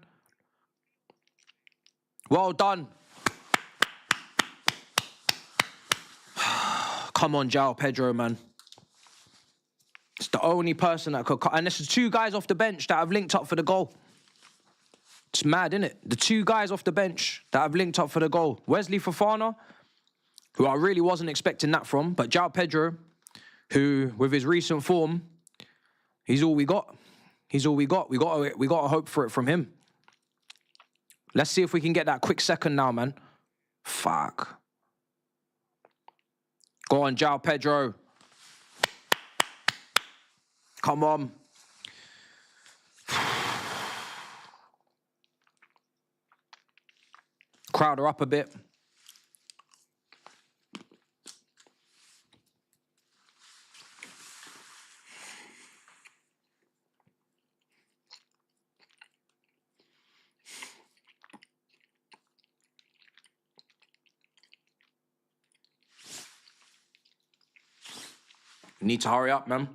[SPEAKER 1] Well done. Come on, João Pedro, man. It's the only person that could... And there's 2 guys off the bench that have linked up for the goal. It's mad, isn't it? The 2 guys off the bench that have linked up for the goal. Wesley Fofana, who I really wasn't expecting that from, but João Pedro, who, with his recent form, he's all we got. He's all we got. We got to hope for it from him. Let's see if we can get that quick second now, man. Fuck. Go on, João Pedro. Come on. Crowd her up a bit. You need to hurry up, man.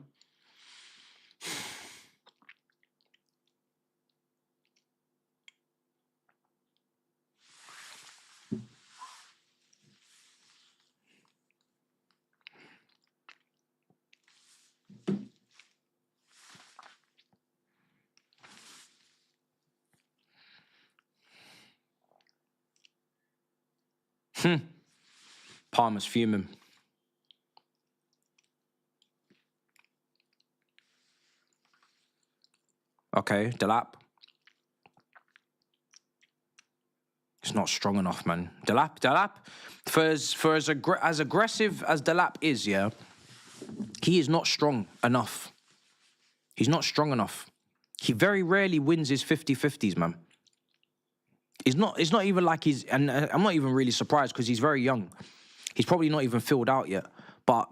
[SPEAKER 1] Palmer's fuming. Okay, Delap. It's not strong enough, man. Delap, for as aggressive as Delap is, yeah, he is not strong enough. He's not strong enough. He very rarely wins his 50-50s, man. It's not even like he's, and I'm not even really surprised because he's very young. He's probably not even filled out yet, but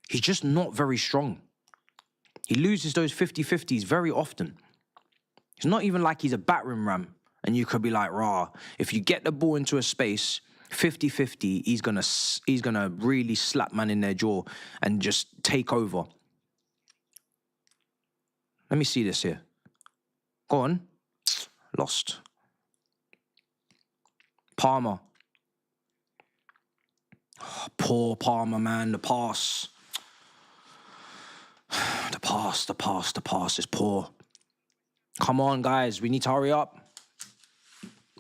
[SPEAKER 1] he's just not very strong. He loses those 50-50s very often. It's not even like he's a battering ram, and you could be like, rah, if you get the ball into a space, 50-50, he's gonna really slap man in their jaw and just take over. Let me see this here. Go on. Lost. Palmer. Oh, poor Palmer, man. The pass. The pass is poor. Come on, guys. We need to hurry up.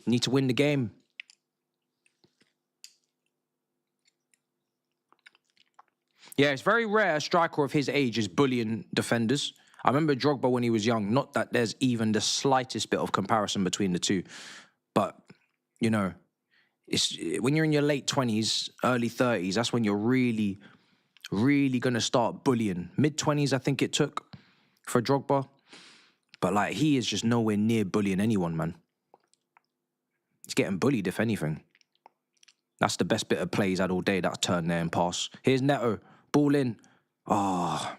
[SPEAKER 1] We need to win the game. Yeah, it's very rare a striker of his age is bullying defenders. I remember Drogba when he was young. Not that there's even the slightest bit of comparison between the two. But, you know, it's when you're in your late 20s, early 30s, that's when you're really, really going to start bullying. Mid-20s, I think it took for Drogba. But, like, he is just nowhere near bullying anyone, man. He's getting bullied, if anything. That's the best bit of play he's had all day, that turn there and pass. Here's Neto. Ball in. Oh.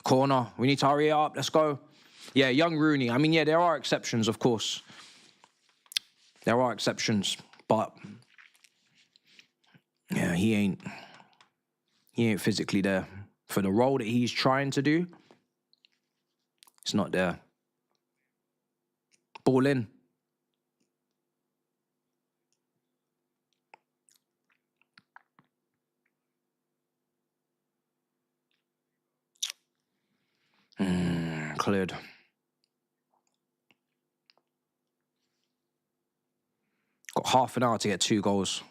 [SPEAKER 1] Corner. We need to hurry up. Let's go. Yeah, young Rooney. I mean, yeah, there are exceptions, of course. There are exceptions. But, yeah, he ain't physically there. For the role that he's trying to do, it's not there. Ball in. Cleared. Got half an hour to get 2 goals.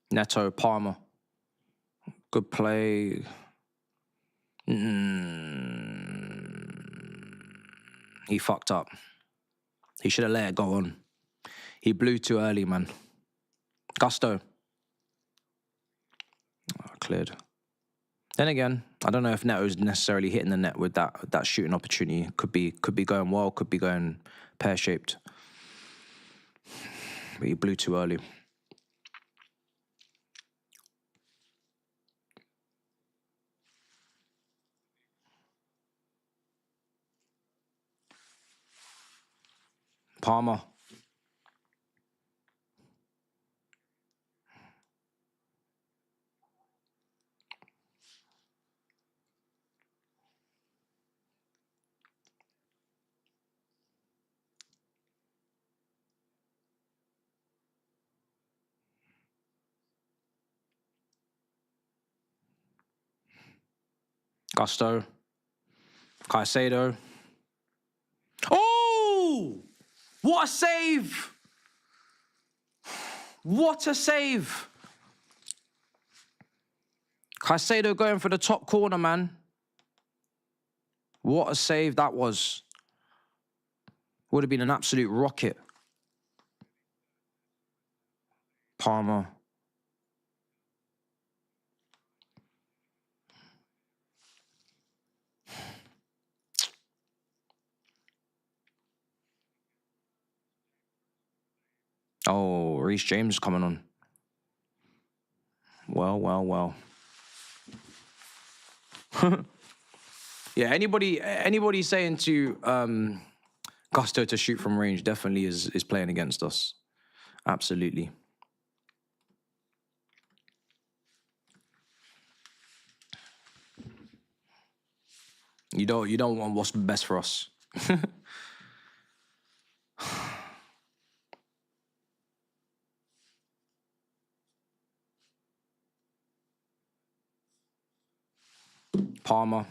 [SPEAKER 1] Neto, Palmer. Good play. He fucked up. He should have let it go on. He blew too early, man. Gusto. Oh, cleared. Then again, I don't know if Neto's necessarily hitting the net with that shooting opportunity. Could be going well, could be going pear-shaped. But he blew too early. Palmer. Gusto. Caicedo. Oh! What a save! What a save! Caicedo going for the top corner, man. What a save that was. Would have been an absolute rocket. Palmer. Oh, Reece James coming on. Well. Yeah, anybody saying to Gusto to shoot from range definitely is playing against us. Absolutely. You don't want what's best for us. Palmer.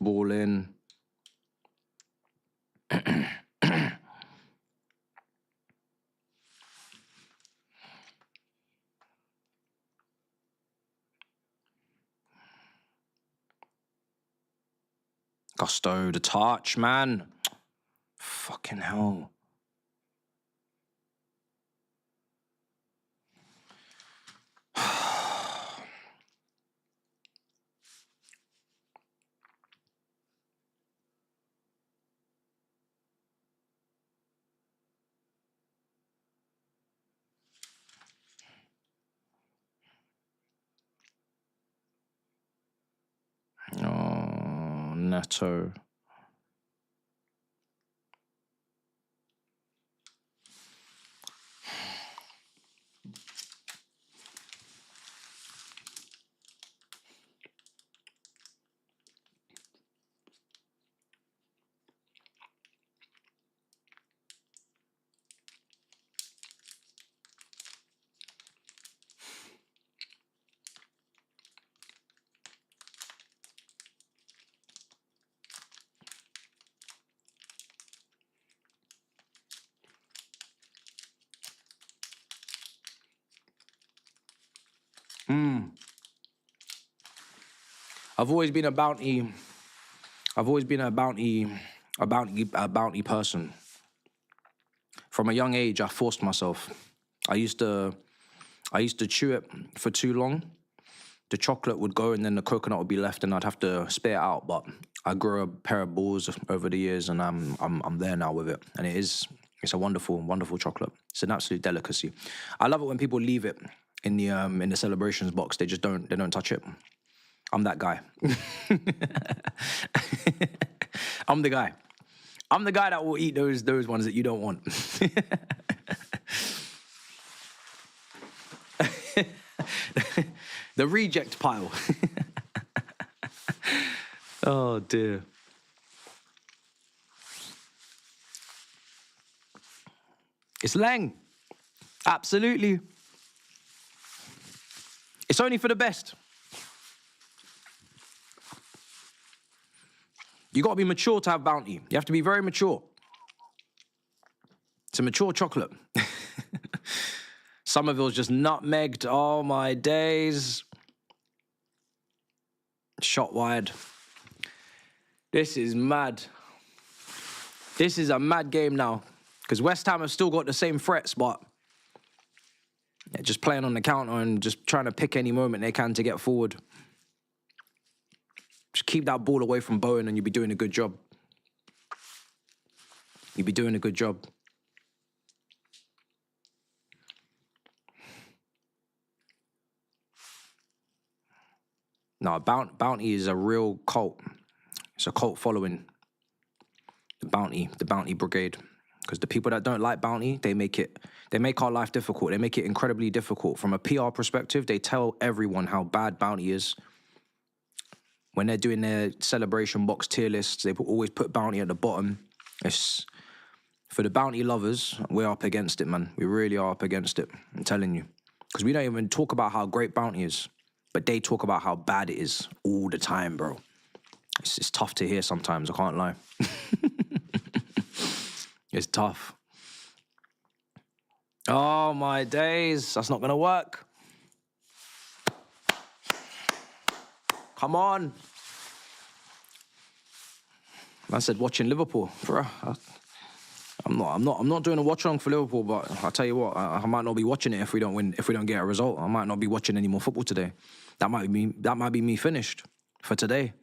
[SPEAKER 1] Ball in. Gusto, the touch, man. Fucking hell. Oh, Neto. I've always been a bounty person. From a young age, I forced myself. I used to chew it for too long. The chocolate would go and then the coconut would be left and I'd have to spit it out. But I grew a pair of balls over the years and I'm there now with it. And it's a wonderful, wonderful chocolate. It's an absolute delicacy. I love it when people leave it in the celebrations box. They don't touch it. I'm that guy. I'm the guy. I'm the guy that will eat those ones that you don't want. The reject pile. Oh, dear. It's Lang. Absolutely. It's only for the best. You got to be mature to have bounty. You have to be very mature. It's a mature chocolate. Somerville's just nutmegged. Oh, my days. Shot wide. This is mad. This is a mad game now. Because West Ham have still got the same threats, but they're just playing on the counter and just trying to pick any moment they can to get forward. Just keep that ball away from Bowen and you'll be doing a good job. You'll be doing a good job. No, Bounty is a real cult. It's a cult following. The Bounty Brigade. Because the people that don't like Bounty, they make our life difficult. They make it incredibly difficult. From a PR perspective, they tell everyone how bad Bounty is. When they're doing their celebration box tier lists, they always put Bounty at the bottom. It's, for the Bounty lovers, we're up against it, man. We really are up against it, I'm telling you. Because we don't even talk about how great Bounty is, but they talk about how bad it is all the time, bro. It's tough to hear sometimes, I can't lie. It's tough. Oh, my days. That's not going to work. Come on. Man said watching Liverpool, bro. I'm not doing a watch along for Liverpool, but I'll tell you what, I might not be watching it if we don't win, if we don't get a result. I might not be watching any more football today. That might be me finished for today.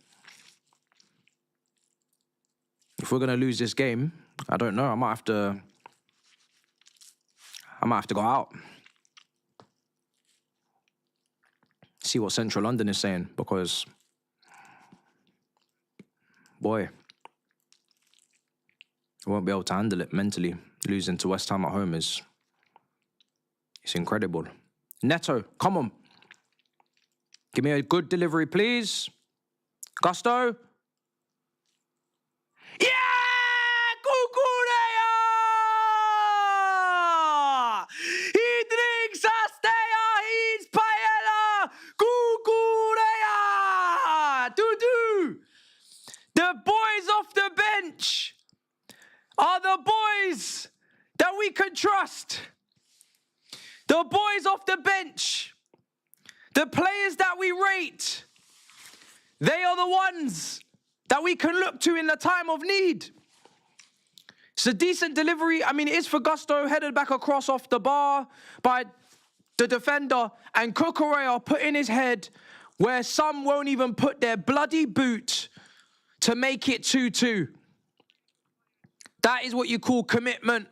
[SPEAKER 1] If we're gonna lose this game, I don't know. I might have to go out. See what Central London is saying, because, boy, I won't be able to handle it mentally. Losing to West Ham at home it's incredible. Neto, come on. Give me a good delivery, please. Gusto. Yeah! Cucurella! He drinks Astea, he's paella! Cucurella! Doo-doo! The boys off the bench are the boys that we can trust. The boys off the bench, the players that we rate, they are the ones that we can look to in the time of need. It's a decent delivery. I mean, it is for Gusto, headed back across off the bar by the defender, and Cucurella put in his head where some won't even put their bloody boot to make it 2-2. That is what you call commitment,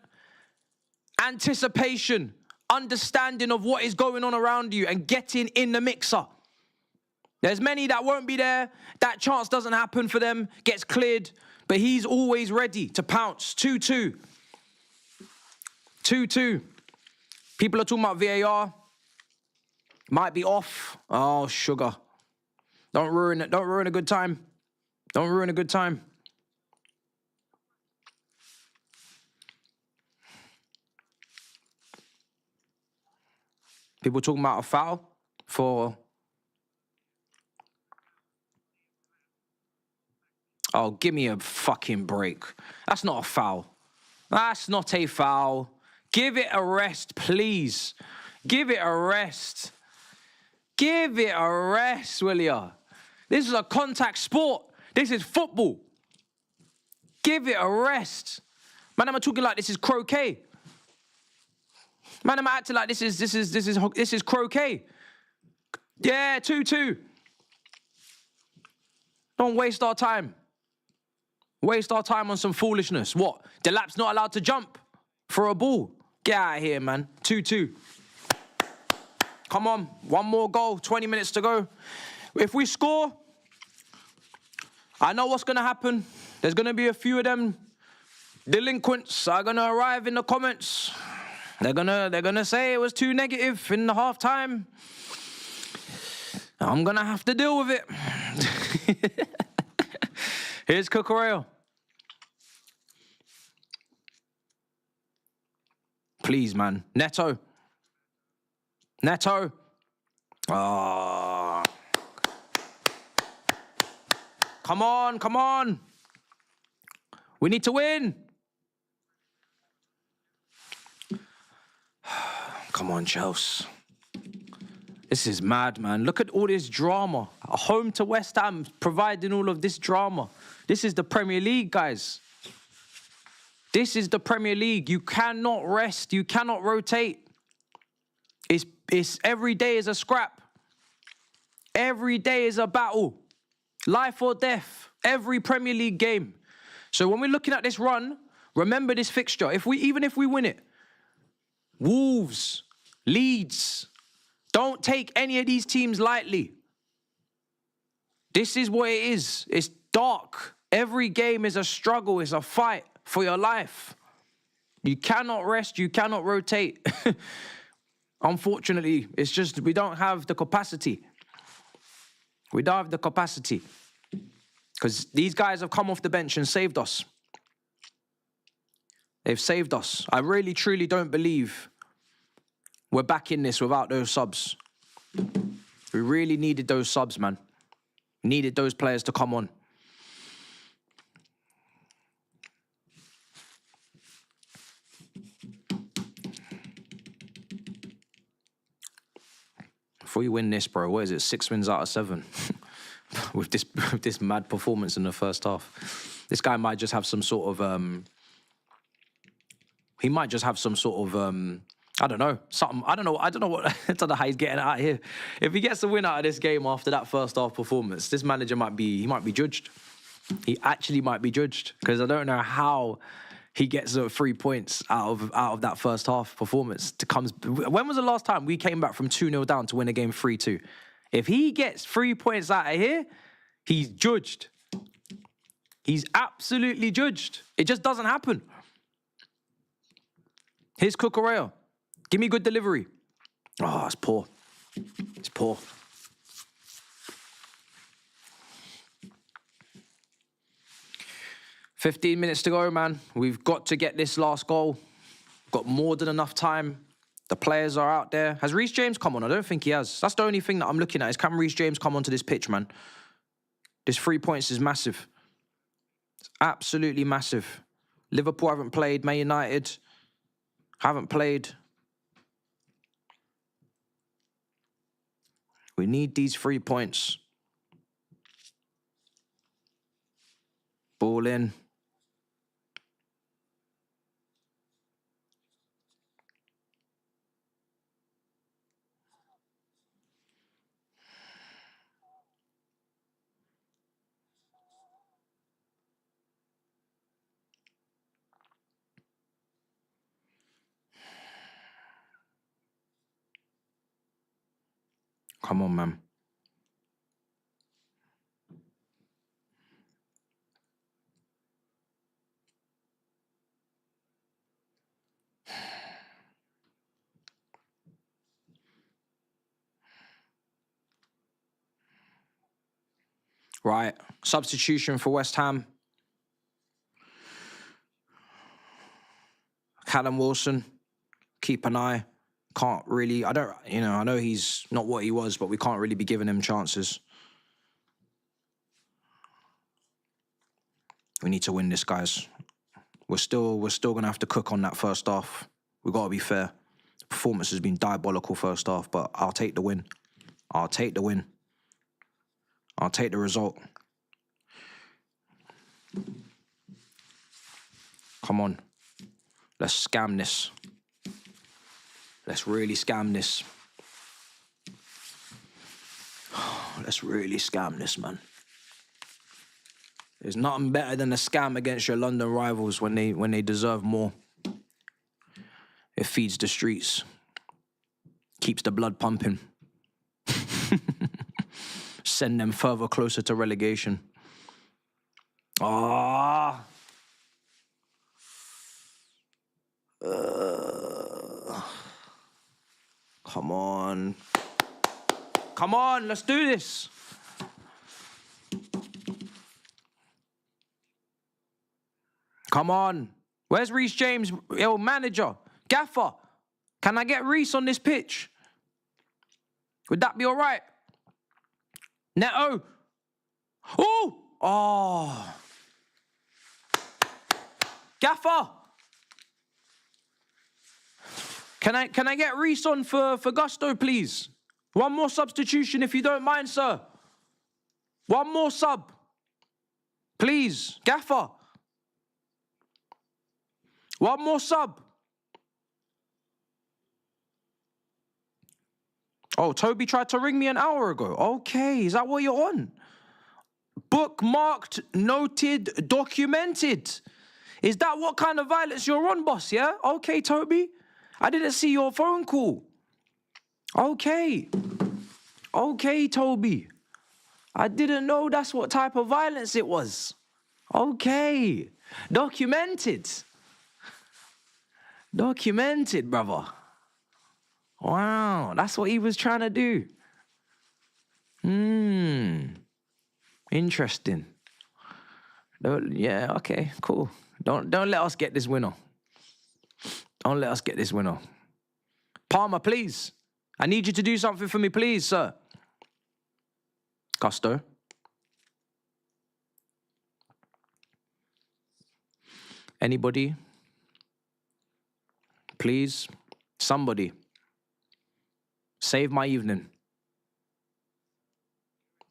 [SPEAKER 1] anticipation, understanding of what is going on around you and getting in the mixer. There's many that won't be there. That chance doesn't happen for them, gets cleared, but he's always ready to pounce. 2-2. 2-2. People are talking about VAR. Might be off. Oh, sugar. Don't ruin it. Don't ruin a good time. Don't ruin a good time. People talking about a foul for... Oh, give me a fucking break. That's not a foul. That's not a foul. Give it a rest, please. Give it a rest. Give it a rest, will ya? This is a contact sport. This is football. Give it a rest. Man, I'm talking like this is croquet. Man, I'm acting like this is croquet. Yeah, 2-2. Don't waste our time. Waste our time on some foolishness. What? Delap's not allowed to jump for a ball. Get out of here, man. 2-2. Come on. One more goal. 20 minutes to go. If we score, I know what's going to happen. There's going to be a few of them delinquents are going to arrive in the comments. They're gonna say it was too negative in the half-time. I'm going to have to deal with it. Here's Cucurella. Please, man. Neto. Neto. Oh. Come on, come on. We need to win. Come on, Chelsea. This is mad, man. Look at all this drama. A home to West Ham providing all of this drama. This is the Premier League, guys. This is the Premier League. You cannot rest. You cannot rotate. It's every day is a scrap. Every day is a battle. Life or death. Every Premier League game. So when we're looking at this run, remember this fixture. Even if we win it, Wolves, Leeds, don't take any of these teams lightly. This is what it is. It's dark. Every game is a struggle. It's a fight for your life. You cannot rest. You cannot rotate. Unfortunately, it's just we don't have the capacity. We don't have the capacity. Because these guys have come off the bench and saved us. They've saved us. I really, truly don't believe we're back in this without those subs. We really needed those subs, man. Needed those players to come on. If we win this, bro, what is it? 6 wins out of 7. with this mad performance in the first half. This guy might just have some sort of... he might just have some sort of... I don't know, something, I don't know how he's getting out of here. If he gets a win out of this game after that first half performance, this manager might be judged. He actually might be judged, because I don't know how he gets 3 points out of that first half performance. When was the last time we came back from 2-0 down to win a game 3-2? If he gets 3 points out of here, he's judged. He's absolutely judged. It just doesn't happen. Here's Cucurella. Give me good delivery. Oh, it's poor. It's poor. "15 minutes to go, man. We've got to get this last goal. Got more than enough time. The players are out there." Has Reece James come on? I don't think he has. That's the only thing that I'm looking at is can Reece James come onto this pitch, man? This 3 points is massive. It's absolutely massive. Liverpool haven't played. Man United haven't played. We need these 3 points. Ball in. Come on, man. Right. Substitution for West Ham. Callum Wilson. Keep an eye. Can't really, I know he's not what he was, but we can't really be giving him chances. We need to win this, guys. We're still gonna have to cook on that first half. We've got to be fair. Performance has been diabolical first half, but I'll take the win. I'll take the win. I'll take the result. Come on. Let's scam this. Let's really scam this. Let's really scam this, man. There's nothing better than a scam against your London rivals when they deserve more. It feeds the streets. Keeps the blood pumping. Send them further closer to relegation. Ah. Come on. Come on, let's do this. Come on. Where's Reece James? Yo, manager, gaffer. Can I get Reece on this pitch? Would that be all right? Neto. Oh! Oh. Gaffer. Can I get Reece on for Gusto, please? One more substitution if you don't mind, sir. One more sub. Please, Gaffer. One more sub. Oh, Toby tried to ring me an hour ago. Okay, is that what you're on? Bookmarked, noted, documented. Is that what kind of violence you're on, boss, yeah? Okay, Toby. I didn't see your phone call. Okay. Okay, Toby. I didn't know that's what type of violence it was. Okay. Documented. Documented, brother. Wow, that's what he was trying to do. Interesting. Yeah, okay, cool. Don't let us get this winner. Don't let us get this winner. Palmer, please. I need you to do something for me, please, sir. Gusto. Anybody? Please. Somebody. Save my evening.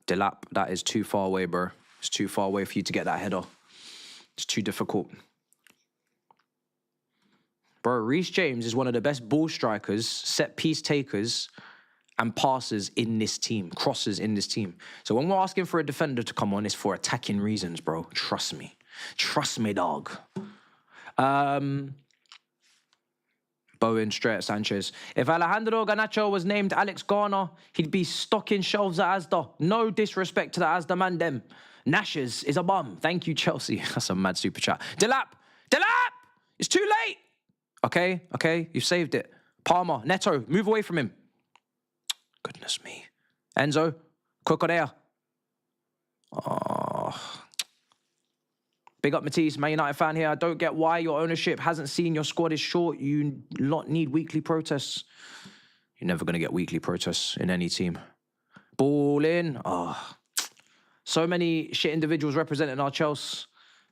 [SPEAKER 1] Delap, that is too far away, bro. It's too far away for you to get that header. It's too difficult. Bro, Reece James is one of the best ball strikers, set-piece takers, and passers in this team, crossers in this team. So when we're asking for a defender to come on, it's for attacking reasons, bro. Trust me. Trust me, dog. Bowen, straight at Sanchez. If Alejandro Garnacho was named Alex Garner, he'd be stocking shelves at Asda. No disrespect to the Asda man them. Nashes is a bum. Thank you, Chelsea. That's a mad super chat. Delap! It's too late! Okay, you've saved it. Palmer, Neto, move away from him. Goodness me. Enzo, Cucurella. Oh. Big up Matisse, Man United fan here. I don't get why your ownership hasn't seen your squad is short. You lot need weekly protests. You're never going to get weekly protests in any team. Ball in. Oh. So many shit individuals representing our Chelsea.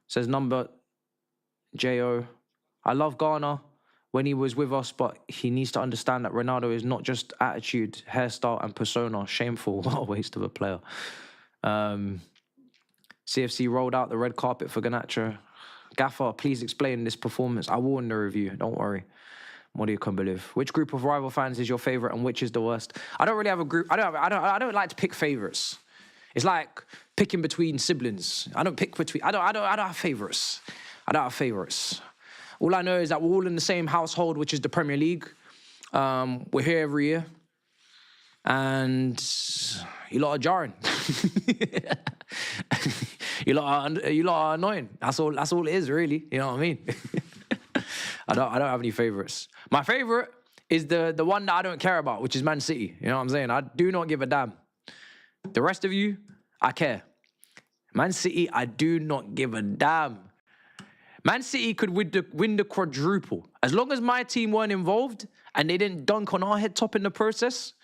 [SPEAKER 1] Says number J.O. I love Garner when he was with us, but he needs to understand that Ronaldo is not just attitude, hairstyle, and persona. Shameful. What a waste of a player. CFC rolled out the red carpet for Garnacho. Gaffer, please explain this performance. I will in the review. Don't worry. What do you can believe? Which group of rival fans is your favorite and which is the worst? I don't really have a group. I don't like to pick favorites. It's like picking between siblings. I don't have favorites. I don't have favorites. All I know is that we're all in the same household, which is the Premier League. We're here every year. And you lot are jarring. you lot are annoying. That's all it is, really. You know what I mean? I don't have any favorites. My favorite is the one that I don't care about, which is Man City. You know what I'm saying? I do not give a damn. The rest of you, I care. Man City, I do not give a damn. Man City could win the quadruple. As long as my team weren't involved and they didn't dunk on our head top in the process,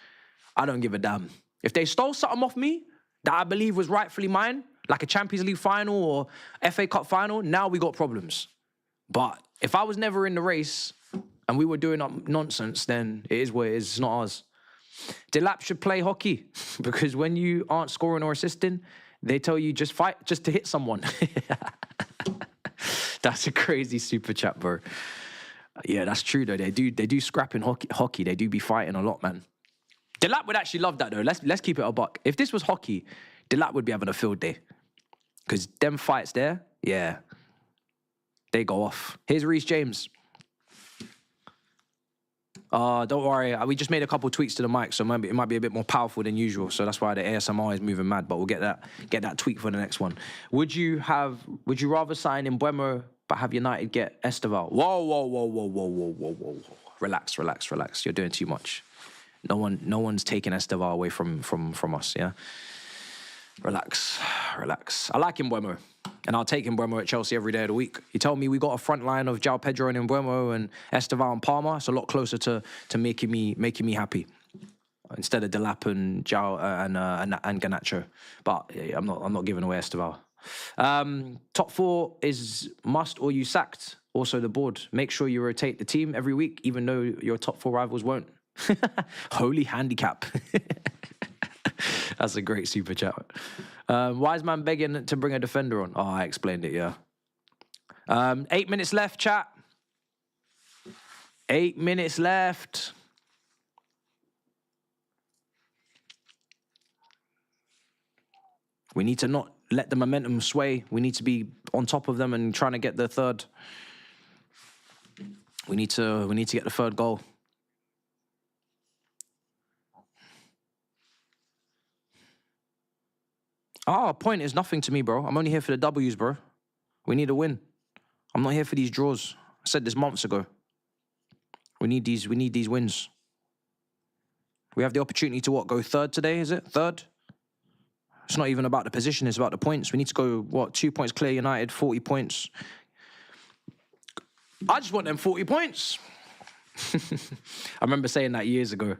[SPEAKER 1] I don't give a damn. If they stole something off me that I believe was rightfully mine, like a Champions League final or FA Cup final, now we got problems. But if I was never in the race and we were doing up nonsense, then it is what it is. It's not ours. Delap should play hockey because when you aren't scoring or assisting, they tell you just fight, just to hit someone. That's a crazy super chat, bro. Yeah, that's true though. They do scrap in hockey. They do be fighting a lot, man. Delap would actually love that though. Let's keep it a buck. If this was hockey, Delap would be having a field day. Because them fights there, yeah, they go off. Here's Reece James. Don't worry, we just made a couple tweaks to the mic, so it might be a bit more powerful than usual. So that's why the ASMR is moving mad. But we'll get that tweak for the next one. Would you rather sign in Mbeumo but have United get Esteval? Whoa. Relax. You're doing too much. No one's taking Esteval away from us, yeah? Relax. I like Mbeumo, and I'll take Mbeumo at Chelsea every day of the week. You tell me we got a front line of João Pedro and Mbeumo and Esteval and Palmer. It's a lot closer to making me happy instead of Delap and João and Garnacho. But yeah, I'm not giving away Esteval. Top 4 is must or you sacked. Also the board. Make sure you rotate the team every week, even though your top 4 rivals won't. Holy handicap. That's a great super chat. Wise man begging to bring a defender on. Oh, I explained it, yeah. 8 minutes left, chat. 8 minutes left. We need to not let the momentum sway. We need to be on top of them and trying to get the third. We need to get the third goal. A point is nothing to me, bro. I'm only here for the W's, bro. We need a win. I'm not here for these draws. I said this months ago. We need these wins. We have the opportunity to go third today, is it? Third? It's not even about the position, it's about the points. We need to go, 2 points clear United, 40 points. I just want them 40 points. I remember saying that years ago.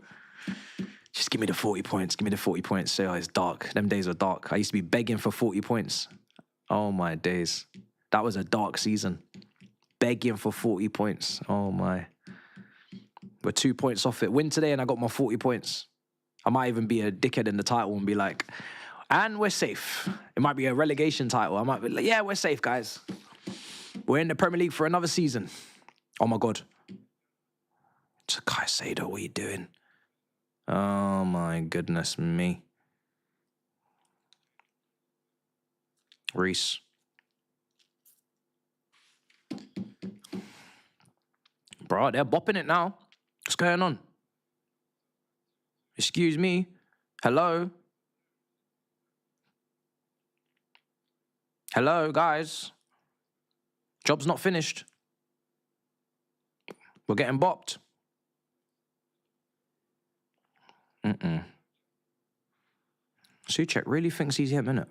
[SPEAKER 1] Just give me the 40 points. Give me the 40 points. Say, it's dark. Them days were dark. I used to be begging for 40 points. Oh, my days. That was a dark season. Begging for 40 points. Oh, my. We're 2 points off it. Win today and I got my 40 points. I might even be a dickhead in the title and be like, and we're safe. It might be a relegation title. I might be like, yeah, we're safe, guys. We're in the Premier League for another season. Oh, my God. Caicedo, what are you doing? Oh, my goodness me. Reece. Bro, they're bopping it now. What's going on? Excuse me. Hello? Hello, guys. Job's not finished. We're getting bopped. Suchek really thinks he's him, innit?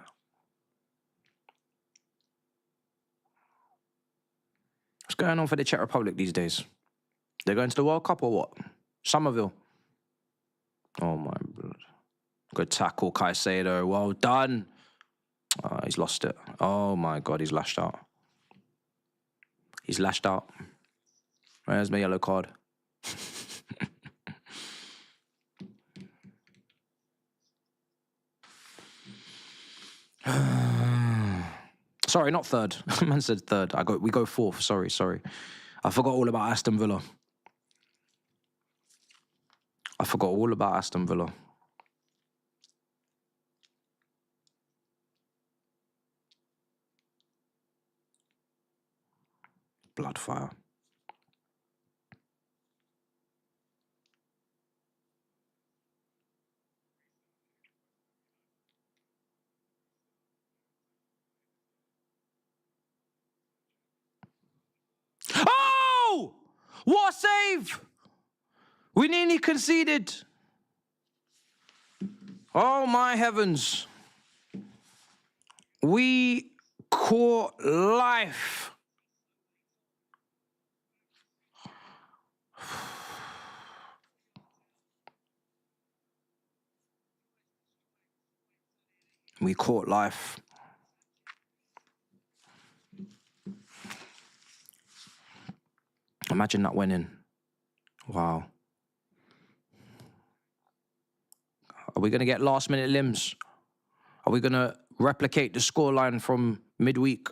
[SPEAKER 1] What's going on for the Czech Republic these days? They're going to the World Cup or what? Somerville. Oh, my blood. Good tackle, Caicedo. Well done. Oh, he's lost it. Oh, my God, he's lashed out. He's lashed out. Where's my yellow card? Sorry, not third. Man said third. We go fourth. Sorry. I forgot all about Aston Villa. Bloodfire. Oh! What a save! We nearly conceded. Oh, my heavens. We caught life. We caught life. Imagine that went in. Wow. Are we going to get last-minute limbs? Are we going to replicate the scoreline from midweek?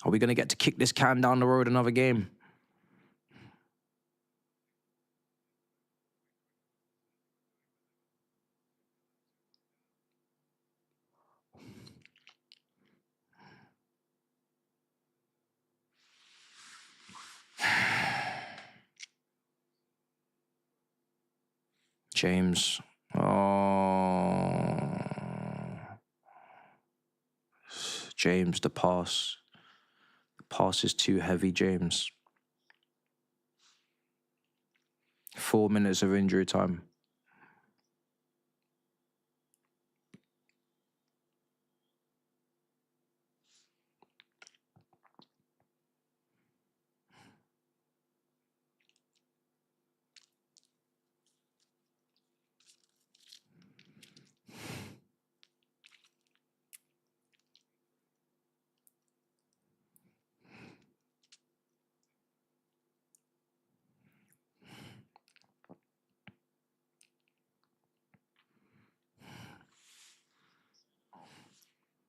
[SPEAKER 1] Are we going to get to kick this can down the road another game? James. Oh. James, the pass. The pass is too heavy, James. 4 minutes of injury time.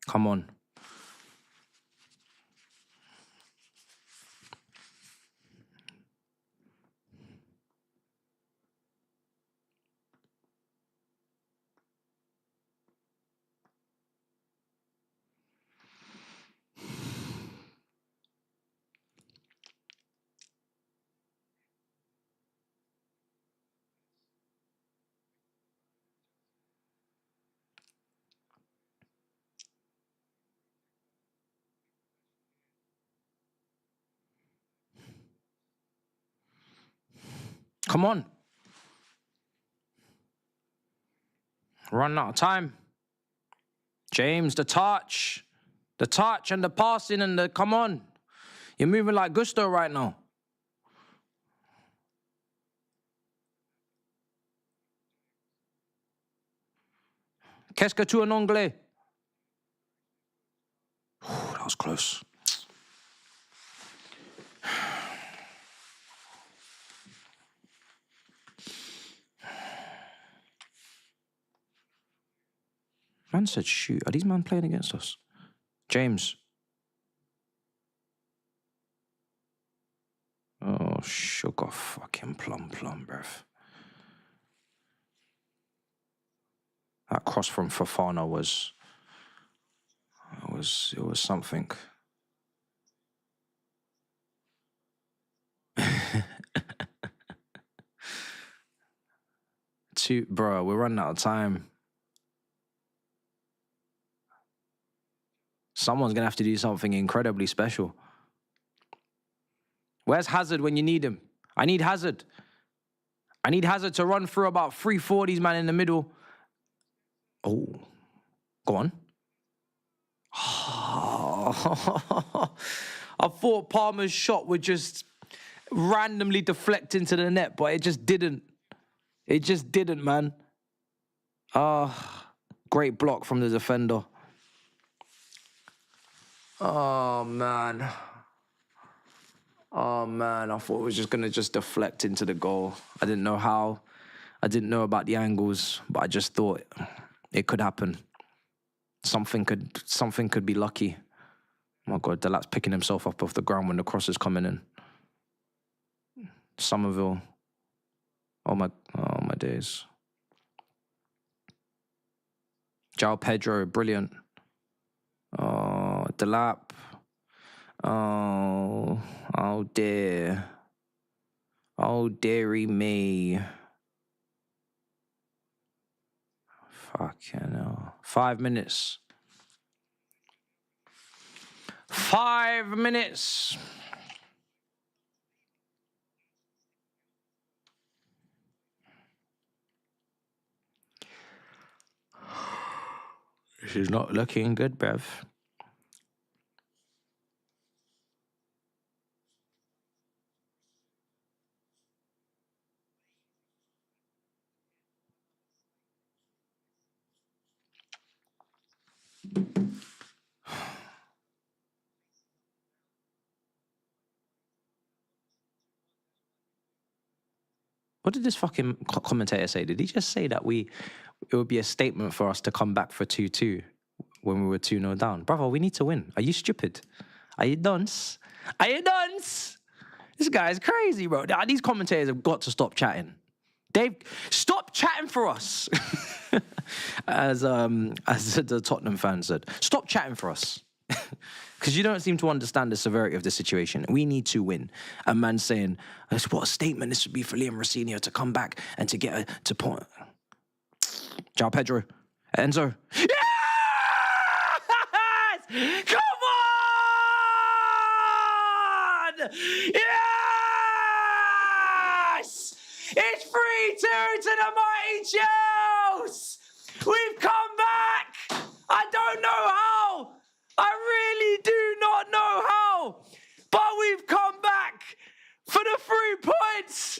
[SPEAKER 1] Come on. Come on. Run out of time. James, the touch. The touch and the passing and the... Come on. You're moving like Gusto right now. Qu'est-ce que tu en anglais? That was close. Man said shoot. Are these men playing against us? James. Oh, sugar fucking plum, bruv. That cross from Fofana was... It was something. Bro, we're running out of time. Someone's going to have to do something incredibly special. Where's Hazard when you need him? I need Hazard. I need Hazard to run through about 3-4 these man in the middle. Oh, go on. Oh. I thought Palmer's shot would just randomly deflect into the net, but it just didn't. It just didn't, man. Great block from the defender. Oh, man. Oh, man. I thought it was just going to just deflect into the goal. I didn't know how. I didn't know about the angles, but I just thought it could happen. Something could be lucky. Oh, my God, Delap's picking himself up off the ground when the cross is coming in. Somerville. Oh, my days. João Pedro, brilliant. Oh, Delap. Oh dear. Oh, dearie me. Fucking hell. 5 minutes. 5 minutes. This is not looking good, bruv. What did this fucking commentator say? Did he just say that it would be a statement for us to come back for 2-2 when we were 2-0 down? Brother, we need to win. Are you stupid? Are you dunce? Are you dunce? This guy's crazy, bro. These commentators have got to stop chatting. Dave, stop chatting for us. As the Tottenham fan said, stop chatting for us. Because you don't seem to understand the severity of the situation. We need to win. A man saying, what a statement this would be for Liam Rossinio to come back and to get to point. João Pedro. Enzo. Yes! Come on! Yes! It's 3-2 to the mighty Chelsea! We've come back! I don't know how! I really do not know how, but we've come back for the 3 points.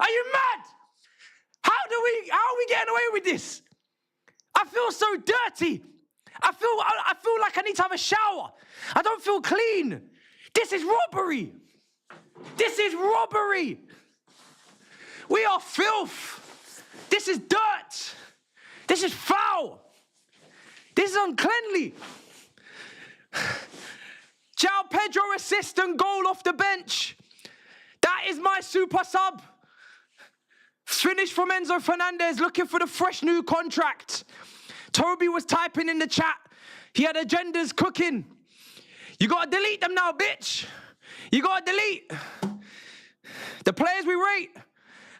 [SPEAKER 1] Are you mad? How are we getting away with this? I feel so dirty. I feel like I need to have a shower. I don't feel clean. This is robbery. This is robbery. We are filth. This is dirt. This is foul. This is uncleanly. João Pedro assist and goal off the bench. That is my super sub. Finish from Enzo Fernandez, looking for the fresh new contract. Toby was typing in the chat. He had agendas cooking. You got to delete them now, bitch. You got to delete. The players we rate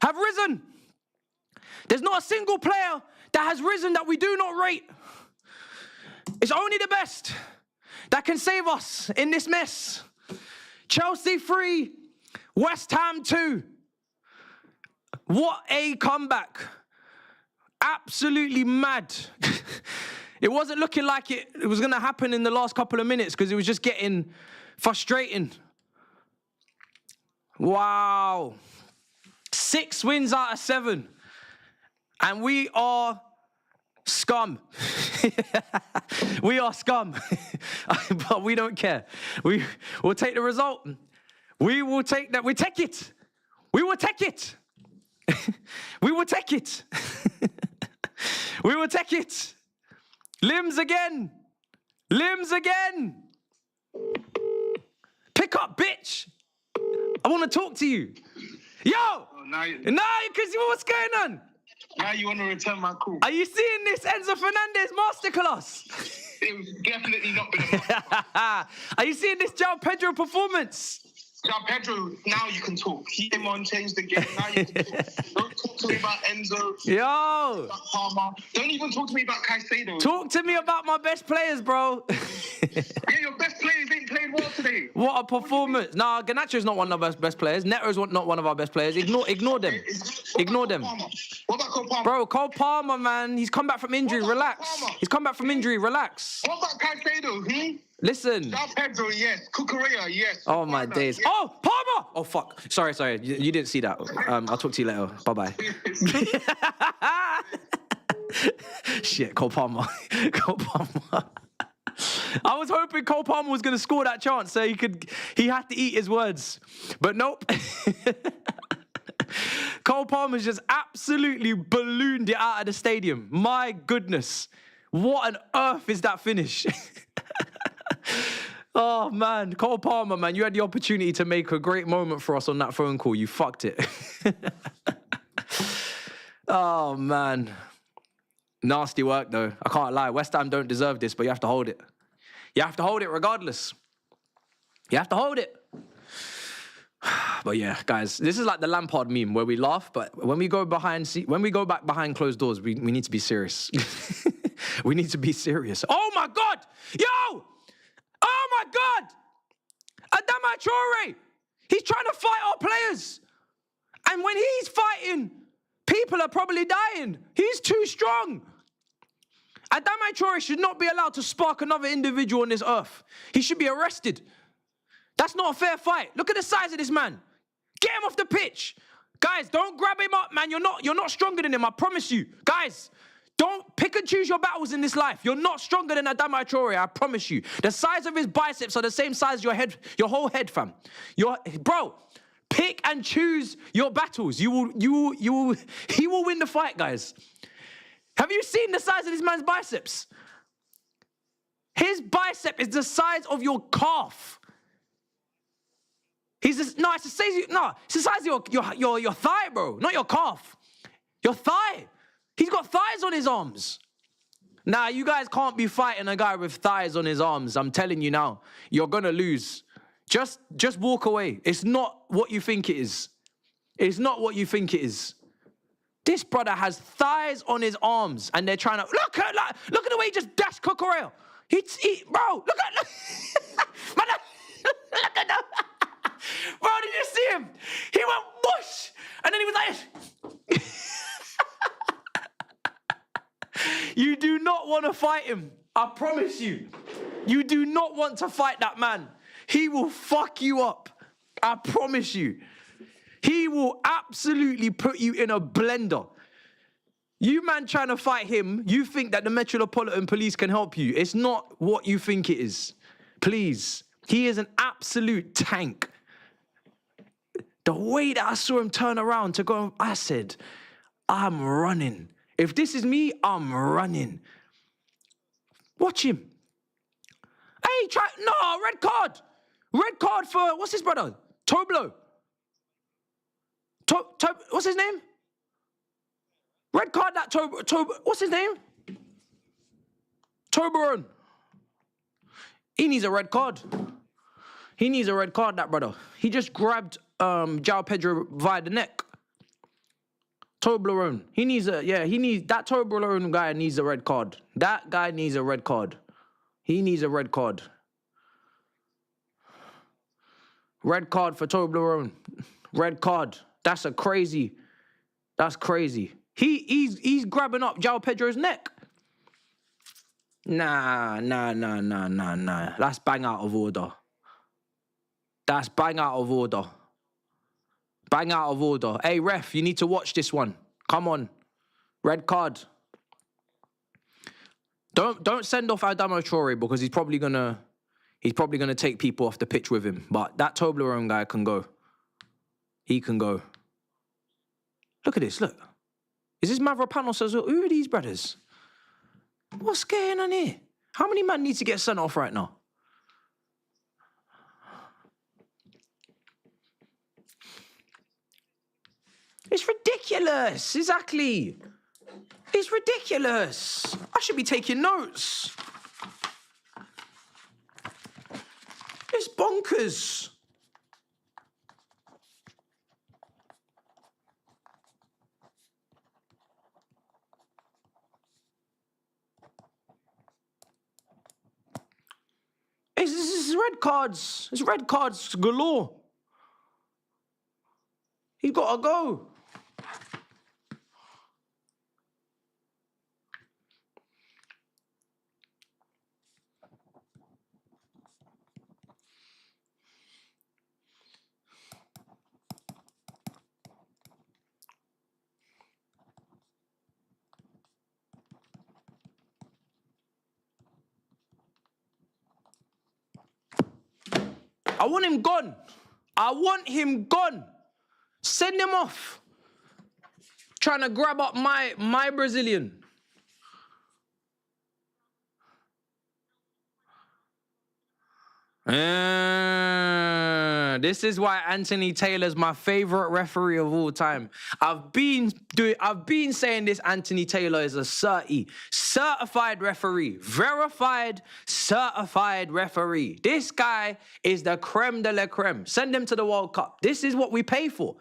[SPEAKER 1] have risen. There's not a single player that has risen that we do not rate. It's only the best that can save us in this mess. Chelsea 3, West Ham 2. What a comeback. Absolutely mad. It wasn't looking like it was going to happen in the last couple of minutes because it was just getting frustrating. Wow. 6 wins out of 7. And we are scum. We are scum. But we don't care. We will take the result. We will take that. We take it. We will take it. We will take it. We will take it. Limbs again. Limbs again. Pick up, bitch. I want to talk to you. Yo!
[SPEAKER 2] Oh, now
[SPEAKER 1] because what's going on?
[SPEAKER 2] Now you want to return my call.
[SPEAKER 1] Are you seeing this Enzo Fernandez masterclass?
[SPEAKER 2] It's definitely not been a masterclass.
[SPEAKER 1] Are you seeing this João Pedro performance?
[SPEAKER 2] João Pedro, now you can talk. He came on, changed the game. Now you can talk. Don't talk to me about Enzo.
[SPEAKER 1] Yo!
[SPEAKER 2] About Palmer. Don't even talk to me about Caicedo.
[SPEAKER 1] Talk to me about my best players, bro.
[SPEAKER 2] Yeah, your best players ain't played well today.
[SPEAKER 1] What a performance. Nah, Garnacho's not one of our best players. Neto's not one of our best players. Ignore them. Ignore them.
[SPEAKER 2] What about Cole Palmer?
[SPEAKER 1] Bro, Cole Palmer, man. He's come back from injury. Relax. He's come back from injury. Relax.
[SPEAKER 2] What about Caicedo?
[SPEAKER 1] Listen.
[SPEAKER 2] João Pedro, yes. Cucurella, yes.
[SPEAKER 1] Oh, my days.
[SPEAKER 2] Yes.
[SPEAKER 1] Oh, Palmer! Oh, fuck. Sorry. You didn't see that. I'll talk to you later. Bye-bye. Shit, Cole Palmer. Cole Palmer. I was hoping Cole Palmer was going to score that chance so he had to eat his words. But nope. Cole Palmer's just absolutely ballooned it out of the stadium. My goodness. What on earth is that finish? Oh, man. Cole Palmer, man, you had the opportunity to make a great moment for us on that phone call. You fucked it. Oh, man. Nasty work, though. I can't lie. West Ham don't deserve this, but you have to hold it. You have to hold it regardless. You have to hold it. But yeah, guys, this is like the Lampard meme where we laugh, but when we go back behind closed doors, we need to be serious. We need to be serious. Oh my God! Yo! Oh my God! Adama Traore! He's trying to fight our players. And when he's fighting, people are probably dying. He's too strong. Adama Traore should not be allowed to spark another individual on this earth. He should be arrested. That's not a fair fight. Look at the size of this man. Get him off the pitch. Guys, don't grab him up, man. You're not stronger than him, I promise you. Guys, don't pick and choose your battles in this life. You're not stronger than Adama Traore, I promise you. The size of his biceps are the same size as your head, your whole head, fam. Bro, pick and choose your battles. He will win the fight, guys. Have you seen the size of this man's biceps? His bicep is the size of your calf. It's the size of your thigh, bro, not your calf. Your thigh. He's got thighs on his arms. Nah, you guys can't be fighting a guy with thighs on his arms. I'm telling you now, you're gonna lose. Just walk away. It's not what you think it is. It's not what you think it is. This brother has thighs on his arms, and they're trying to look at the way he just dashed Cucurella. Bro, look at that. Bro, did you see him? He went whoosh, and then he was like, you do not want to fight him. I promise you. You do not want to fight that man. He will fuck you up. I promise you. He will absolutely put you in a blender. You man trying to fight him, you think that the Metropolitan Police can help you. It's not what you think it is. Please. He is an absolute tank. The way that I saw him turn around to go, I said, I'm running. If this is me, I'm running. Watch him. Hey, red card. Red card for, what's his brother? Toblo. What's his name? Red card that what's his name? Toblerone. He needs a red card. He needs a red card, that brother. He just grabbed João Pedro via the neck. Toblerone. That Toblerone guy needs a red card. That guy needs a red card. He needs a red card. Red card for Toblerone. Red card. That's crazy. He's grabbing up João Pedro's neck. Nah. That's bang out of order. Bang out of order. Hey, ref, you need to watch this one. Come on. Red card. Don't send off Adama Traore because he's probably gonna take people off the pitch with him. But that Toblerone guy can go. He can go. Look at this, look. Is this Mavropanos as well? Who are these brothers? What's going on here? How many men need to get sent off right now? ridiculous. Exactly. It's ridiculous. I should be taking notes. It's bonkers. It's red cards. It's red cards galore. He's got to go. I want him gone. I want him gone. Send him off. Trying to grab up my Brazilian. This is why Anthony Taylor's my favorite referee of all time. I've been saying this. Anthony Taylor is a certified referee, verified certified referee. This guy is the creme de la creme. Send him to the World Cup. This is what we pay for.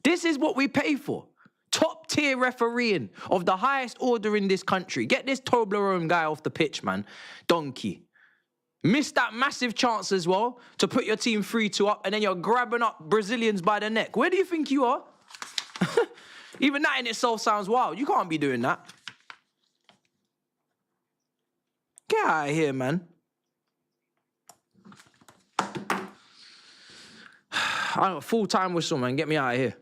[SPEAKER 1] This is what we pay for. Top tier refereeing of the highest order in this country. Get this Toblerone guy off the pitch, man. Donkey. Missed that massive chance as well to put your team 3-2 up, and then you're grabbing up Brazilians by the neck. Where do you think you are? Even that in itself sounds wild. You can't be doing that. Get out of here, man. I got a full-time whistle, man. Get me out of here.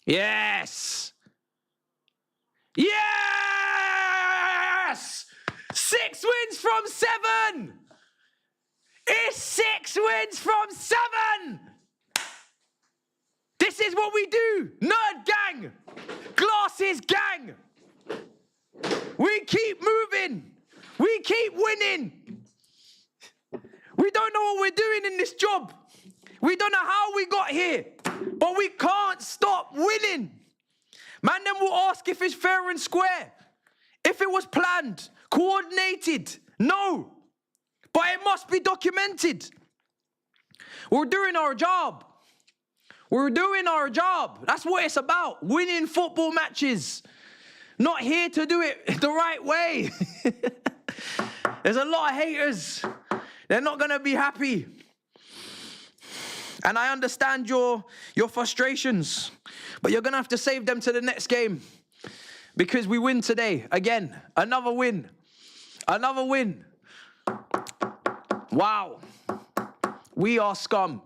[SPEAKER 1] Yes! Yes! 6 wins from 7! It's 6 wins from 7! This is what we do! Nerd gang! Glasses gang! We keep moving! We keep winning! We don't know what we're doing in this job. We don't know how we got here, but we can't stop winning. Man, then will ask if it's fair and square. If it was planned, coordinated. No. But it must be documented. We're doing our job. We're doing our job. That's what it's about. Winning football matches. Not here to do it the right way. There's a lot of haters. They're not going to be happy. And I understand your frustrations. But you're going to have to save them to the next game. Because we win today. Again, another win. Another win. Wow. We are scum.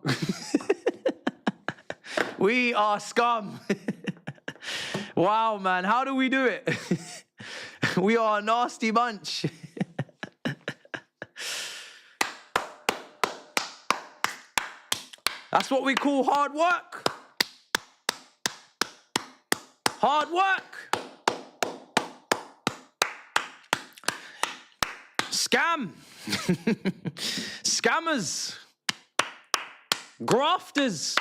[SPEAKER 1] We are scum. Wow, man. How do we do it? We are a nasty bunch. That's what we call hard work. Hard work. Scam. Scammers. Grafters.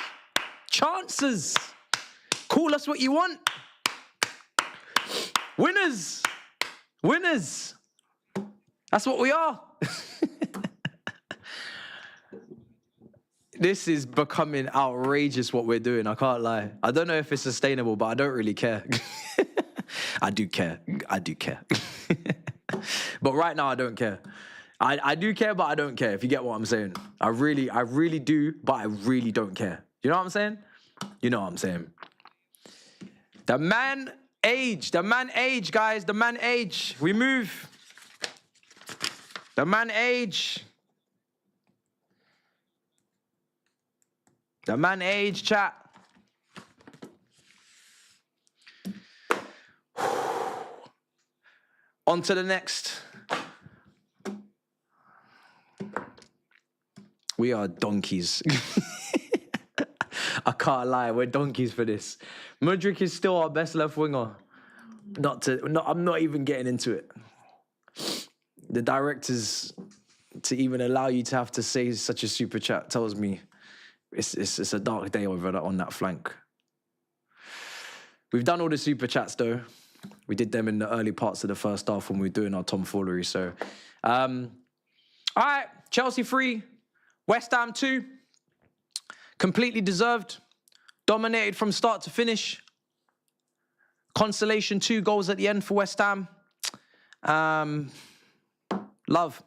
[SPEAKER 1] Chancers. Call us what you want. Winners. Winners. That's what we are. This is becoming outrageous what we're doing, I can't lie. I don't know if it's sustainable, but I don't really care. I do care. I do care. But right now, I don't care. I do care, but I don't care, if you get what I'm saying. I really do, but I really don't care. You know what I'm saying? You know what I'm saying. The man age, guys, the man age. We move. The man age. The man age, chat. On to the next. We are donkeys. I can't lie, we're donkeys for this. Mudryk is still our best left winger. I'm not even getting into it. The directors, to even allow you to have to say such a super chat, tells me it's a dark day over on that flank. We've done all the super chats, though. We did them in the early parts of the first half when we were doing our tomfoolery. So, all right, Chelsea 3, West Ham 2. Completely deserved. Dominated from start to finish. Consolation 2 goals at the end for West Ham. Love.